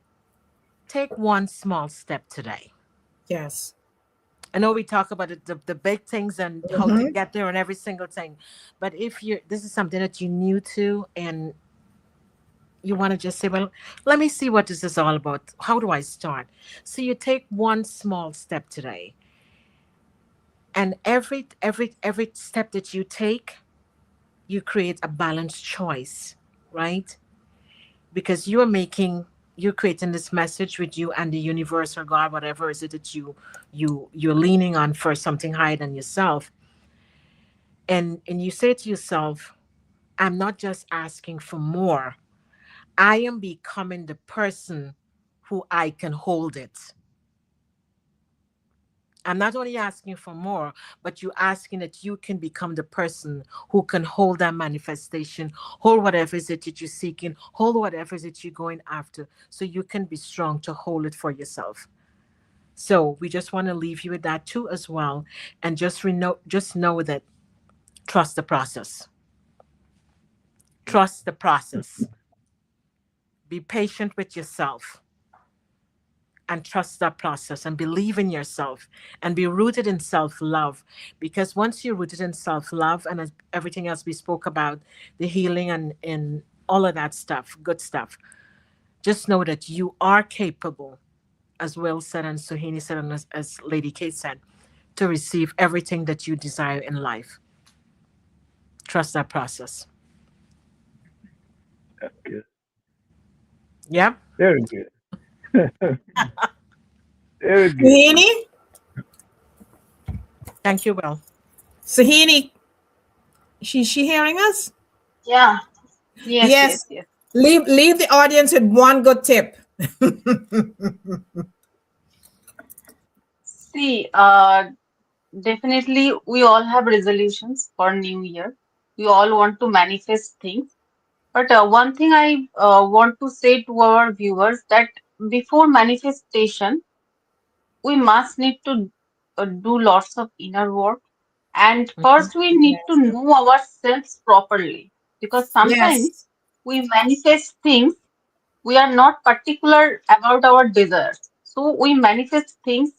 take one small step today. Yes. I know we talk about the big things and how to Mhm. get there and every single thing, but if you're this is something that you're new to and you want to just say, well, let me see what this is all about. How do I start? So you take one small step today, and every step that you take, you create a balanced choice, right? Because you're creating this message with you and the universe or God, whatever is it that you're leaning on for something higher than yourself. And you say to yourself, I'm not just asking for more. I am becoming the person who I can hold it. I'm not only asking for more, but you're asking that you can become the person who can hold that manifestation, hold whatever it is that you're seeking, hold whatever it is that you're going after, so you can be strong to hold it for yourself. So we just want to leave you with that too as well. And just know that trust the process. Trust the process. Be patient with yourself and trust that process and believe in yourself and be rooted in self-love, because once you're rooted in self-love and as everything else we spoke about, the healing and all of that stuff, good stuff, just know that you are capable, as Will said and Sohini said and as Lady Kate said, to receive everything that you desire in life. Trust that process. That's good. Yeah. Very good. Very good. Queenie? Thank you, Will. Sohini, she hearing us? Yeah. Yes, yes, Yes. yes. Leave the audience with one good tip. See, definitely we all have resolutions for New Year. We all want to manifest things. But one thing I want to say to our viewers that before manifestation, we must need to do lots of inner work. And Mhm. first, we need to Yes. know ourselves properly because sometimes Yes. we manifest things we are not particular about our desires. So we manifest things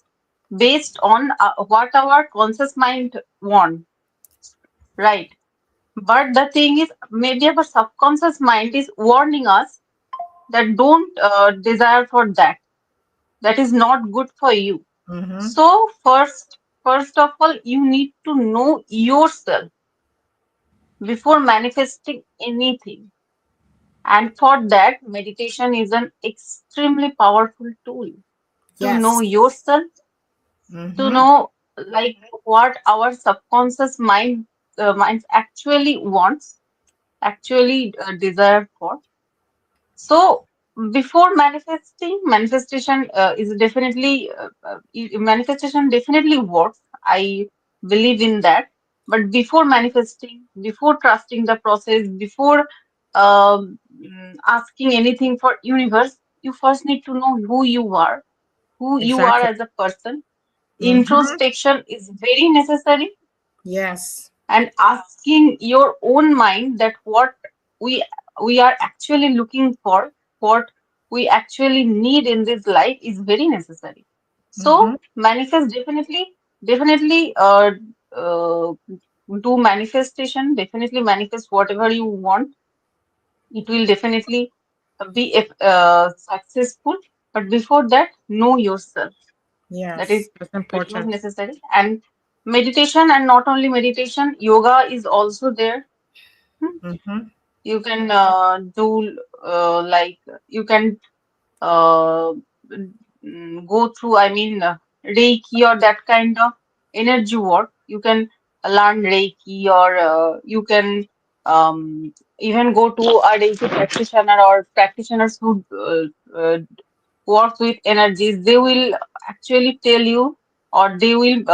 based on what our conscious mind want, right? But the thing is, maybe our subconscious mind is warning us that don't desire for that. That is not good for you. Mm-hmm. So first of all, you need to know yourself before manifesting anything. And for that, meditation is an extremely powerful tool to know Yes. yourself, to Mm-hmm. know like what our subconscious mind actually wants, actually desire for. So before manifestation is definitely manifestation definitely works. I believe in that. But before manifesting, before trusting the process, before asking anything for universe, you first need to know who you are Exactly. as a person. Mm-hmm. Introspection is very necessary, Yes. and asking your own mind that what we we are actually looking for, what we actually need in this life is very necessary. Mm-hmm. So manifest definitely uh, do manifestation, definitely manifest whatever you want. It will definitely be successful. But before that, know yourself. That is Yes. That's very much important. necessary. And meditation, and not only meditation, yoga is also there. Hmm. Mm-hmm. You can do like you can uh, go through, I mean, Reiki or that kind of energy work. You can learn Reiki, or you can even go to a Reiki practitioner or practitioners who work with energies. They will actually tell you, or they will,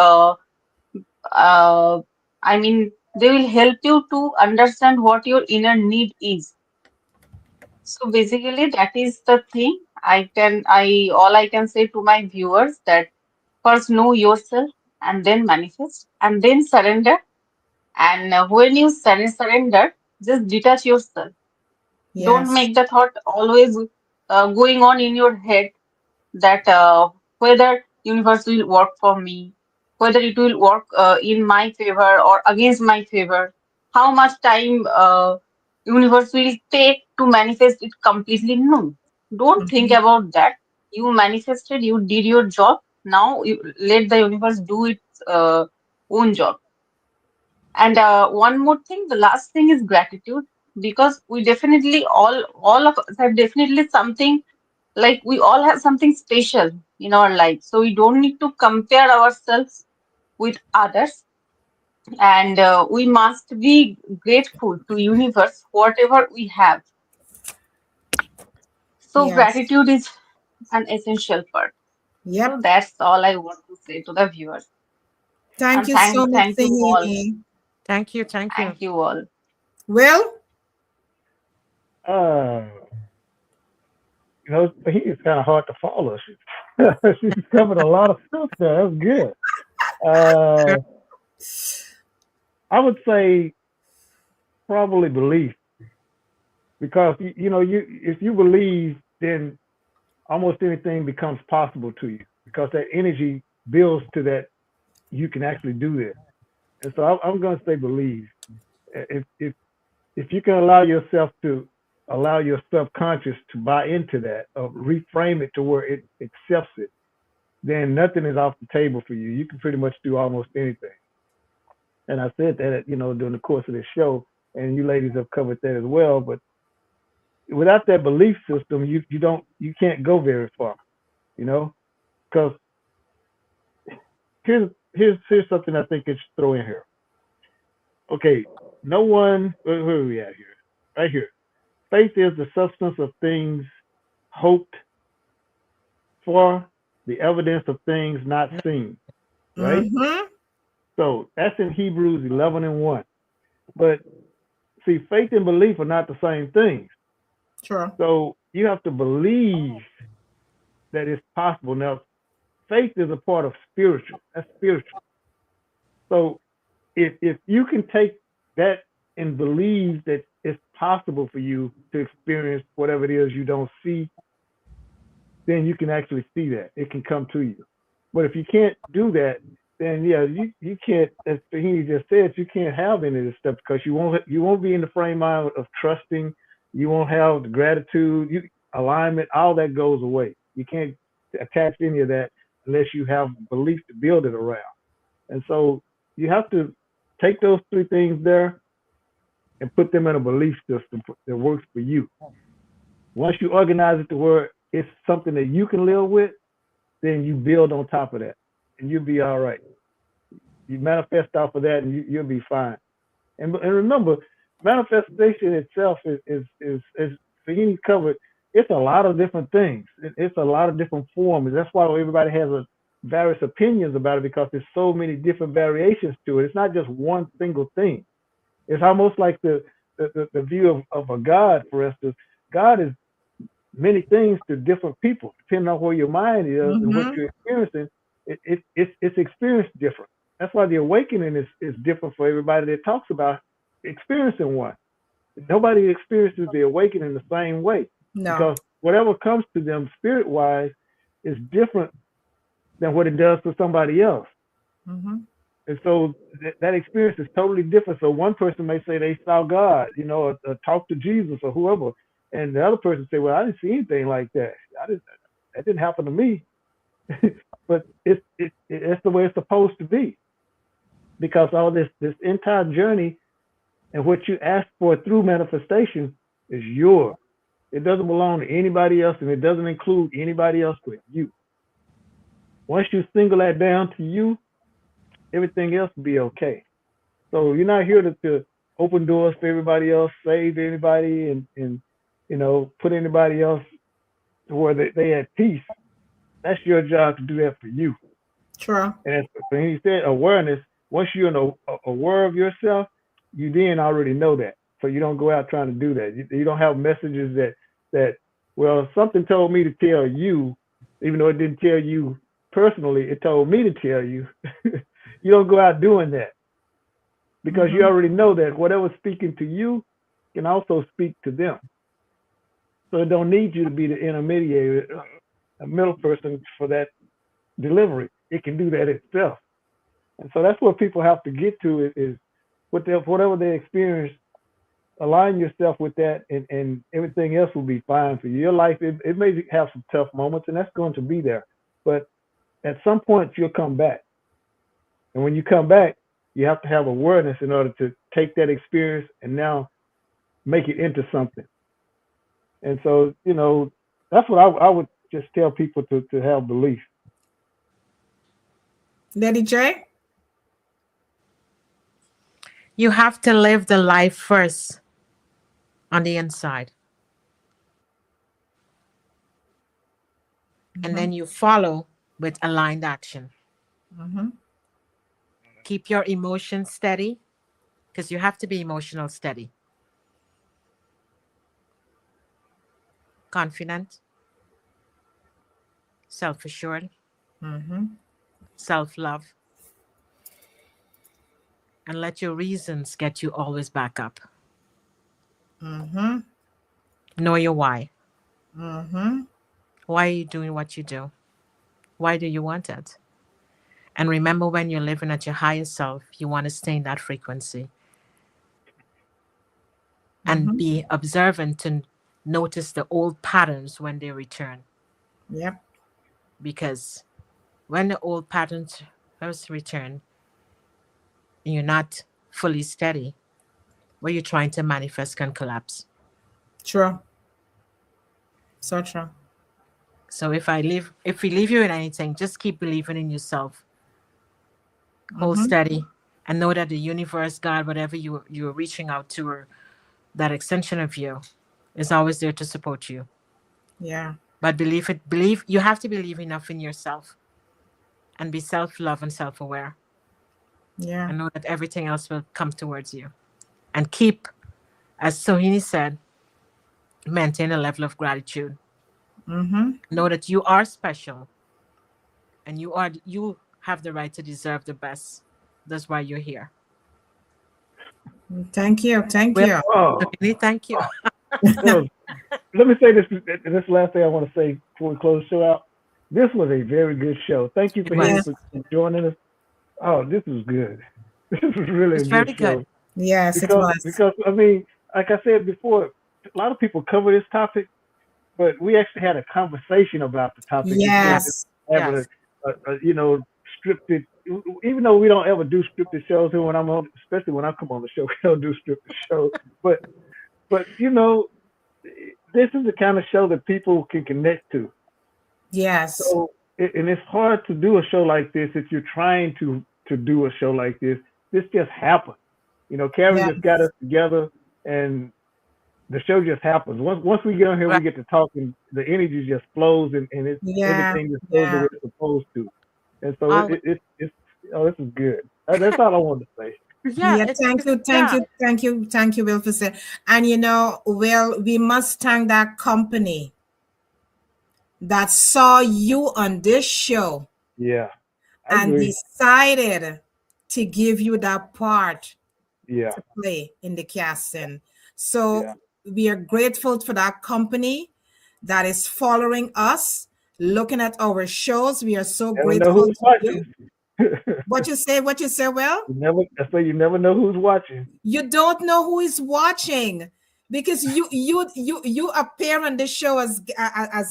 uh, I mean, they will help you to understand what your inner need is. So basically, that is the thing. All I can say to my viewers that first know yourself and then manifest and then surrender. And when you surrender, just detach yourself. Don't Yes. make the thought always going on in your head that whether universe will work for me, whether it will work in my favor or against my favor, how much time universe will take to manifest it completely. No, don't think Mm-hmm. about that. You manifested, you did your job. Now you let the universe do its own job. And one more thing, the last thing is gratitude, because we definitely all of us have definitely something, like we all have something special in our life, so we don't need to compare ourselves with others, and we must be grateful to universe whatever we have. So Yes. gratitude is an essential part. So Yep. that's all I want to say to the viewers, Thank and you so much, thank you all. Sahini. Thank you. Thank you. Thank you all. Well, Uh, he is kind of hard to follow. She's covered a lot of stuff there. That's good. Good. Uh, I would say probably belief, because you if you believe, then almost anything becomes possible to you, because that energy builds to that you can actually do this. And so I'm going to say believe. If you can allow your subconscious to buy into that, or reframe it to where it accepts it, then nothing is off the table for you. You can pretty much do almost anything. And I said that, during the course of this show, and you ladies have covered that as well. But without that belief system, you can't go very far, you know. Because here's here's something I think it should throw in here. Okay, no one. Where are we at here? Right here. Faith is the substance of things hoped for, the evidence of things not seen. Right. Mm-hmm. So that's in Hebrews 11:1. But see, faith and belief are not the same things. Sure. So you have to believe that it's possible. Now, faith is a part of spiritual. That's spiritual. So if you can take that and believe that it's possible for you to experience whatever it is you don't see, then you can actually see that. It can come to you. But if you can't do that, then yeah, you can't, as Sohini just said, you can't have any of this stuff because you won't be in the frame mind of trusting. You won't have the gratitude, alignment, all that goes away. You can't attach any of that unless you have belief to build it around. And so you have to take those three things there and put them in a belief system that works for you. Once you organize it to where it's something that you can live with, then you build on top of that and you'll be all right. You manifest off of that and you'll be fine. And remember, manifestation itself is Sohini covered. It's a lot of different things. It's a lot of different forms. That's why everybody has various opinions about it, because there's so many different variations to it. It's not just one single thing. It's almost like the view of a God, for instance. God is many things to different people, depending on where your mind is and what you're experiencing. It's experienced different. That's why the awakening is different for everybody that talks about experiencing one. Nobody experiences the awakening the same way, No. because whatever comes to them spirit-wise is different than what it does for somebody else. Mm-hmm. And so that experience is totally different. So one person may say they saw God, or talk to Jesus or whoever, and the other person say, "Well, I didn't see anything like that. That didn't happen to me." But it's the way it's supposed to be, because all this entire journey and what you ask for through manifestation is yours. It doesn't belong to anybody else, and it doesn't include anybody else but you. Once you single that down to you, everything else will be okay. So you're not here to open doors for everybody else, save anybody, and put anybody else to where they at peace. That's your job to do that for you. Sure. And when he said awareness, once you're aware of yourself, you then already know that. So you don't go out trying to do that. You don't have messages that well, something told me to tell you, even though it didn't tell you personally, it told me to tell you. You don't go out doing that, because you already know that whatever's speaking to you can also speak to them. So it don't need you to be the intermediary, a middle person for that delivery. It can do that itself. And so that's what people have to get to is whatever they experience, align yourself with that, and everything else will be fine for you. Your life, it may have some tough moments, and that's going to be there. But at some point, you'll come back. And when you come back, you have to have awareness in order to take that experience and now make it into something. And so, that's what I would just tell people to have belief. Daddy J? You have to live the life first on the inside. And then you follow with aligned action. Mm-hmm. Keep your emotions steady, because you have to be emotional steady. Confident, self-assured, self-love. And let your reasons get you always back up. Know your why. Why are you doing what you do? Why do you want it? And remember, when you're living at your highest self, you want to stay in that frequency. And be observant to notice the old patterns when they return. Yep. Because when the old patterns first return, and you're not fully steady, what you're trying to manifest can collapse. True. So true. So if we leave you in anything, just keep believing in yourself. Hold Mm-hmm. steady and know that the universe, God, whatever you're reaching out to, or that extension of you, is always there to support you. Yeah. But believe you have to believe enough in yourself and be self-love and self-aware, Yeah. and know that everything else will come towards you. And keep, as Sohini said, maintain a level of gratitude. Mm-hmm. Know that you are special, and you have the right to deserve the best. That's why you're here. Thank you. Thank Well, you. Oh, Sohini, thank you. oh, that was. Let me say this. This last thing I want to say before we close the show out. This was a very good show. Thank you It for Henny Yes. was. for joining us. Oh, this was good. This was It really a was good very show good. Yes, it was. because I mean, like I said before, a lot of people cover this topic, but we actually had a conversation about the topic instead of Yes. just Yes. having Yes. scripted. Even though we don't ever do scripted shows here when I'm on, especially when I come on the show, we don't do scripted shows. But this is the kind of show that people can connect to. Yes. So, and it's hard to do a show like this if you're trying to do a show like this. This just happened. Karen Yeah. just got us together, and the show just happens. Once we get on here, we Right. get to talking. The energy just flows, and Yeah. everything just goes the Yeah. way it's supposed to. And so Always. it's oh, this is good. That's all I wanted to say. Yeah. Yeah, thank you, thank Yeah. you, thank you, thank you, Will, for saying. And Will, we must thank that company that saw you on this show Yeah, I and agree. decided to give you that part Yeah, to play in the casting. So yeah. we are grateful for that company that is following us, looking at our shows. We are so Never know grateful who's to you. watching. What you say? What you say? Will? You never know who's watching. You don't know who is watching because you appear on the show as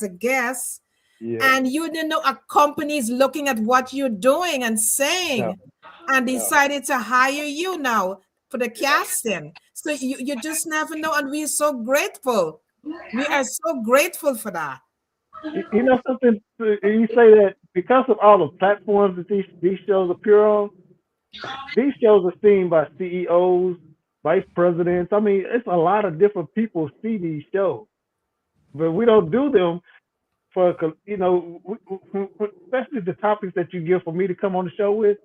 a guest, Yeah, and you didn't know a company is looking at what you're doing and no, saying and no. decided to hire you now for the casting. So you just never know, and we're so grateful. We are so grateful for that. You know something? You say that because of all the platforms that these shows appear on, these shows are seen by CEOs, vice presidents. I mean, it's a lot of different people see these shows, but we don't do them for especially the topics that you give for me to come on the show with.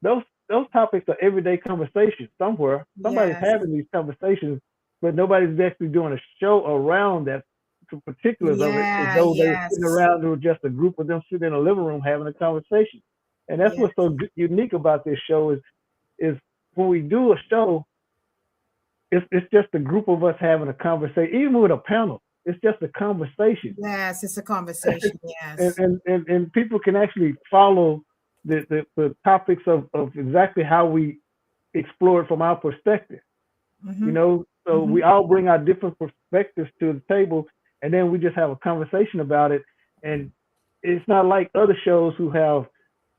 Those topics are everyday conversations somewhere. Somebody's Yes, having these conversations, but nobody's actually doing a show around that. The particulars of it, as yeah, though they were sitting yes, around with just a group of them sitting in a living room having a conversation. And that's yes, what's so unique about this show is when we do a show, it's just a group of us having a conversation, even with a panel. It's just a conversation, yes. It's a conversation. and Yes. and and, and people can actually follow the topics of exactly how we explore it from our perspective. Mm-hmm, So mm-hmm. we all bring our different perspectives to the table, and then we just have a conversation about it. And it's not like other shows who have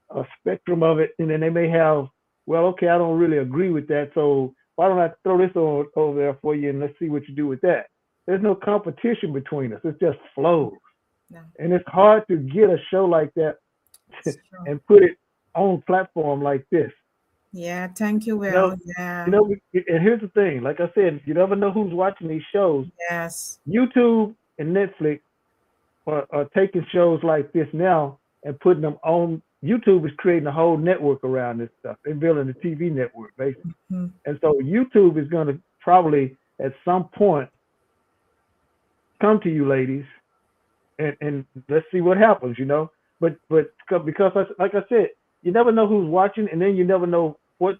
a spectrum of it, and then they may have, well, okay, I don't really agree with that, so why don't I throw this over there for you, and let's see what you do with that. There's no competition between us. It just flows, No, and it's hard to get a show like that it's true. and put it on a platform like this. Yeah, thank you, You know, Will. you Yeah, know, and here's the thing. Like I said, you never know who's watching these shows. yes, YouTube and Netflix are taking shows like this now and putting them on. YouTube is creating a whole network around this stuff. They're building a TV network, basically. mm, And so YouTube is going to probably at some point come to you ladies and let's see what happens. But because like I said, you never know who's watching, and then you never know what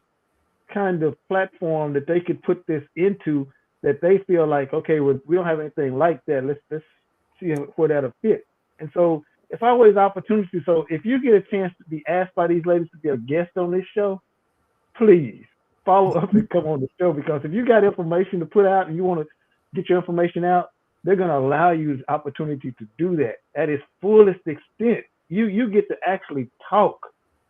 kind of platform that they could put this into that they feel like, okay, well, we don't have anything like that. Let's see where that'll fit. And so it's always opportunity. So if you get a chance to be asked by these ladies to be a guest on this show, please follow up and come on the show, because if you got information to put out and you want to get your information out, they're going to allow you the opportunity to do that at its fullest extent. You get to actually talk,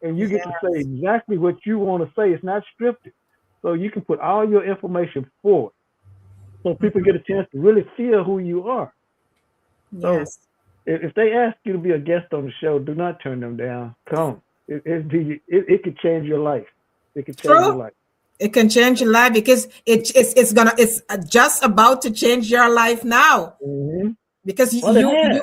and you get to say yes, exactly what you want to say. It's not scripted, so you can put all your information forward, so people mhm, get a chance to really feel who you are. So yes. if they ask you to be a guest on the show, do not turn them down. Come. it could change your life. It could change your True. life. It can change your life because it's just about to change your life now Hmm. because Well, it you has.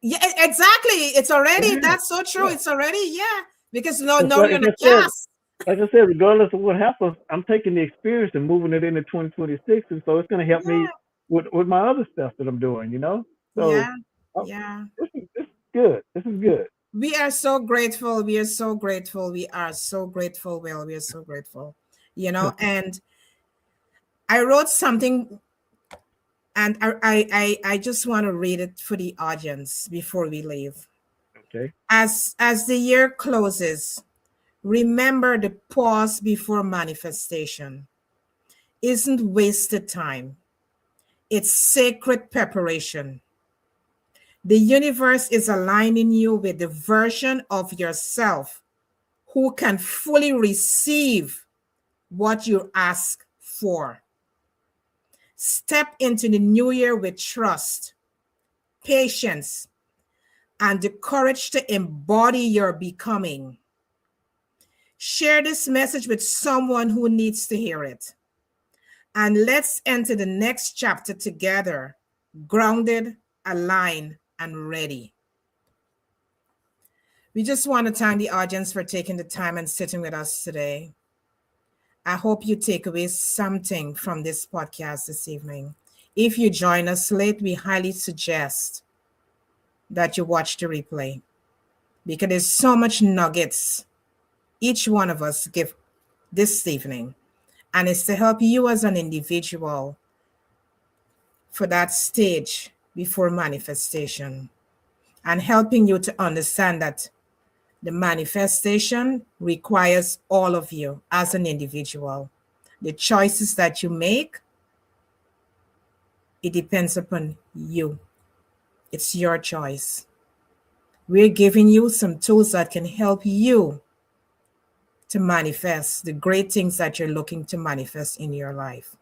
yeah, exactly. It's It already, has. that's so true. Yeah. It's already, yeah, because no, It's no, like, you're on a I said, cast. regardless of what happens, I'm taking the experience and moving it into 2026, and so it's going to help me Yeah, with my other stuff that I'm doing. You know, so yeah, uh, yeah. this is good. This is good. We are so grateful. We are so grateful. We are so grateful. Will, we are so grateful. And I wrote something, and I just want to read it for the audience before we leave. Okay. As the year closes, remember the pause before manifestation isn't wasted time. It's sacred preparation. The universe is aligning you with the version of yourself who can fully receive what you ask for. Step into the new year with trust, patience, and the courage to embody your becoming. Share this message with someone who needs to hear it. And let's enter the next chapter together, grounded, aligned, and ready. We just want to thank the audience for taking the time and sitting with us today. I hope you take away something from this podcast this evening. If you join us late, we highly suggest that you watch the replay because there's so much nuggets each one of us give this evening. And it's to help you as an individual for that stage before manifestation and helping you to understand that the manifestation requires all of you as an individual. The choices that you make, it depends upon you. It's your choice. We're giving you some tools that can help you to manifest the great things that you're looking to manifest in your life.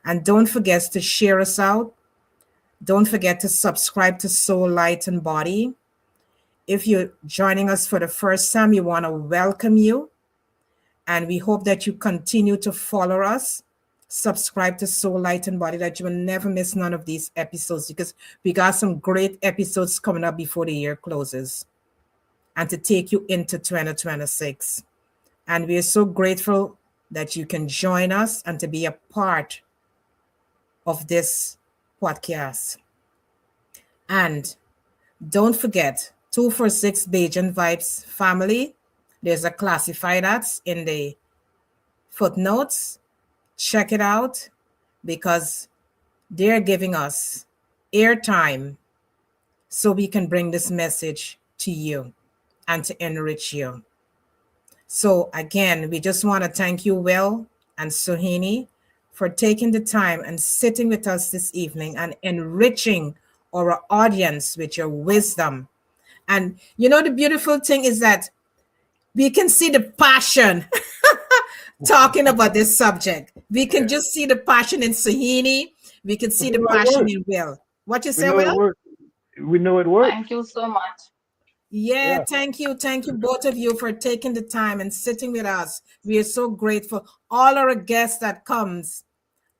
And don't forget to share us out. Don't forget to subscribe to Soul, Light, and Body. If you're joining us for the first time, we want to welcome you. And we hope that you continue to follow us. Subscribe to Soul, Light, and Body, that you will never miss none of these episodes because we got some great episodes coming up before the year closes and to take you into 2026. And we are so grateful that you can join us and to be a part of this podcast. And don't forget, 246 Bajan Vibes family. There's a classified ads in the footnotes. Check it out because they're giving us airtime so we can bring this message to you and to enrich you. So again, we just want to thank you, Will and Sohini, for taking the time and sitting with us this evening and enriching our audience with your wisdom. And the beautiful thing is that we can see the passion talking about this subject. We can Yeah. just see the passion in Sohini. We can We see the know it passion works. in Will. What you We say, know it Will? works. We know it works. Thank you so much. Yeah, Yeah. thank you. Thank you, both of you, for taking the time and sitting with us. We are so grateful. All our guests that comes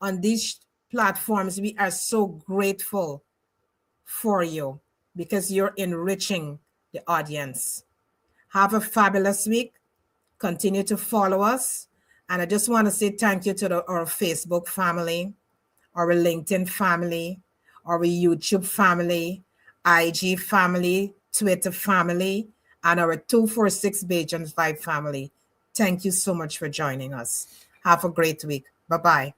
on these platforms, we are so grateful for you because you're enriching the audience. Have a fabulous week. Continue to follow us. And I just want to say thank you to our Facebook family, our LinkedIn family, our YouTube family, IG family, Twitter family, and our 246 Bajan Vibe family. Thank you so much for joining us. Have a great week. Bye bye.